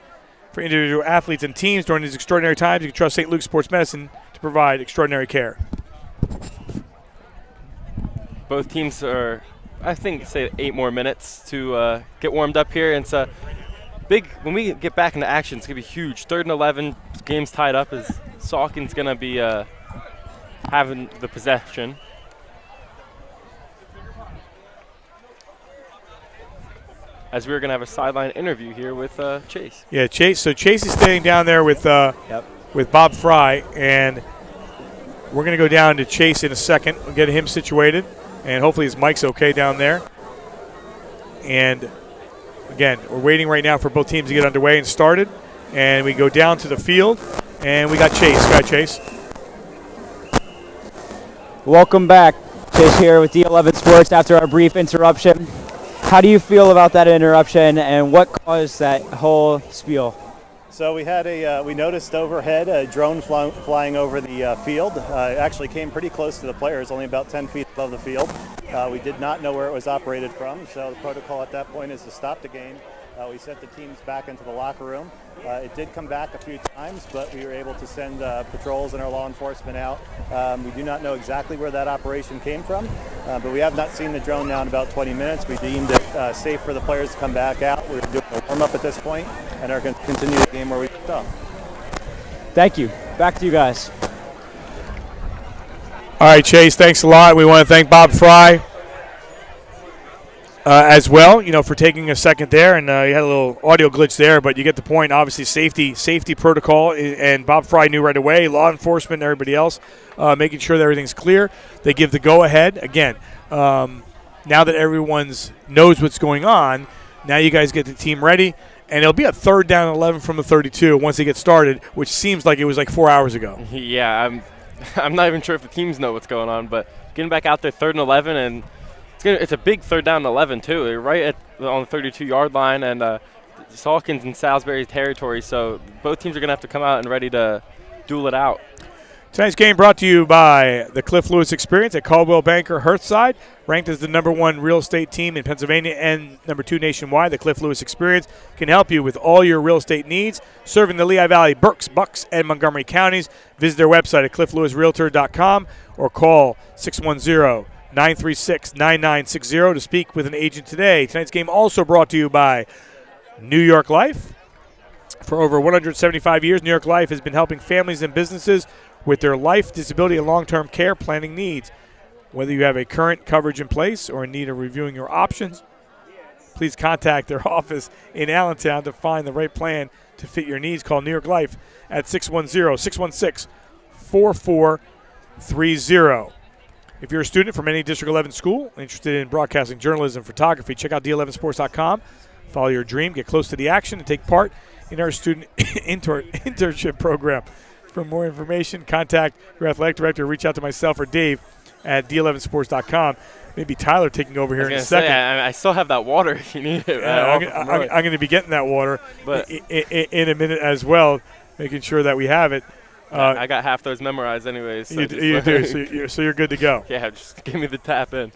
for individual athletes and teams. During these extraordinary times, you can trust St. Luke's Sports Medicine to provide extraordinary care. Both teams are, I think, say 8 more minutes to get warmed up here. And it's big. When we get back into action, it's going to be huge. 3rd and 11, game's tied up as Saucon's going to be having the possession. As we're going to have a sideline interview here with Chase. Yeah, Chase. So Chase is staying down there with Bob Fry, and we're going to go down to Chase in a second. We'll get him situated, and hopefully his mic's okay down there. And again, we're waiting right now for both teams to get underway and started. And we go down to the field, and we got Chase. Go ahead, Chase. Welcome back. Chase here with D11 Sports after our brief interruption. How do you feel about that interruption, and what caused that whole spiel? So we had we noticed overhead a drone flying over the field. It actually came pretty close to the players, only about 10 feet above the field. We did not know where it was operated from, so the protocol at that point is to stop the game. We sent the teams back into the locker room. It did come back a few times, but we were able to send patrols and our law enforcement out. We do not know exactly where that operation came from, but we have not seen the drone now in about 20 minutes. We deemed it safe for the players to come back out. We're doing a warm-up at this point and are going to continue the game where we left off. Thank you. Back to you guys. All right, Chase, thanks a lot. We want to thank Bob Fry as well, for taking a second there. And you had a little audio glitch there, but you get the point. Obviously, safety protocol, and Bob Fry knew right away. Law enforcement and everybody else making sure that everything's clear. They give the go-ahead. Again, now that everyone knows what's going on, now you guys get the team ready. And it'll be a 3rd down and 11 from the 32 once they get started, which seems like it was like 4 hours ago. Yeah, I'm not even sure if the teams know what's going on, but getting back out there 3rd and 11, and it's a big 3rd down and 11 too. They're right on the 32-yard line, and Saucon's in Salisbury territory, so both teams are going to have to come out and ready to duel it out. Tonight's game brought to you by the Cliff Lewis Experience at Caldwell Banker Hearthside, ranked as the #1 real estate team in Pennsylvania and #2 nationwide. The Cliff Lewis Experience can help you with all your real estate needs, serving the Lehigh Valley, Berks, Bucks, and Montgomery counties. Visit their website at clifflewisrealtor.com or call 610-936-9960 to speak with an agent today. Tonight's game also brought to you by New York Life. For over 175 years, New York Life has been helping families and businesses with their life, disability, and long-term care planning needs. Whether you have a current coverage in place or in need of reviewing your options, please contact their office in Allentown to find the right plan to fit your needs. Call New York Life at 610-616-4430. If you're a student from any District 11 school interested in broadcasting, journalism, photography, check out d11sports.com. Follow your dream, get close to the action, and take part in our student internship program. For more information, contact your athletic director, reach out to myself or Dave at d11sports.com. Maybe Tyler taking over here in a second. I still have that water if you need it. I'm going to be getting that water in a minute as well, making sure that we have it. I got half those memorized anyways. So you do, so you're good to go. Yeah, just give me the tap in.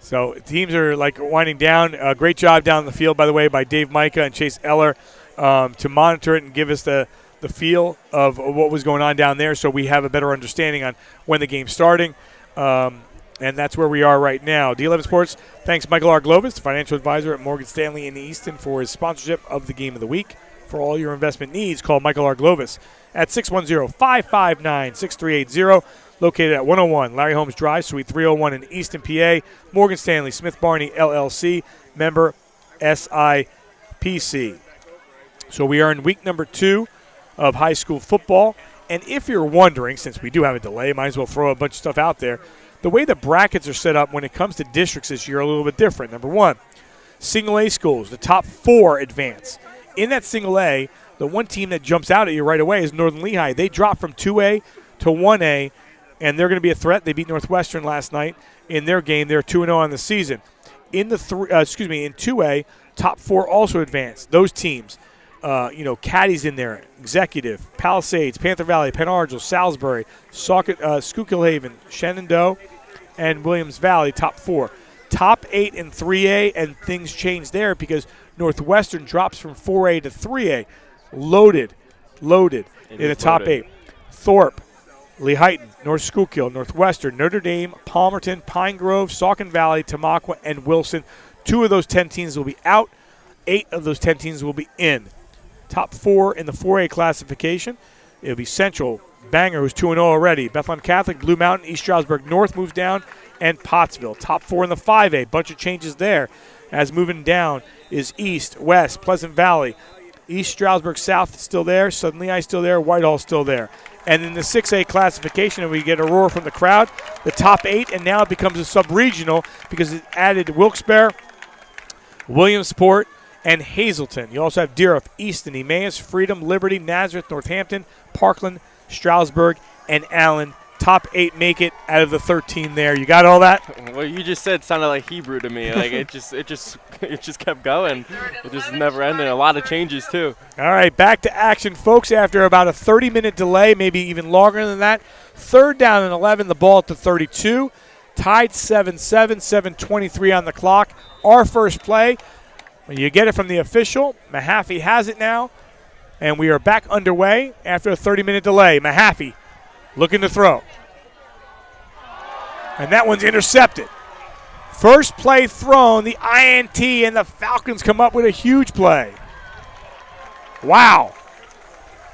So teams are winding down. Great job down the field, by the way, by Dave Micah and Chase Eller to monitor it and give us the feel of what was going on down there, so we have a better understanding on when the game's starting. And that's where we are right now. D11 Sports thanks Michael R. Glovis, financial advisor at Morgan Stanley in Easton, for his sponsorship of the Game of the Week. For all your investment needs, call Michael R. Glovis at 610-559-6380, located at 101 Larry Holmes Drive, Suite 301 in Easton, PA. Morgan Stanley, Smith Barney, LLC, member SIPC. So we are in week number 2 of high school football. And if you're wondering, since we do have a delay, might as well throw a bunch of stuff out there. The way the brackets are set up when it comes to districts this year are a little bit different. Number 1, single A schools, the top 4 advance. In that single A, the one team that jumps out at you right away is Northern Lehigh. They dropped from 2A to 1A, and they're going to be a threat. They beat Northwestern last night in their game. They're 2-0 on the season. In in 2A, top 4 also advance. Those teams. Caddy's in there, Executive, Palisades, Panther Valley, Penn Argyl, Salisbury, Schuylkill Haven, Shenandoah, and Williams Valley, top 4. Top 8 in 3A, and things change there because Northwestern drops from 4A to 3A. Loaded in the top 8. Thorpe, Lehighton, North Schuylkill, Northwestern, Notre Dame, Palmerton, Pine Grove, Saucon Valley, Tamaqua, and Wilson. 2 of those 10 teams will be out. 8 of those 10 teams will be in. Top 4 in the 4A classification. It'll be Central, Bangor, who's 2-0 already. Bethlehem Catholic, Blue Mountain, East Stroudsburg North moves down, and Pottsville. Top 4 in the 5A. Bunch of changes there. As moving down is East, West, Pleasant Valley. East Stroudsburg South is still there. Southern Lehigh still there. Whitehall still there. And in the 6A classification, and we get a roar from the crowd, the top 8, and now it becomes a sub-regional because it added Wilkes-Barre, Williamsport, and Hazleton. You also have Deerhoff, Easton, Emmaus, Freedom, Liberty, Nazareth, Northampton, Parkland, Stroudsburg, and Allen top 8 make it out of the 13 there. You got all that? What you just said sounded like Hebrew to me. Like it just kept going. It just never ended. A lot of changes too. All right, back to action, folks. After about a 30-minute delay, maybe even longer than that. 3rd down and 11, the ball at the 32. Tied 7-7, 7:23 on the clock. Our first play. You get it from the official. Mahaffey has it now. And we are back underway after a 30-minute delay. Mahaffey looking to throw. And that one's intercepted. First play thrown, the INT, and the Falcons come up with a huge play. Wow.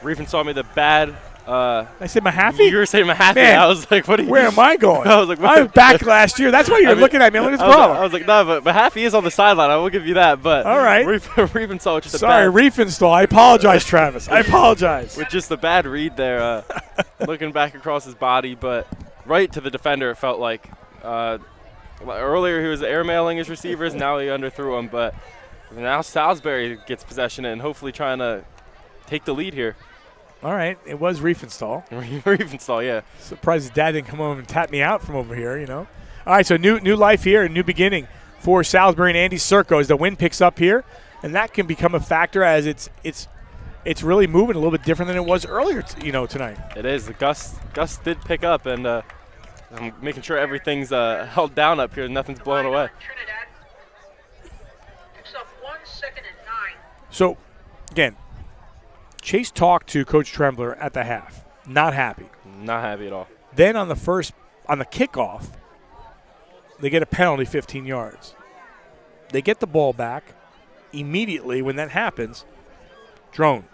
Reefin saw me the bad. I said Mahaffey? You were saying Mahaffey. Man, I was like, what are you? Where am I going? I was like, I was back last year. That's why you're looking at me. Look at this problem. I was like, no, but Mahaffey is on the sideline. I will give you that. But all right. Reefin saw just Sorry, a bad. Riefenstahl. I apologize, Travis. I apologize. With just a bad read there, looking back across his body, but right to the defender, it felt like. Earlier he was airmailing his receivers. Now he underthrew him. But now Salisbury gets possession and hopefully trying to take the lead here. All right, it was Riefenstahl. Riefenstahl, yeah. Surprised his dad didn't come home and tap me out from over here, you know. All right, so new life here, a new beginning for Salisbury and Andy Serco as the wind picks up here, and that can become a factor as it's really moving a little bit different than it was earlier, tonight. It is. The gusts did pick up, and I'm making sure everything's held down up here. Nothing's blown away. So, again, Chase talked to Coach Trembler at the half. Not happy. Not happy at all. Then on the kickoff, they get a penalty 15 yards. They get the ball back immediately when that happens. Drone.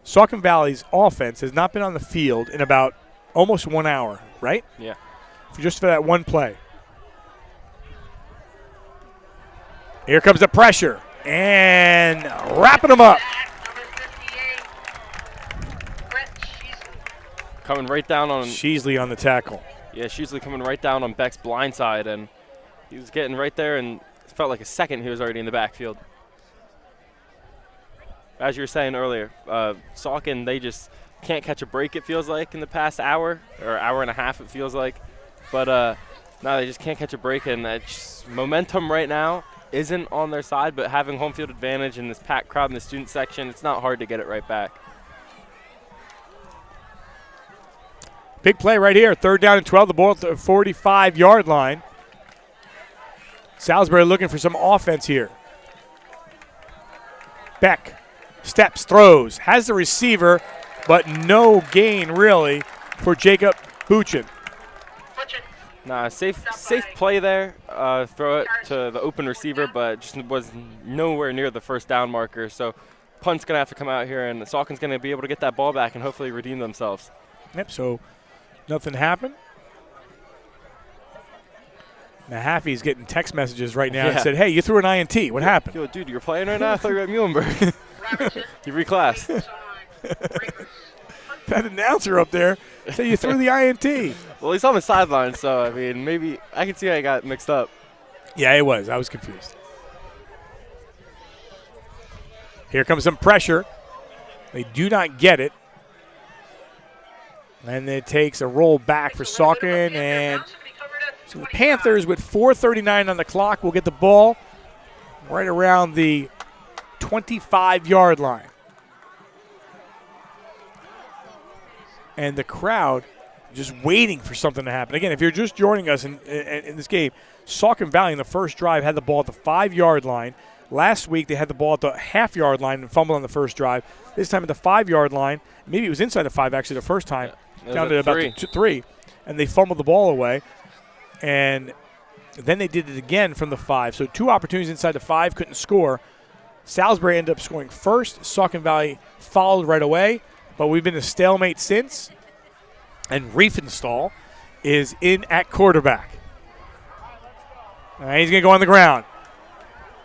Saucon Valley's offense has not been on the field in about almost 1 hour, right? Yeah. Just for that one play. Here comes the pressure. And wrapping them up. Coming right down on Sheasley on the tackle. Yeah, Sheasley coming right down on Beck's blind side, and he was getting right there, and it felt like a second he was already in the backfield. As you were saying earlier, Saucon, they just can't catch a break, it feels like, in the past hour, or hour and a half, it feels like. But no, they just can't catch a break, and momentum right now isn't on their side, but having home field advantage in this packed crowd in the student section, it's not hard to get it right back. Big play right here. 3rd down and 12. The ball at the 45-yard line. Salisbury looking for some offense here. Beck steps, throws, has the receiver, but no gain really for Jacob Buchin. Nah, safe play there. Throw it to the open receiver, but just was nowhere near the first down marker. So punt's going to have to come out here, and Saucon's going to be able to get that ball back and hopefully redeem themselves. Yep, so nothing happened. Mahaffey's getting text messages right now and said, hey, you threw an INT. What happened? Yo, dude, you're playing right now? I thought you were at Muhlenberg. You reclassed. That announcer up there said you threw the INT. Well, he's on the sideline, so, I mean, maybe I can see how I got mixed up. Yeah, it was. I was confused. Here comes some pressure. They do not get it. And it takes a roll back for Saucon, and so the Panthers with 4:39 on the clock will get the ball right around the 25-yard line. And the crowd just waiting for something to happen. Again, if you're just joining us in this game, Saucon Valley in the first drive had the ball at the 5-yard line. Last week they had the ball at the half-yard line and fumbled on the first drive. This time at the 5-yard line. Maybe it was inside the 5 actually the first time. Down to about 3. And they fumbled the ball away. And then they did it again from the 5. So 2 opportunities inside the 5, couldn't score. Salisbury ended up scoring first. Saucon Valley followed right away. But we've been a stalemate since. And Riefenstahl is in at quarterback. All right, he's going to go on the ground.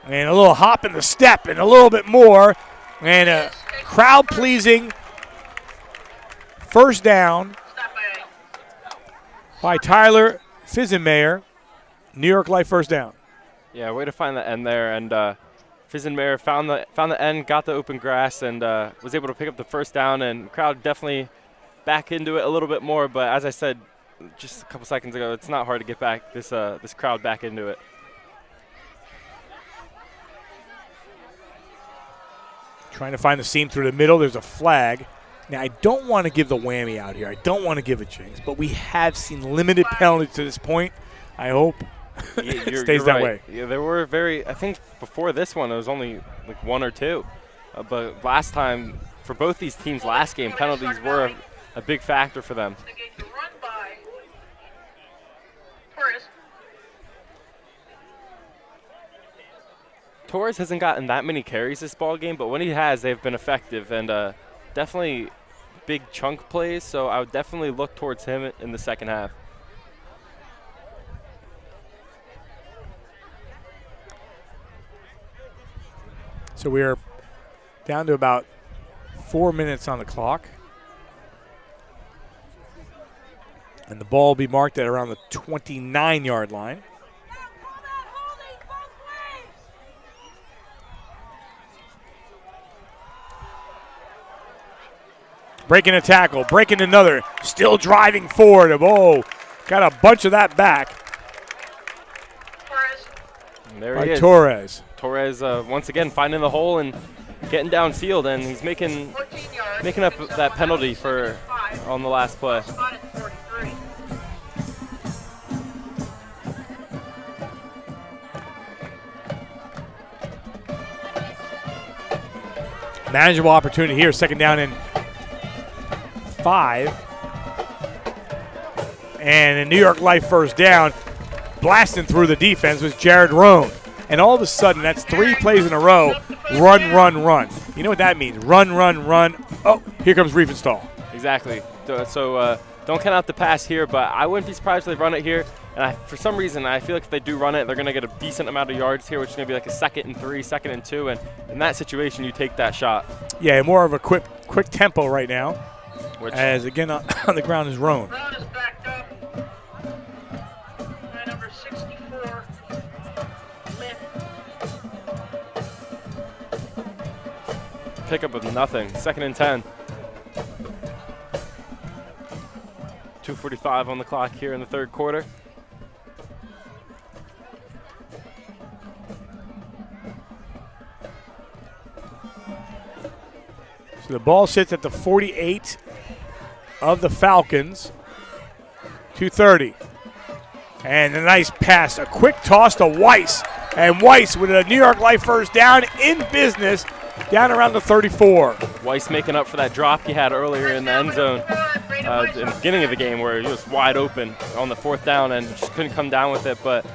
And a little hop in the step and a little bit more. And a crowd-pleasing first down by Tyler Fizenmayer. New York Life first down. Yeah, way to find the end there. And Fizenmayer found the end, got the open grass, and was able to pick up the first down. And the crowd definitely back into it a little bit more. But as I said just a couple seconds ago, it's not hard to get back this crowd back into it. Trying to find the seam through the middle. There's a flag. Now, I don't want to give the whammy out here. I don't want to give a jinx, but we have seen limited penalties to this point. I hope it stays that way. Yeah, there were I think before this one, it was only like 1 or 2. But last time, for both these teams last game, penalties were a big factor for them. Torres hasn't gotten that many carries this ball game, but when he has, they've been effective and definitely big chunk plays. So I would definitely look towards him in the second half. So we are down to about 4 minutes on the clock. And the ball will be marked at around the 29-yard line. Breaking a tackle, breaking another, still driving forward. Oh, got a bunch of that back. And there by he is. Torres. Torres once again finding the hole and getting downfield, and he's making up that penalty on the last play. Manageable opportunity here, second down and 5. And a New York Life first down. Blasting through the defense was Jared Roan. And all of a sudden, that's 3 plays in a row. Run, run, run. You know what that means. Run, run, run. Oh, here comes Riefenstahl. Exactly. So don't count out the pass here, but I wouldn't be surprised if they run it here. And for some reason, I feel like if they do run it, they're going to get a decent amount of yards here, which is going to be like a 2nd and 3, 2nd and 2. And in that situation, you take that shot. Yeah, more of a quick tempo right now. As again on the ground is Roan. Brown is backed up. Number 64. Pickup of nothing. 2nd and 10. 2:45 on the clock here in the third quarter. So the ball sits at the 48 of the Falcons. 2:30. And a nice pass, a quick toss to Weiss. And Weiss with a New York Life first down in business down around the 34. Weiss making up for that drop he had earlier in the end zone in the beginning of the game where he was wide open on the 4th down and just couldn't come down with it, but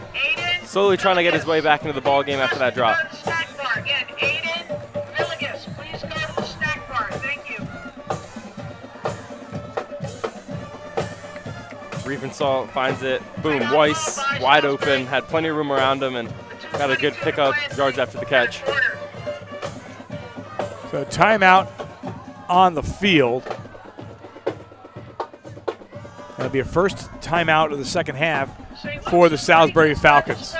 slowly trying to get his way back into the ball game after that drop. Riefenstahl finds it. Boom, Weiss wide open, had plenty of room around him, and got a good pickup yards after the catch. So timeout on the field. That'll be a first timeout of the second half for the Salisbury Falcons.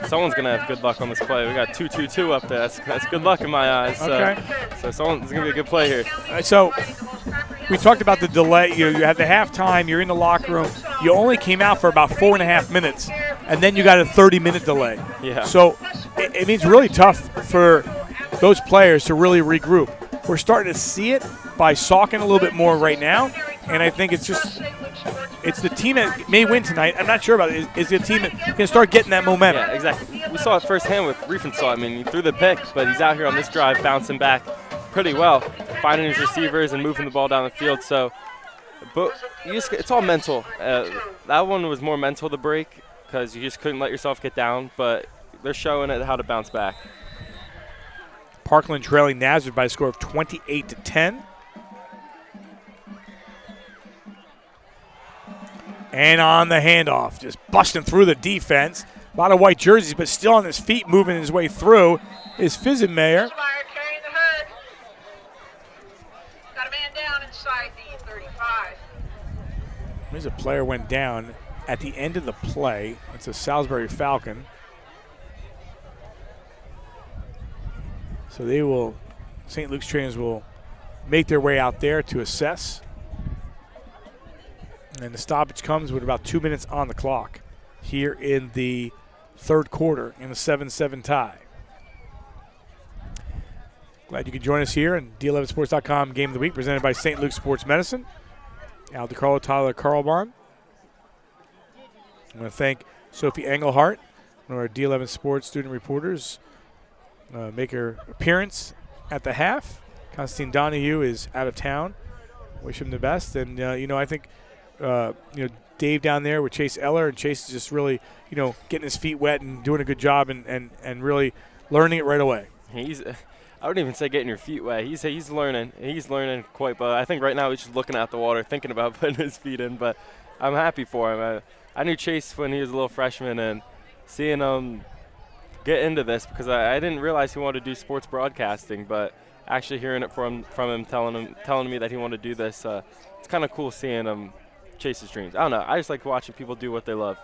Someone's going to have good luck on this play. We got 2-2-2 up there. That's good luck in my eyes. Okay. So someone's going to be a good play here. So we talked about the delay. You had the halftime. You're in the locker room. You only came out for about 4.5 minutes, and then you got a 30-minute delay. Yeah. So it means really tough for those players to really regroup. We're starting to see it by Saucon a little bit more right now, and I think it's the team that may win tonight. I'm not sure about it. Is the team that can start getting that momentum? Yeah, exactly. We saw it firsthand with Riefenstahl. I mean, he threw the pick, but he's out here on this drive bouncing back pretty well, finding his receivers and moving the ball down the field. So, but it's all mental. That one was more mental to break because you just couldn't let yourself get down, but they're showing it how to bounce back. Parkland trailing Nazareth by a score of 28-10. And on the handoff, just busting through the defense. A lot of white jerseys, but still on his feet, moving his way through, is Fizenmayer. Got a man down inside the 35. There's a player went down at the end of the play. It's a Salisbury Falcon. So St. Luke's trainers will make their way out there to assess. And the stoppage comes with about 2 minutes on the clock here in the third quarter in a 7-7 tie. Glad you could join us here on D11Sports.com Game of the Week, presented by St. Luke's Sports Medicine. Al DeCarlo, Tyler Carlbon. I want to thank Sophie Engelhart, one of our D11 Sports student reporters, make her appearance at the half. Constantine Donahue is out of town. Wish him the best. And, I think, Dave down there with Chase Eller, and Chase is just really, getting his feet wet and doing a good job and really learning it right away. I wouldn't even say getting your feet wet. He's learning. He's learning quite well. I think right now he's just looking at the water, thinking about putting his feet in. But I'm happy for him. I knew Chase when he was a little freshman, and seeing him get into this, because I didn't realize he wanted to do sports broadcasting. But actually hearing it from him telling me that he wanted to do this, it's kind of cool seeing him chase his dreams. I don't know. I just like watching people do what they love.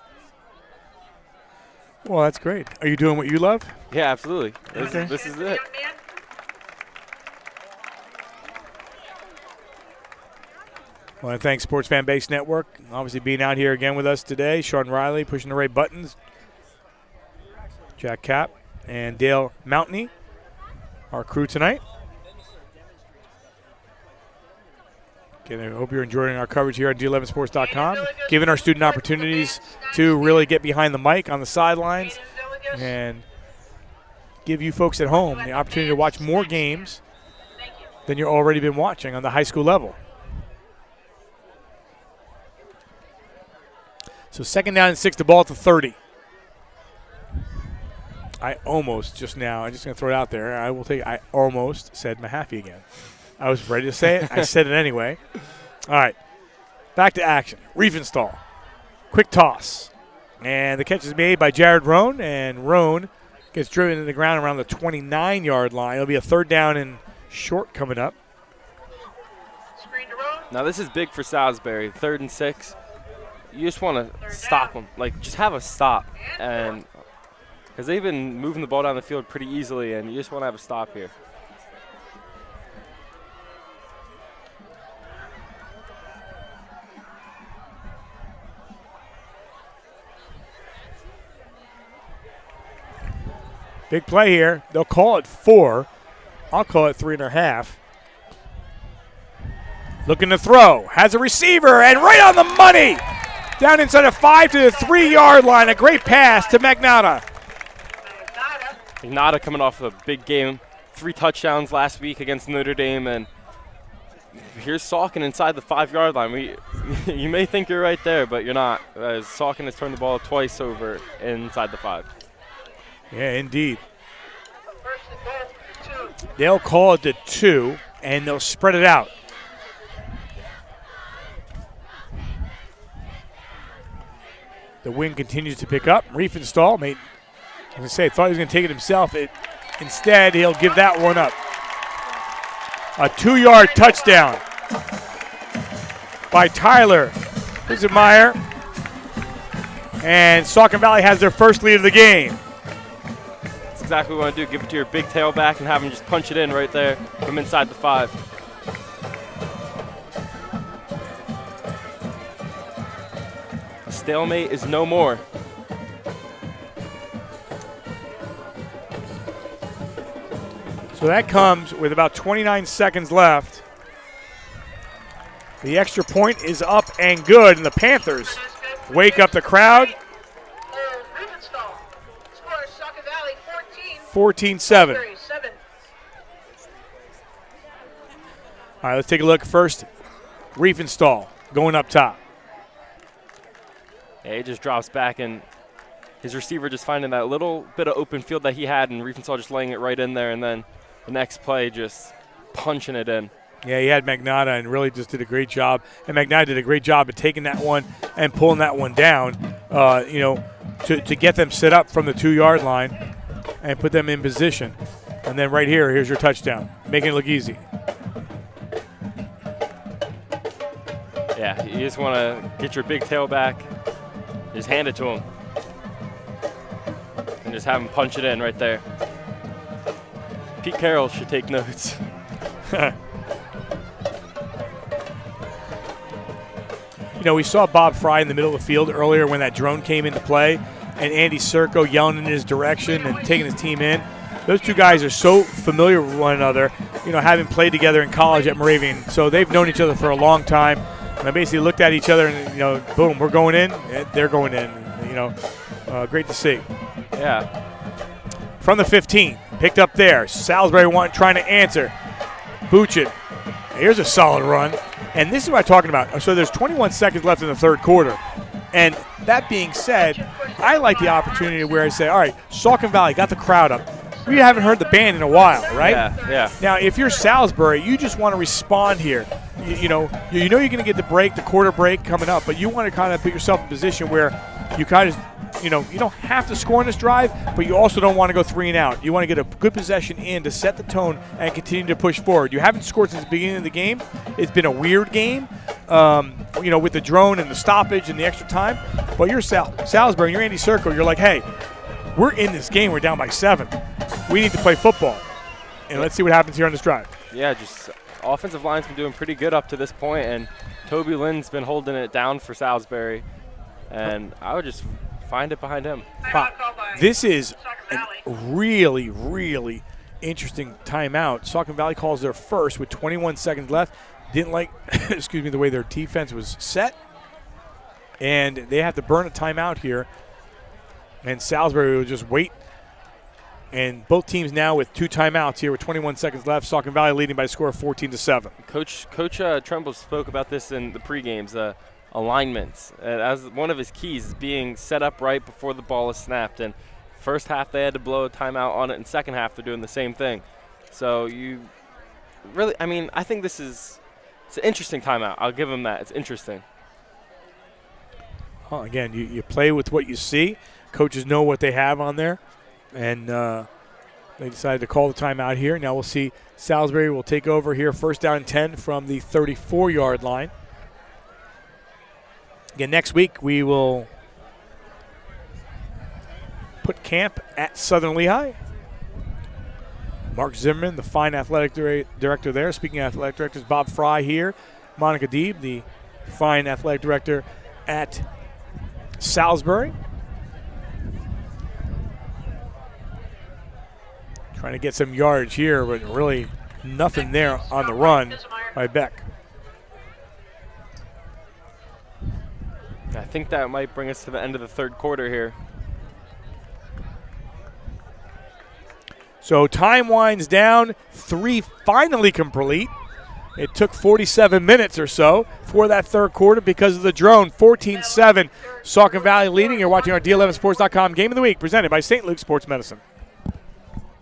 Well, that's great. Are you doing what you love? Yeah, absolutely. Okay. This is it. I want to thank Sports Fan Base Network, obviously being out here again with us today. Sean Riley pushing the right buttons. Jack Kapp and Dale Mountney, our crew tonight. Again, I hope you're enjoying our coverage here on D11Sports.com, giving our student opportunities to really get behind the mic on the sidelines and give you folks at home the opportunity to watch more games than you've already been watching on the high school level. So 2nd down and 6, the ball at the 30. I'm just going to throw it out there. I almost said Mahaffey again. I was ready to say it. I said it anyway. All right. Back to action. Riefenstahl. Quick toss. And the catch is made by Jared Roan, and Roan gets driven to the ground around the 29-yard line. It'll be a 3rd down and short coming up. Now this is big for Salisbury. 3rd and 6. You just want to stop them. Just have a stop. And because they've been moving the ball down the field pretty easily, and you just want to have a stop here. Big play here. They'll call it 4. I'll call it 3.5. Looking to throw. Has a receiver, and right on the money. Down inside of 5 to the 3-yard line. A great pass to Magnotta. Magnotta coming off a big game. 3 touchdowns last week against Notre Dame. And here's Saucon inside the 5-yard line. You may think you're right there, but you're not. Saucon has turned the ball twice over inside the 5. Yeah, indeed. They'll call it the 2, and they'll spread it out. The wind continues to pick up. Riefenstahl thought he was going to take it himself. Instead, he'll give that one up. A 2-yard touchdown by Tyler Husemeyer. And Saucon Valley has their first lead of the game. That's exactly what I want to do. Give it to your big tailback and have him just punch it in right there from inside the 5. Stalemate is no more. So that comes with about 29 seconds left. The extra point is up and good, and the Panthers wake up the crowd. 14-7. All right, let's take a look first. Riefenstahl going up top. Yeah, he just drops back, and his receiver just finding that little bit of open field that he had, and Riefenstahl just laying it right in there, and then the next play just punching it in. Yeah, he had Magnotta and really just did a great job. And Magnotta did a great job of taking that one and pulling that one down, to get them set up from the 2-yard line and put them in position. And then right here, here's your touchdown, making it look easy. Yeah, you just want to get your big tailback, just hand it to him, and just have him punch it in right there. Pete Carroll should take notes. we saw Bob Fry in the middle of the field earlier when that drone came into play, and Andy Serco yelling in his direction and taking his team in. Those two guys are so familiar with one another, having played together in college at Moravian. So they've known each other for a long time. And I basically looked at each other and, boom, we're going in, and they're going in. Great to see. Yeah. From the 15, picked up there. Salisbury trying to answer. Buchin. Here's a solid run. And this is what I'm talking about. So there's 21 seconds left in the third quarter. And that being said, I like the opportunity where I say, all right, Saucon Valley got the crowd up. We haven't heard the band in a while, right? Yeah. Now, if you're Salisbury, you just want to respond here. You know you're going to get the quarter break coming up, but you want to kind of put yourself in a position where you kind of, you don't have to score on this drive, but you also don't want to go 3 and out. You want to get a good possession in to set the tone and continue to push forward. You haven't scored since the beginning of the game. It's been a weird game, with the drone and the stoppage and the extra time. But you're Salisbury, you're Andy Serco. You're like, hey, we're in this game. We're down by 7. We need to play football. And let's see what happens here on this drive. Yeah, just offensive line's been doing pretty good up to this point, and Toby Lynn's been holding it down for Salisbury. And I would just find it behind him. This is a really, really interesting timeout. Saucon Valley calls their first with 21 seconds left. Didn't like, the way their defense was set. And they have to burn a timeout here. And Salisbury will just wait. And both teams now with 2 timeouts here with 21 seconds left. Saucon Valley leading by a score of 14-7. Coach Tremble spoke about this in the pre-games. Alignments as one of his keys is being set up right before the ball is snapped. And first half they had to blow a timeout on it, and second half they're doing the same thing. So I think it's an interesting timeout. I'll give them that. It's interesting. Well, again, you play with what you see. Coaches know what they have on there, and they decided to call the timeout here. Now we'll see Salisbury will take over here, first down and 10 from the 34-yard line. Again, next week we will put camp at Southern Lehigh. Mark Zimmerman, the fine athletic director there. Speaking of athletic directors, Bob Fry here. Monica Deeb, the fine athletic director at Salisbury. Trying to get some yardage here, but really nothing there on the run by Beck. I think that might bring us to the end of the third quarter here. So time winds down, 3 finally complete. It took 47 minutes or so for that third quarter because of the drone. 14-7, Saucon Valley leading. You're watching our D11sports.com Game of the Week presented by St. Luke's Sports Medicine.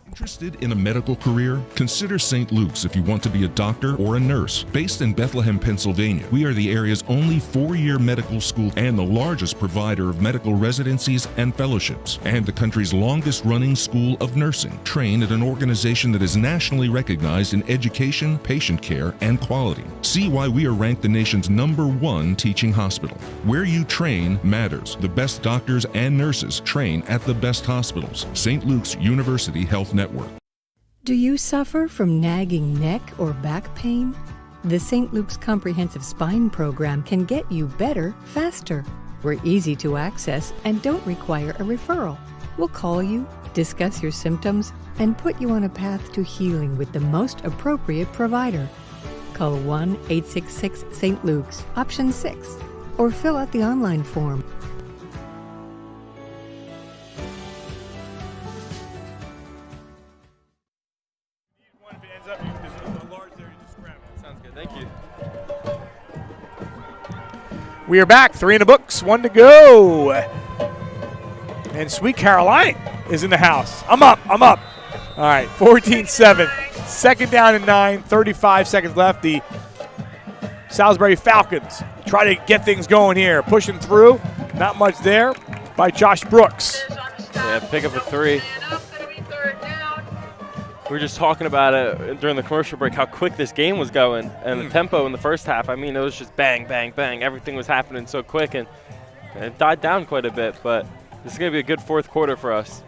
Interested in a medical career? Consider St. Luke's if you want to be a doctor or a nurse. Based in Bethlehem, Pennsylvania, we are the area's only 4-year medical school and the largest provider of medical residencies and fellowships, and the country's longest-running school of nursing. Train at an organization that is nationally recognized in education, patient care, and quality. See why we are ranked the nation's #1 teaching hospital. Where you train matters. The best doctors and nurses train at the best hospitals. St. Luke's University Health Network. Do you suffer from nagging neck or back pain? The St. Luke's Comprehensive Spine Program can get you better, faster. We're easy to access and don't require a referral. We'll call you, discuss your symptoms, and put you on a path to healing with the most appropriate provider. Call 1-866-ST. Luke's, option 6, or fill out the online form. Thank you. We are back, 3 in the books, 1 to go. And Sweet Caroline is in the house. I'm up. All right, 14-7. Second down and 9, 35 seconds left. The Salisbury Falcons try to get things going here. Pushing through, not much there by Josh Brooks. Yeah, pick up a 3. We were just talking about it during the commercial break, how quick this game was going and the tempo in the first half. I mean, it was just bang, bang, bang. Everything was happening so quick, and it died down quite a bit. But this is going to be a good fourth quarter for us.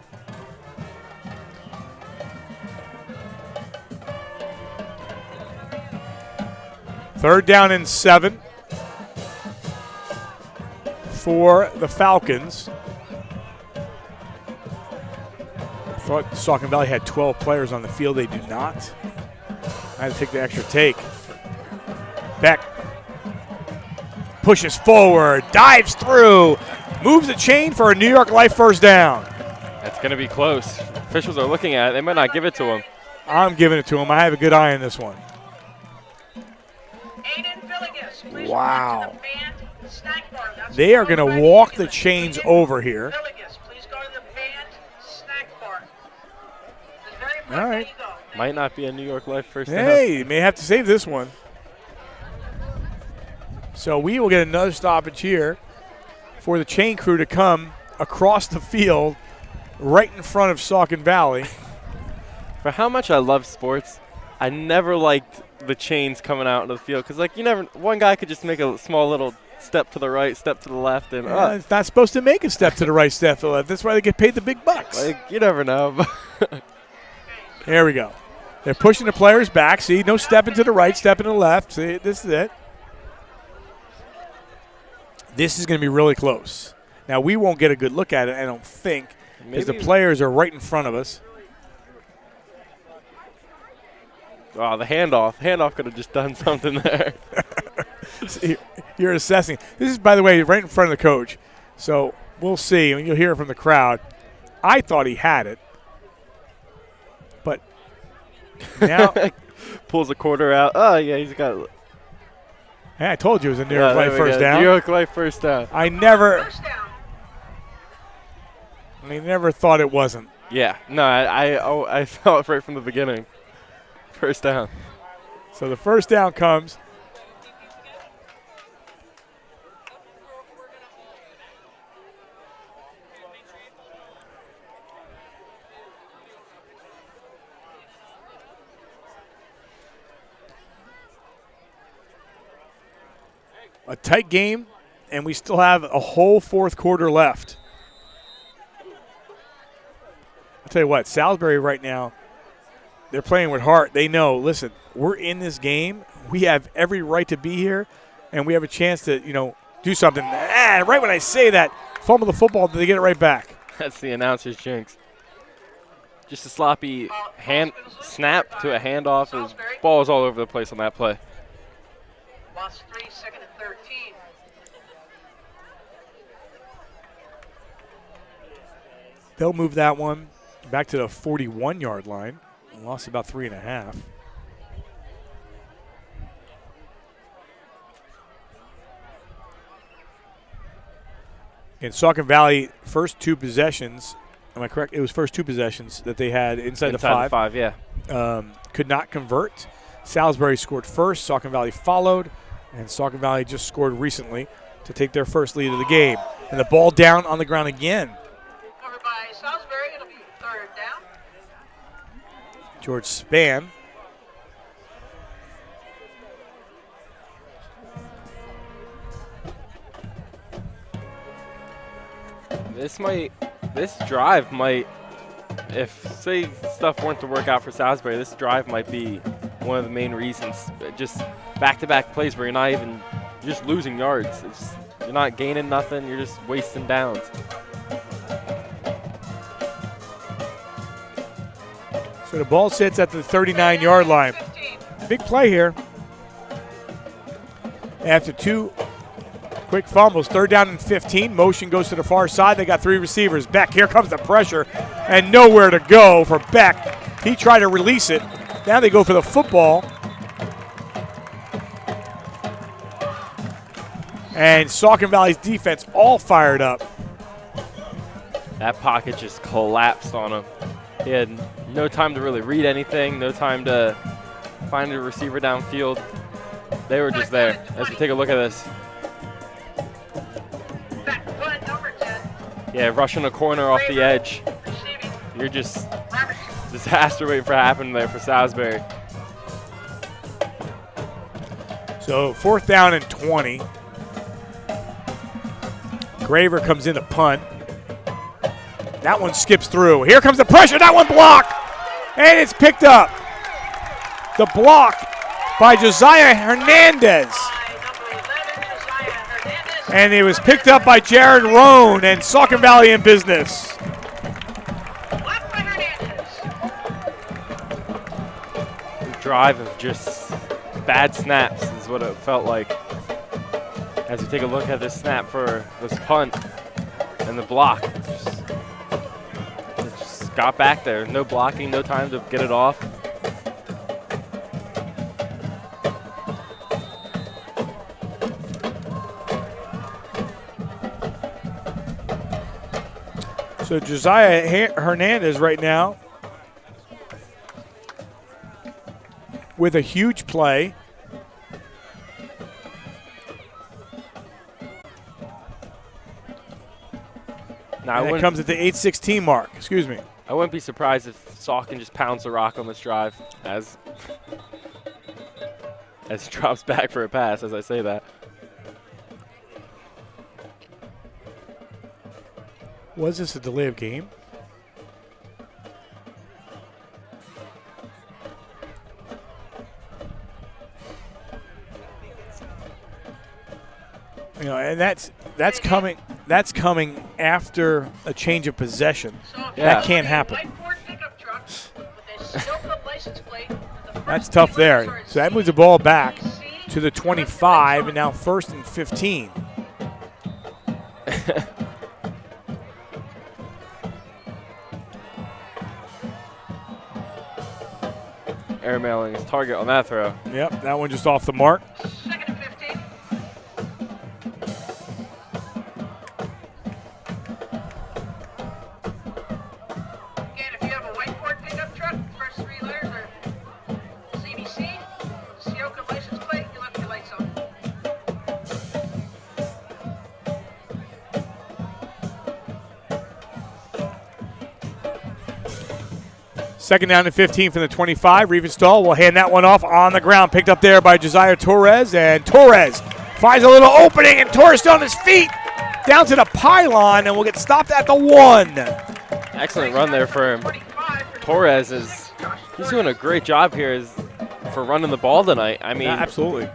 Third down and 7. for the Falcons. I thought Saucon Valley had 12 players on the field. They do not. I had to take the extra take. Beck pushes forward, dives through, moves the chain for a New York Life first down. That's going to be close. Officials are looking at it. They might not give it to him. I'm giving it to him. I have a good eye on this one. Wow. They are going to walk the chains over here. All right. Might not be a New York Life first down. Hey, you may have to save this one. So we will get another stoppage here for the chain crew to come across the field right in front of Saucon Valley. For how much I love sports, I never liked the chains coming out into the field because, like, one guy could just make a small little step to the right, step to the left, and it's not supposed to make a step to the right, step to the left. That's why they get paid the big bucks. Like, you never know. Here we go. They're pushing the players back. See, no stepping to the right, stepping to the left. See, this is it. This is going to be really close. Now, we won't get a good look at it, I don't think, because the players are right in front of us. Oh, the handoff. Handoff could have just done something there. See, you're assessing. This is, by the way, right in front of the coach. So we'll see. And you'll hear it from the crowd. I thought he had it. But now. Pulls a quarter out. Oh, yeah, he's got it. Hey, I told you it was a New York Life first down. New York Life first down. I never thought it wasn't. Yeah. No, I saw it right from the beginning. First down. So the first down comes. A tight game, and we still have a whole fourth quarter left. I'll tell you what, Salisbury right now, they're playing with heart. They know, listen, we're in this game. We have every right to be here, and we have a chance to, do something. Right when I say that, fumble the football, they get it right back. That's the announcer's jinx. Just a sloppy hand snap to a handoff. His ball is all over the place on that play. Lost 3, second and 13. They'll move that one back to the 41-yard line. Lost about 3.5. In Saucon Valley, first two possessions, am I correct? It was first two possessions that they had inside the 5. The 5, yeah. Could not convert. Salisbury scored first. Saucon Valley followed. And Saucon Valley just scored recently to take their first lead of the game. And the ball down on the ground again. Covered by Salisbury. It'll be third down. George Spann. This drive might, if say stuff weren't to work out for Salisbury, this drive might be one of the main reasons. Just back-to-back plays where you're just losing yards. You're not gaining nothing. You're just wasting downs. So the ball sits at the 39-yard line. Big play here. After two quick fumbles, third down and 15. Motion goes to the far side. They got three receivers. Beck, here comes the pressure, and nowhere to go for Beck. He tried to release it. Now they go for the football. And Saucon Valley's defense all fired up. That pocket just collapsed on him. He had no time to really read anything, no time to find a receiver downfield. They were just there. As we take a look at this. Yeah, rushing a corner off the edge. You're just disaster waiting for happening there for Salisbury. So 4th down and 20. Graver comes in to punt. That one skips through. Here comes the pressure. That one blocked. And it's picked up. The block by Josiah Hernandez. And it was picked up by Jared Roan, and Saucon Valley in business. Drive of just bad snaps is what it felt like. As we take a look at this snap for this punt and the block. Just got back there. No blocking, no time to get it off. So Josiah Hernandez right now with a huge play. Now and it comes at the 8:16 mark. Excuse me. I wouldn't be surprised if Saucon just pounds the rock on this drive as he drops back for a pass as I say that. Was this a delay of game? You know, and that's coming after a change of possession. Yeah. That can't happen. That's tough there. So that moves the ball back to the 25, and now 1st and 15. Airmailing his target on that throw. Yep, that one just off the mark. Second down and 15 from the 25. Riefenstahl will hand that one off on the ground. Picked up there by Josiah Torres. And Torres finds a little opening, and Torres still on his feet. Down to the pylon, and will get stopped at the 1. Excellent run there for him. Torres he's doing a great job here for running the ball tonight. I mean, yeah, absolutely.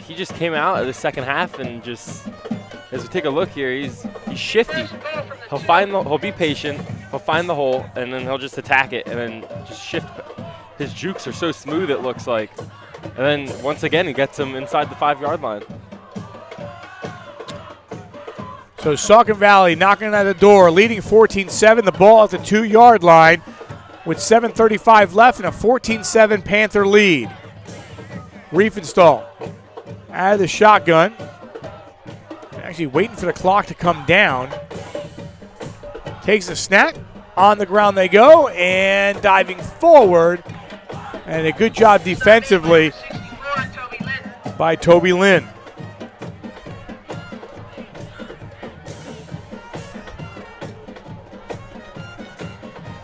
He just came out of the second half and just, as we take a look here, he's shifty. He'll be patient. He'll find the hole, and then he'll just attack it, and then just shift. His jukes are so smooth, it looks like. And then once again, he gets him inside the 5-yard line. So Saucon Valley knocking at the door, leading 14-7. The ball at the 2-yard line with 7:35 left and a 14-7 Panther lead. Riefenstahl out of the shotgun. Actually waiting for the clock to come down. Takes a snap. On the ground they go, and diving forward. And a good job defensively by Toby Lynn.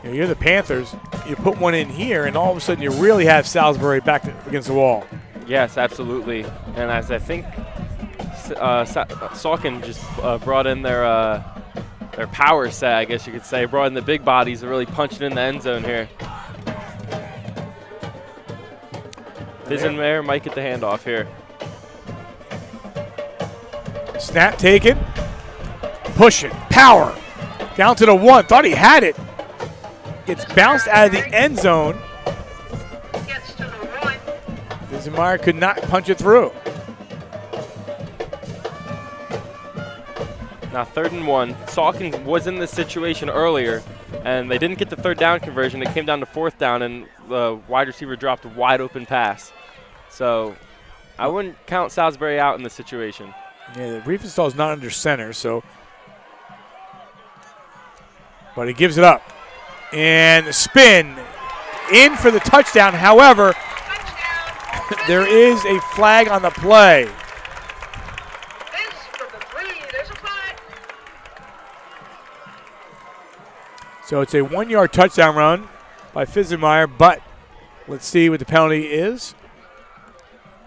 You're the Panthers. You put one in here, and all of a sudden you really have Salisbury back against the wall. Yes, absolutely. And as I think Saucon just brought in their power set, I guess you could say, brought in the big bodies and really punching in the end zone here. Fizenmayer might get the handoff here. Snap taken. Push it. Power. Down to the 1. Thought he had it. Gets bounced out of the end zone. Fizenmayer could not punch it through. Now 3rd and 1. Saucon was in this situation earlier, and they didn't get the 3rd down conversion. It came down to 4th down, and the wide receiver dropped a wide open pass. So I wouldn't count Salisbury out in this situation. Yeah, Riefenstahl is not under center, so. But he gives it up. And the spin in for the touchdown. However, there is a flag on the play. So it's a 1-yard touchdown run by Fizenmayer, but let's see what the penalty is.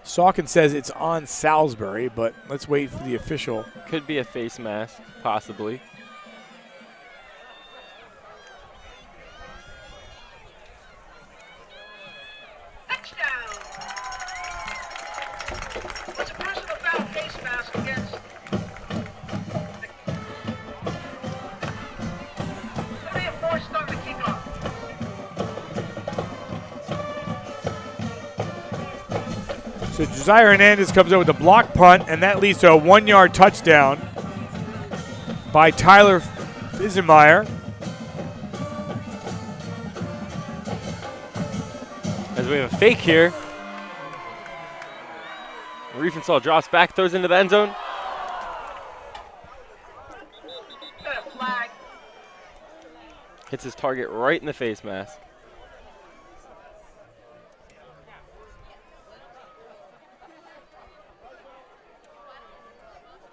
Saucon says it's on Salisbury, but let's wait for the official. Could be a face mask, possibly. So Josiah Hernandez comes up with a block punt, and that leads to a 1-yard touchdown by Tyler Fisenmeyer. As we have a fake here. Riefenstahl drops back, throws into the end zone. Hits his target right in the face mask.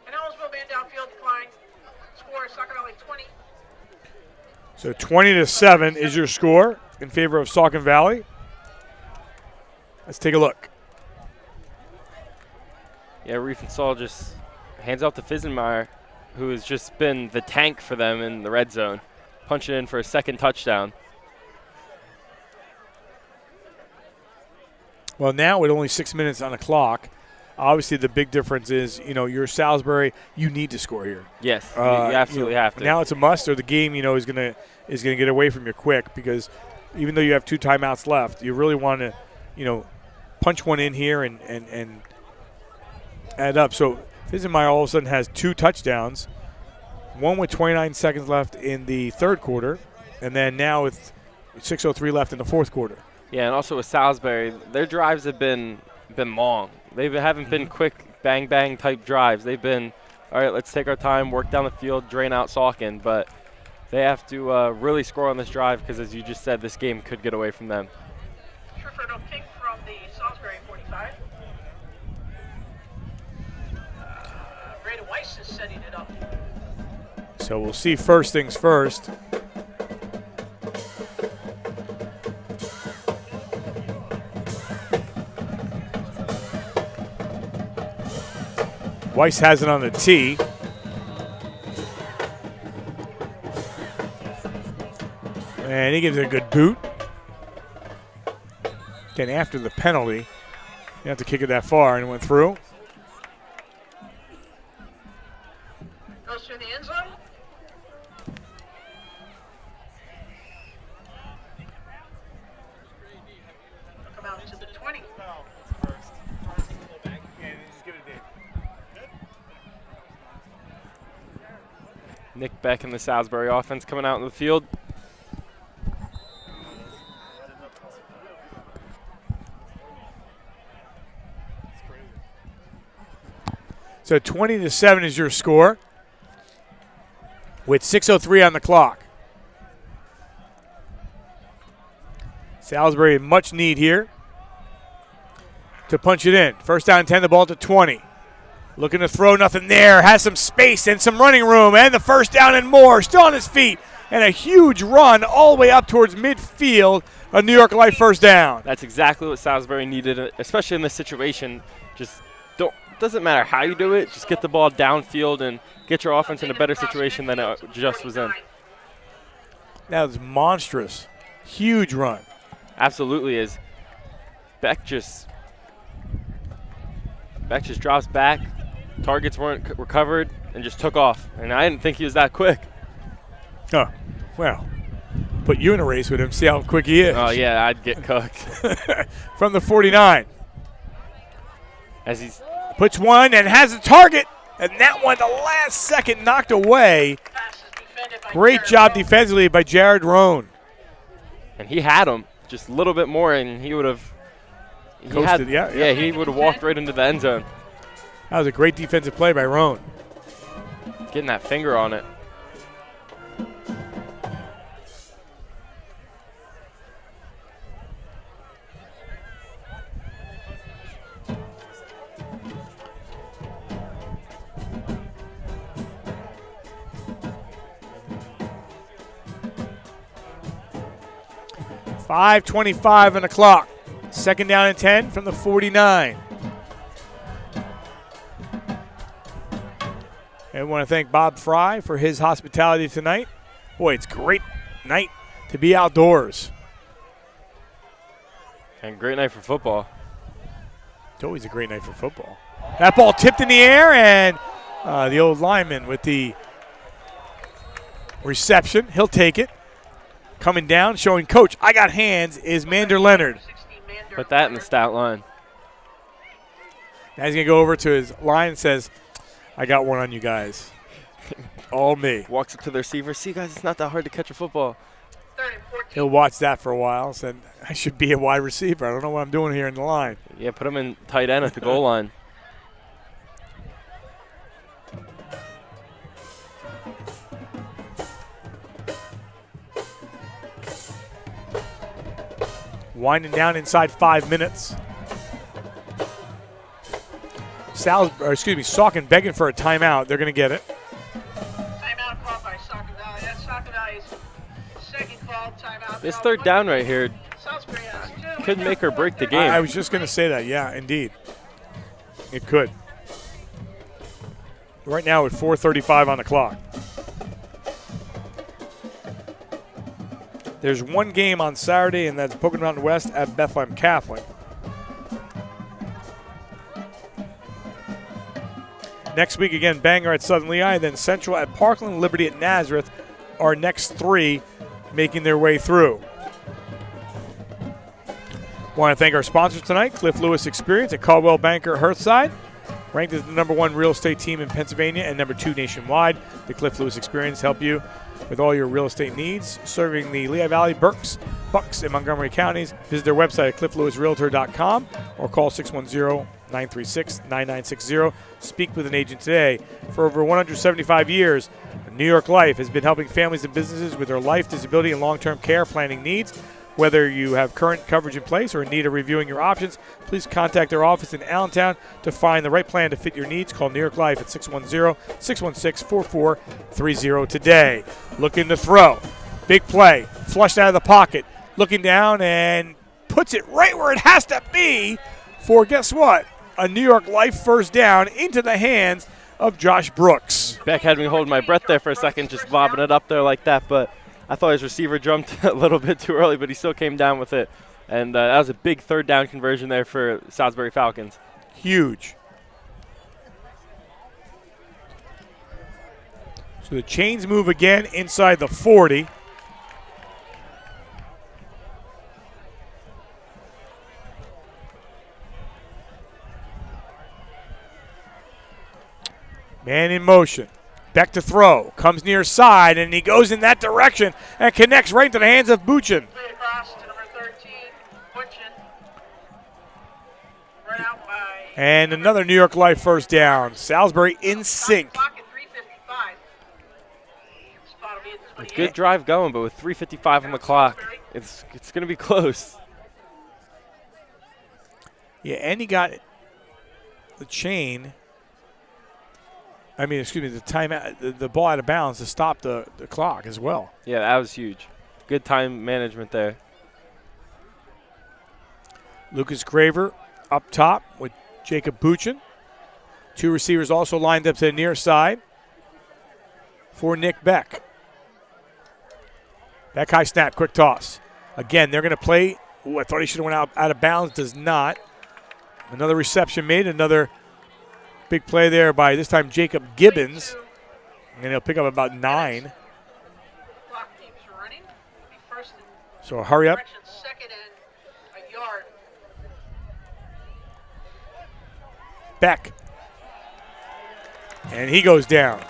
An eligible man downfield decline. Score Saucon Valley 20. So 20-7 is your score in favor of Saucon Valley. Let's take a look. Yeah, Riefenstahl just hands out to Fisenmeyer, who has just been the tank for them in the red zone, punching in for a second touchdown. Well, now with only 6 minutes on the clock, obviously the big difference is, you're Salisbury, you need to score here. Yes, you absolutely have to. Now it's a must, or the game, is gonna get away from you quick, because even though you have 2 timeouts left, you really want to, punch one in here and add up. So Fisenmeyer all of a sudden has 2 touchdowns, one with 29 seconds left in the third quarter, and then now with 6:03 left in the fourth quarter. Yeah, and also with Salisbury, their drives have been long. They haven't been quick bang type drives. They've been, all right, let's take our time, work down the field, drain out Saucon, but they have to really score on this drive, because as you just said, this game could get away from them. No kick from the Salisbury 45. Braden Weiss is setting it up. So we'll see first things first. Weiss has it on the tee. And he gives it a good boot. Again, after the penalty, you have to kick it that far, and it went through. Goes through the end zone. Come out to the 20. Nick Beck and the Salisbury offense coming out in the field. So 20-7 is your score with 6:03 on the clock. Salisbury in much need here to punch it in. First down 10, the ball to 20. Looking to throw, nothing there. Has some space and some running room, and the first down and more. Still on his feet, and a huge run all the way up towards midfield. A New York Life first down. That's exactly what Salisbury needed, especially in this situation. Just doesn't matter how you do it, just get the ball downfield and get your offense in a better situation than it just was in. That was monstrous. Huge run. Absolutely is. Beck just drops back. Targets weren't recovered and just took off. And I didn't think he was that quick. Oh, well, put you in a race with him, see how quick he is. Oh, yeah, I'd get cooked. From the 49. As he's puts one and has a target, and that one the last second knocked away. Great job defensively by Jared Rohn. And he had him just a little bit more, and he would have coasted. Yeah, he would have walked right into the end zone. That was a great defensive play by Rohn. Getting that finger on it. .5:25 on the clock. Second down and 10 from the 49. And I want to thank Bob Fry for his hospitality tonight. Boy, it's a great night to be outdoors. And great night for football. It's always a great night for football. That ball tipped in the air, and the old lineman with the reception. He'll take it. Coming down, showing coach, I got hands, is Mander Leonard. Put that in the stat line. Now he's going to go over to his line and says, I got one on you guys. All me. Walks up to the receiver. See, guys, it's not that hard to catch a football. He'll watch that for a while. Said, I should be a wide receiver. I don't know what I'm doing here in the line. Yeah, put him in tight end at the goal line. Winding down inside 5 minutes. Saucon begging for a timeout. They're going to get it. Timeout called by Saucon Valley. That's Saucon Valley's second call. Timeout. This third down right here Salisbury has 2. could make or break the game. I was just going to say that. Yeah, indeed. It could. Right now with 4:35 on the clock. There's one game on Saturday, and that's Pocono Mountain West at Bethlehem Catholic. Next week, again, Bangor at Southern Lehigh, then Central at Parkland, Liberty at Nazareth, our next 3 making their way through. Want to thank our sponsors tonight, Cliff Lewis Experience at Caldwell Banker Hearthside. Ranked as the #1 real estate team in Pennsylvania and #2 nationwide. The Cliff Lewis Experience help you with all your real estate needs, serving the Lehigh Valley, Bucks, and Montgomery counties. Visit their website at clifflewisrealtor.com or call 610-936-9960. Speak with an agent today. For over 175 years, New York Life has been helping families and businesses with their life, disability, and long-term care planning needs. Whether you have current coverage in place or in need of reviewing your options, please contact their office in Allentown to find the right plan to fit your needs. Call New York Life at 610-616-4430 today. Looking to throw. Big play. Flushed out of the pocket. Looking down and puts it right where it has to be for, guess what? A New York Life first down into the hands of Josh Brooks. Beck had me hold my breath there for a second, just lobbing it up there like that, but I thought his receiver jumped a little bit too early, but he still came down with it. And that was a big third down conversion there for Salisbury Falcons. Huge. So the chains move again inside the 40. Man in motion. Beck to throw. Comes near side, and he goes in that direction and connects right into the hands of Buchan. And another New York Life first down. Salisbury in sync. It's a good drive going, but with 3:55 on the clock, it's going to be close. Yeah, and he got the chain. The timeout, the ball out of bounds to stop the clock as well. Yeah, that was huge. Good time management there. Lucas Graver up top with Jacob Buchan. 2 receivers also lined up to the near side for Nick Beck. Beck high snap, quick toss. Again, they're going to play. Ooh, I thought he should have went out of bounds. Does not. Another reception made. Another big play there by this time Jacob Gibbons. And he'll pick up about 9. So hurry up. Beck. And he goes down.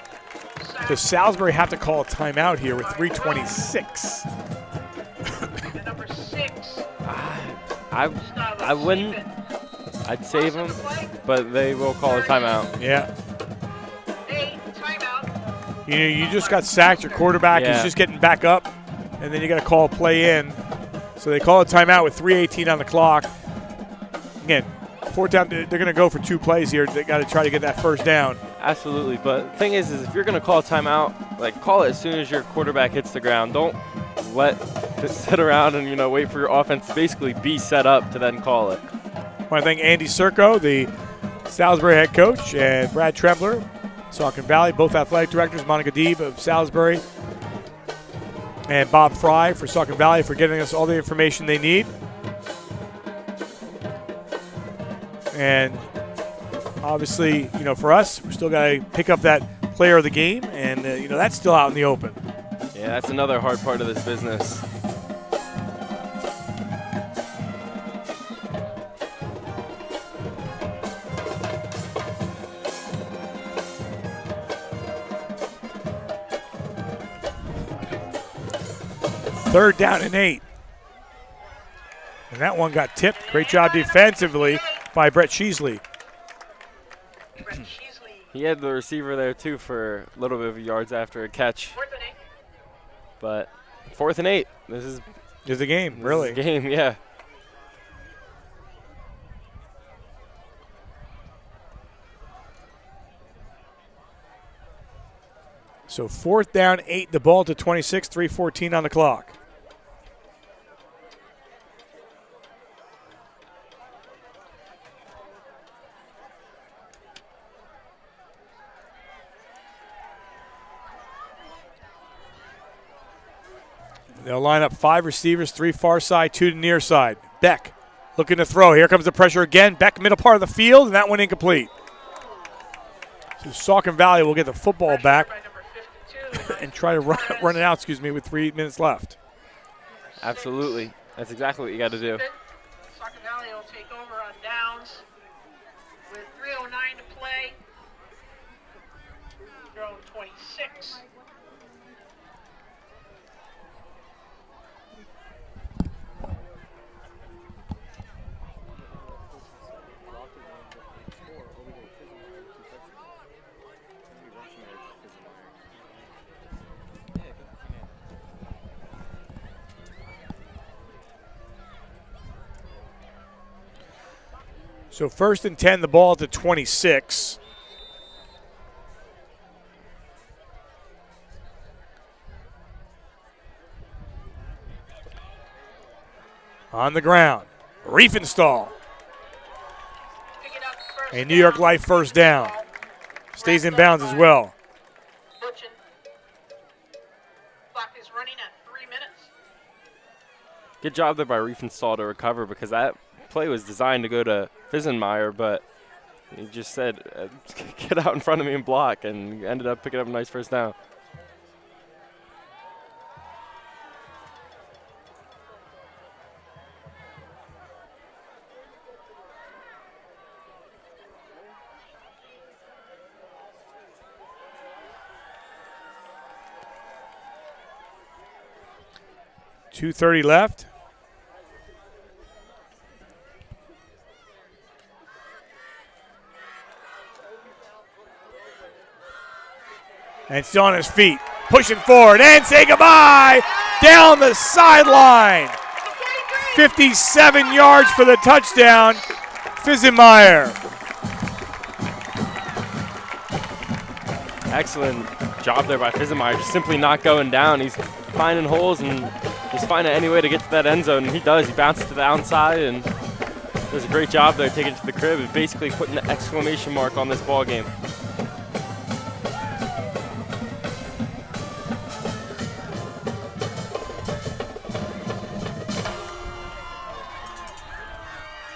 Does Salisbury have to call a timeout here with 3:26? I wouldn't. I'd save him, but they will call a timeout. Yeah. You just got sacked. Your quarterback is just getting back up, and then you got to call a play in. So they call a timeout with 3:18 on the clock. Again, 4th down. They're going to go for 2 plays here. They got to try to get that first down. Absolutely, but the thing is if you're going to call a timeout, call it as soon as your quarterback hits the ground. Don't let it sit around and wait for your offense to basically be set up to then call it. I want to thank Andy Serco, the Salisbury head coach, and Brad Trembler, Saucon Valley, both athletic directors, Monica Deeb of Salisbury, and Bob Fry for Saucon Valley for getting us all the information they need. And obviously, for us, we're still got to pick up that player of the game, and, that's still out in the open. Yeah, that's another hard part of this business. 3rd down and 8. And that one got tipped. Great job defensively by Brett Sheasley. He had the receiver there too for a little bit of yards after a catch. But 4th and 8. This is the game, really. Is the game, yeah. So 4th down, 8, the ball to 26, 3:14 on the clock. They'll line up 5 receivers, 3 far side, 2 to near side. Beck looking to throw. Here comes the pressure again. Beck middle part of the field, and that one incomplete. So Saucon Valley will get the football back and try to run it out, with 3 minutes left. Absolutely. That's exactly what you got to do. Saucon Valley will take over on downs with 3:09 to play. Drone 26. So 1st and 10, the ball to 26. On the ground, Riefenstahl. A New York Life 1st down. Stays in bounds as well. Clock is running at 3 minutes. Good job there by Riefenstahl to recover, because that play was designed to go to Fisenmeyer, but he just said, get out in front of me and block, and ended up picking up a nice 1st down. .230 left. And still on his feet, pushing forward, and say goodbye down the sideline. 57 yards for the touchdown, Fisenmeyer. Excellent job there by Fisenmeyer, just simply not going down. He's finding holes and just finding any way to get to that end zone, and he does. He bounces to the outside and does a great job there taking it to the crib and basically putting the exclamation mark on this ball game.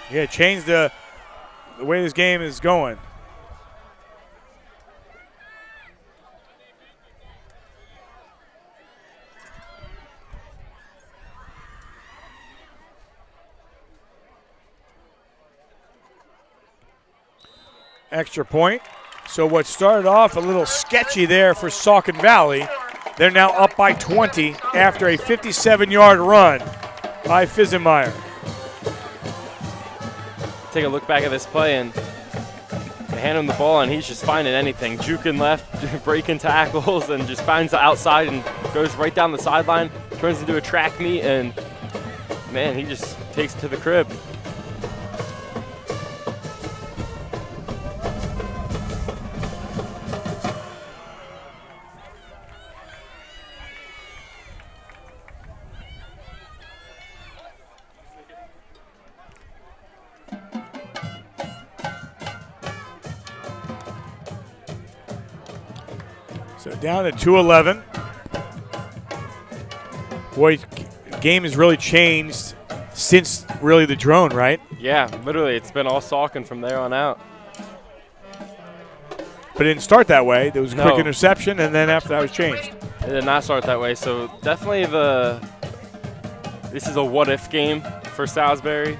Yeah, changed the way this game is going. Extra point. So what started off a little sketchy there for Saucon Valley, they're now up by 20 after a 57-yard run by Fisenmeyer. Take a look back at this play, and they hand him the ball, and he's just finding anything. Juking left, breaking tackles, and just finds the outside and goes right down the sideline, turns into a track meet, and man, he just takes it to the crib. So down to 2:11. Boy, game has really changed since really the drone, right? Yeah, literally, it's been all Saucon from there on out. But it didn't start that way. There was a quick interception, and then after that was changed. It did not start that way. So definitely this is a what-if game for Salisbury.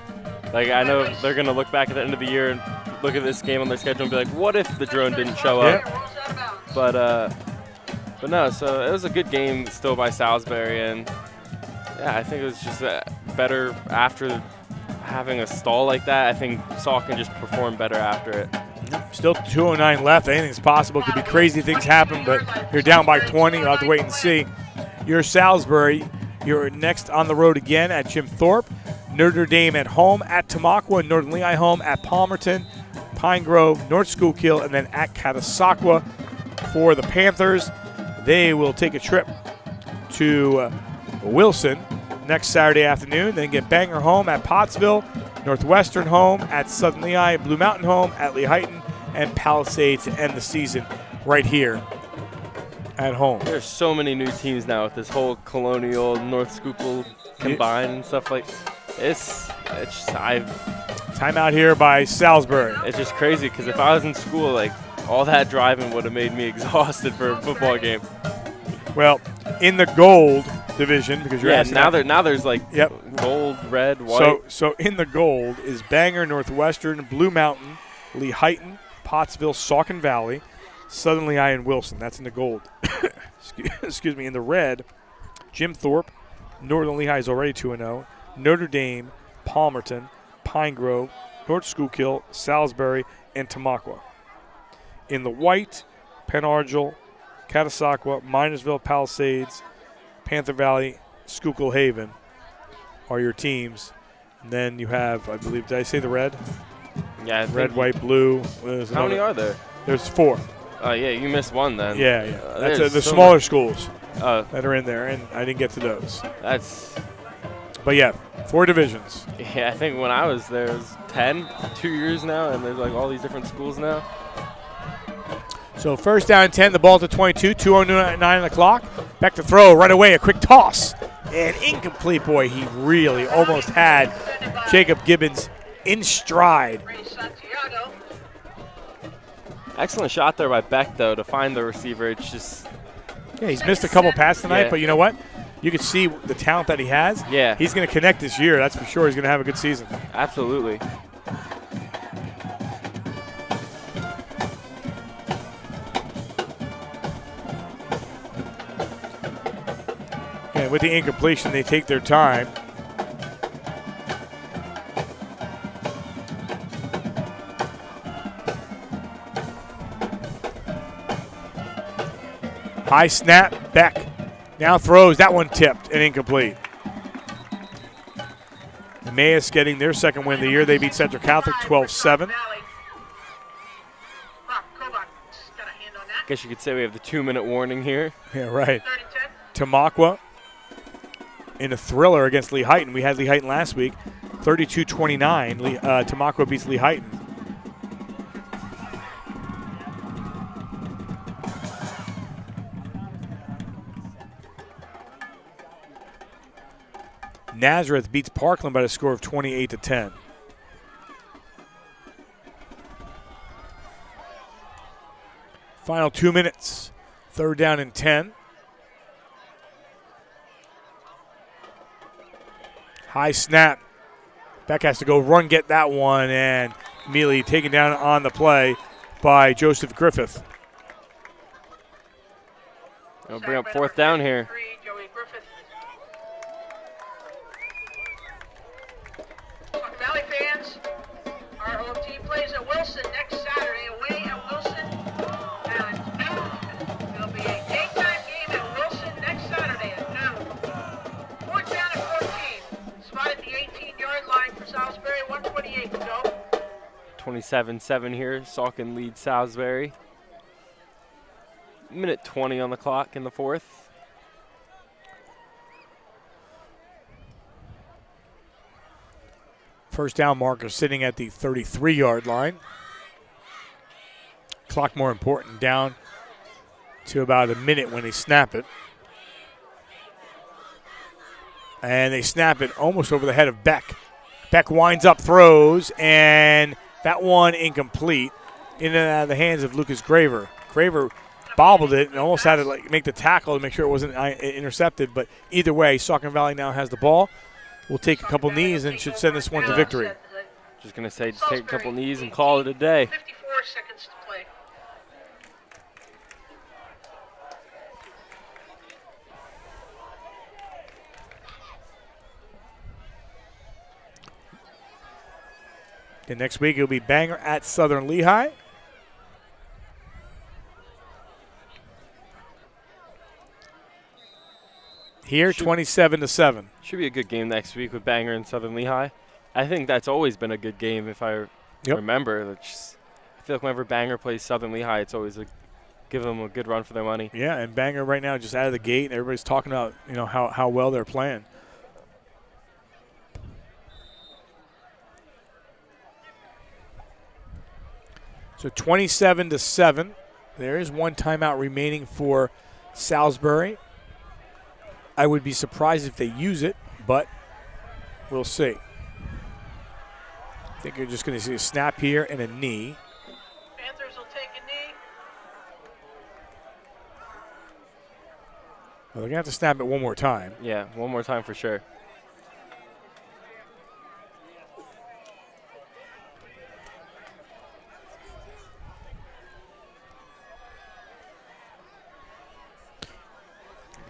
Like, I know they're going to look back at the end of the year and look at this game on their schedule and be like, what if the drone didn't show up? But no, so it was a good game still by Salisbury, and Yeah, I think it was just better after having a stall like that. I think Saucon just performed better after it. Still 2:09 left. Anything's possible. Could be crazy things happen, but you're down by 20. You'll have to wait and see. You're Salisbury. You're next on the road again at Jim Thorpe. Notre Dame at home at Tamaqua. Northern Lehigh home at Palmerton. Pine Grove, North Schuylkill, and then at Catasauqua for the Panthers. They will take a trip to Wilson next Saturday afternoon. Then get Bangor home at Pottsville, Northwestern home at Southern Lehigh, Blue Mountain home at Lehighton, and Palisades to end the season right here at home. There's so many new teams now with this whole Colonial, North Schuylkill combined and stuff like. It's time out here by Salisbury. It's just crazy because if I was in school, like all that driving would have made me exhausted for a football game. Well, in the gold division, because you're asking now there's like gold, red, white. So in the gold is Bangor, Northwestern, Blue Mountain, Lehighton, Pottsville, Saucon Valley, Southern Lehigh, and Wilson. That's in the gold. Excuse me. In the red, Jim Thorpe, Northern Lehigh is already 2-0. Notre Dame, Palmerton, Pine Grove, North Schuylkill, Salisbury, and Tamaqua. In the white, Penn Argyl, Catasauqua, Minersville, Palisades, Panther Valley, Schuylkill Haven are your teams. And then you have, I believe, did I say the red? Yeah. Red, white, blue. How many are there? There's 4. Oh, yeah, you missed one then. Yeah. That's the smaller schools that are in there, and I didn't get to those. But yeah, 4 divisions. Yeah, I think when I was there, it was 10, 2 years now, and there's like all these different schools now. So first down and 10, the ball to 22, 2:09 on the clock. Back to throw right away, a quick toss. And incomplete, boy, he really almost had Jacob Gibbons in stride. Excellent shot there by Beck, though, to find the receiver. It's just... Yeah, he's missed a couple passes tonight, but you know what? You can see the talent that he has. Yeah. He's going to connect this year, that's for sure. He's going to have a good season. Absolutely. And with the incompletion, they take their time. High snap, Beck. Now throws, that one tipped and incomplete. Emmaus getting their second win of the year. They beat Central Catholic 12-7. Guess you could say we have the 2-minute warning here. Yeah, right. Tamaqua in a thriller against Lehighton. We had Lehighton last week, 32-29. Tamaqua beats Lehighton. Nazareth beats Parkland by a score of 28-10. Final 2 minutes. Third down and 10. High snap. Beck has to go run, get that one, and immediately taken down on the play by Joseph Griffith. We'll bring up fourth down here. Saucon Valley fans, our home team plays at Wilson next Saturday, away at Wilson. And it'll be a daytime game at Wilson next Saturday at noon. Fourth down at 14. Spot at the 18-yard line for Salisbury, 1:28 to go. 27-7 here. Saucon leads Salisbury. Minute 20 on the clock in the fourth. First down marker sitting at the 33-yard line. Clock more important, down to about a minute when they snap it. And they snap it almost over the head of Beck. Beck winds up, throws, and that one incomplete into the hands of Lucas Graver. Graver bobbled it and almost had to make the tackle to make sure it wasn't intercepted. But either way, Saucon Valley now has the ball. We'll take a couple knees and should send this one to victory. Just going to say, just take a couple knees and call it a day. 54 seconds to play. And next week it'll be Bangor at Southern Lehigh. Here, 27-7. Should be a good game next week with Bangor and Southern Lehigh. I think that's always been a good game if I remember. I feel like whenever Bangor plays Southern Lehigh, it's always give them a good run for their money. Yeah, and Bangor right now just out of the gate. Everybody's talking about how well they're playing. So 27-7. There is one timeout remaining for Salisbury. I would be surprised if they use it, but we'll see. I think you're just going to see a snap here and a knee. Panthers will take a knee. Well, they're going to have to snap it one more time. Yeah, one more time for sure.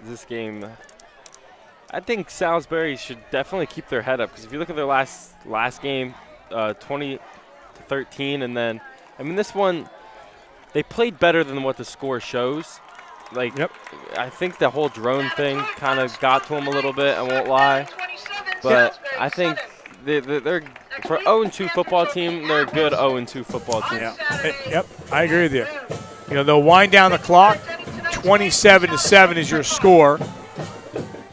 This game, I think Salisbury should definitely keep their head up, because if you look at their last game, 20-13, and then, I mean, this one, they played better than what the score shows. Like, I think the whole drone thing kind of got to them a little bit, I won't lie. But I think they're for 0-2 football team, they're a good 0-2 football team. Yep, I agree with you. They'll wind down the clock. 27-7 is your score.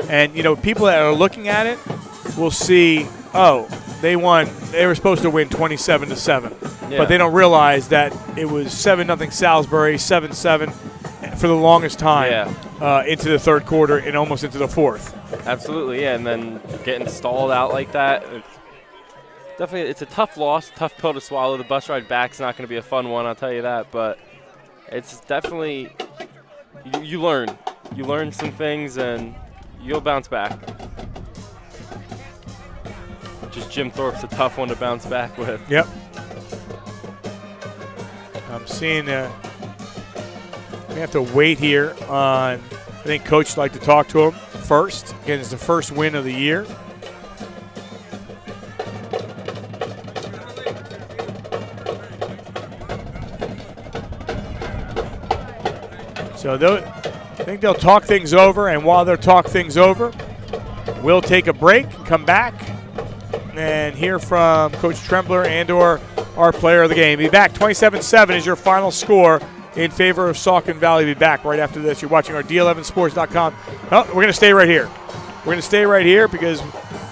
And, people that are looking at it will see, oh, they won. They were supposed to win 27-7. Yeah. But they don't realize that it was 7-0 Salisbury, 7-7 for the longest time into the third quarter and almost into the fourth. Absolutely, yeah. And then getting stalled out like that. It's a tough loss, tough pill to swallow. The bus ride back's not going to be a fun one, I'll tell you that. But it's definitely – you learn. You learn some things, and you'll bounce back. Just Jim Thorpe's a tough one to bounce back with. Yep. I'm seeing we have to wait here on, I think Coach would like to talk to him first. Again, it's the first win of the year. So I think they'll talk things over, and while they'll talk things over, we'll take a break, come back, and hear from Coach Trembler and or our player of the game. Be back. 27-7 is your final score in favor of Saucon Valley. Be back right after this. You're watching our D11sports.com. Oh, we're going to stay right here. We're going to stay right here because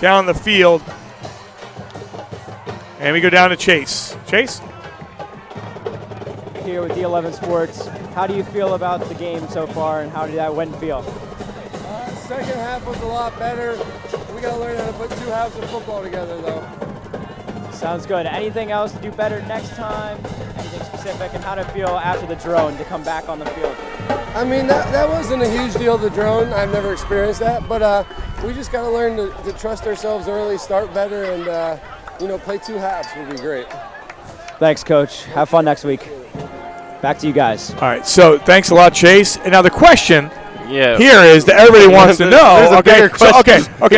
down the field, and we go down to Chase. Chase? Here with D11 Sports. How do you feel about the game so far, and how did that win feel? Second half was a lot better. We got to learn how to put two halves of football together, though. Sounds good. Anything else to do better next time? Anything specific? And how to feel after the drone to come back on the field? I mean, that wasn't a huge deal, the drone. I've never experienced that. But we just got to learn to trust ourselves early, start better, and, play two halves would be great. Thanks, Coach. Have fun next week. Back to you guys. All right, so thanks a lot, Chase. And now the question here is that everybody wants to know.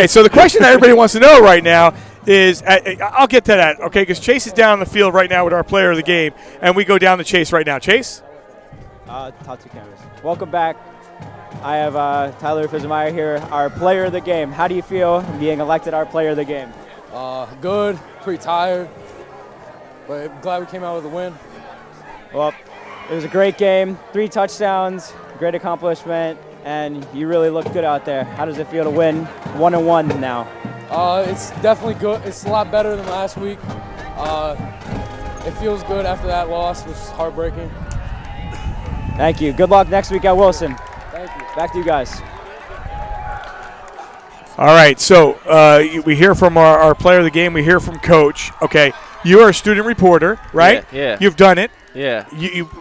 So the question that everybody wants to know right now is, I'll get to that, okay, because Chase is down on the field right now with our player of the game, and we go down to Chase right now. Chase? Top two cameras. Welcome back. I have Tyler Fizmeyer here, our player of the game. How do you feel being elected our player of the game? Good, pretty tired, but I'm glad we came out with a win. Well, it was a great game, 3 touchdowns, great accomplishment, and you really looked good out there. How does it feel to win 1-1 now? It's definitely good. It's a lot better than last week. It feels good after that loss, which is heartbreaking. Thank you. Good luck next week at Wilson. Thank you. Back to you guys. All right, so we hear from our player of the game. We hear from Coach. Okay, you are a student reporter, right? Yeah. You've done it. Yeah.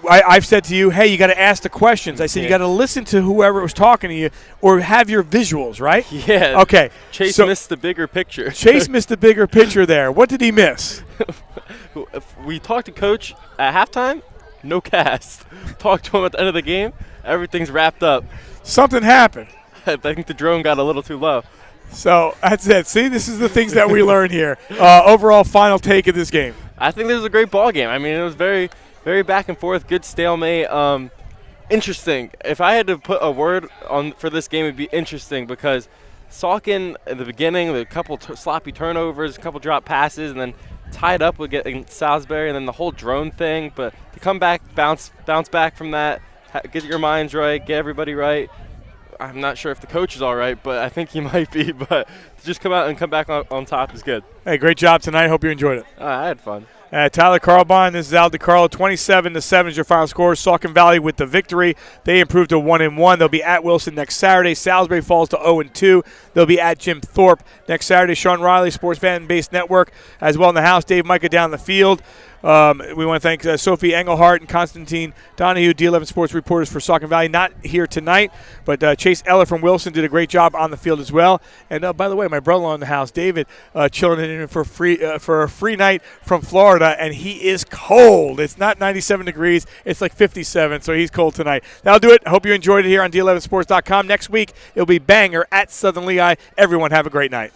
I've said to you, hey, you got to ask the questions. I said you got to listen to whoever was talking to you or have your visuals, right? Yeah. Okay. Chase missed the bigger picture. Chase missed the bigger picture there. What did he miss? We talked to Coach at halftime. No cast. Talked to him at the end of the game. Everything's wrapped up. Something happened. I think the drone got a little too low. So that's it. See, this is the things that we learn here. Overall final take of this game. I think this was a great ball game. I mean, it was very, very back and forth, good stalemate. Interesting. If I had to put a word on for this game, it'd be interesting because Saucon at the beginning, a couple sloppy turnovers, a couple drop passes, and then tied up with getting Salisbury, and then the whole drone thing. But to come back, bounce back from that, get your minds right, get everybody right. I'm not sure if the coach is all right, but I think he might be. But to just come out and come back on top is good. Hey, great job tonight. Hope you enjoyed it. I had fun. Tyler Carlbon, this is Al DiCarlo. 27-7 is your final score. Saucon Valley with the victory. They improved to 1-1. They'll be at Wilson next Saturday. Salisbury falls to 0-2. They'll be at Jim Thorpe next Saturday. Sean Riley, Sports Fan Base Network, as well in the house. Dave Micah down the field. We want to thank Sophie Engelhardt and Constantine Donahue, D11 Sports reporters for Saucon Valley. Not here tonight, but Chase Eller from Wilson did a great job on the field as well. And by the way, my brother-in-law in the house, David, chilling in for a free night from Florida, and he is cold. It's not 97 degrees. It's like 57, so he's cold tonight. That'll do it. I hope you enjoyed it here on D11sports.com. Next week, it'll be Banger at Southern Lehigh. Everyone have a great night.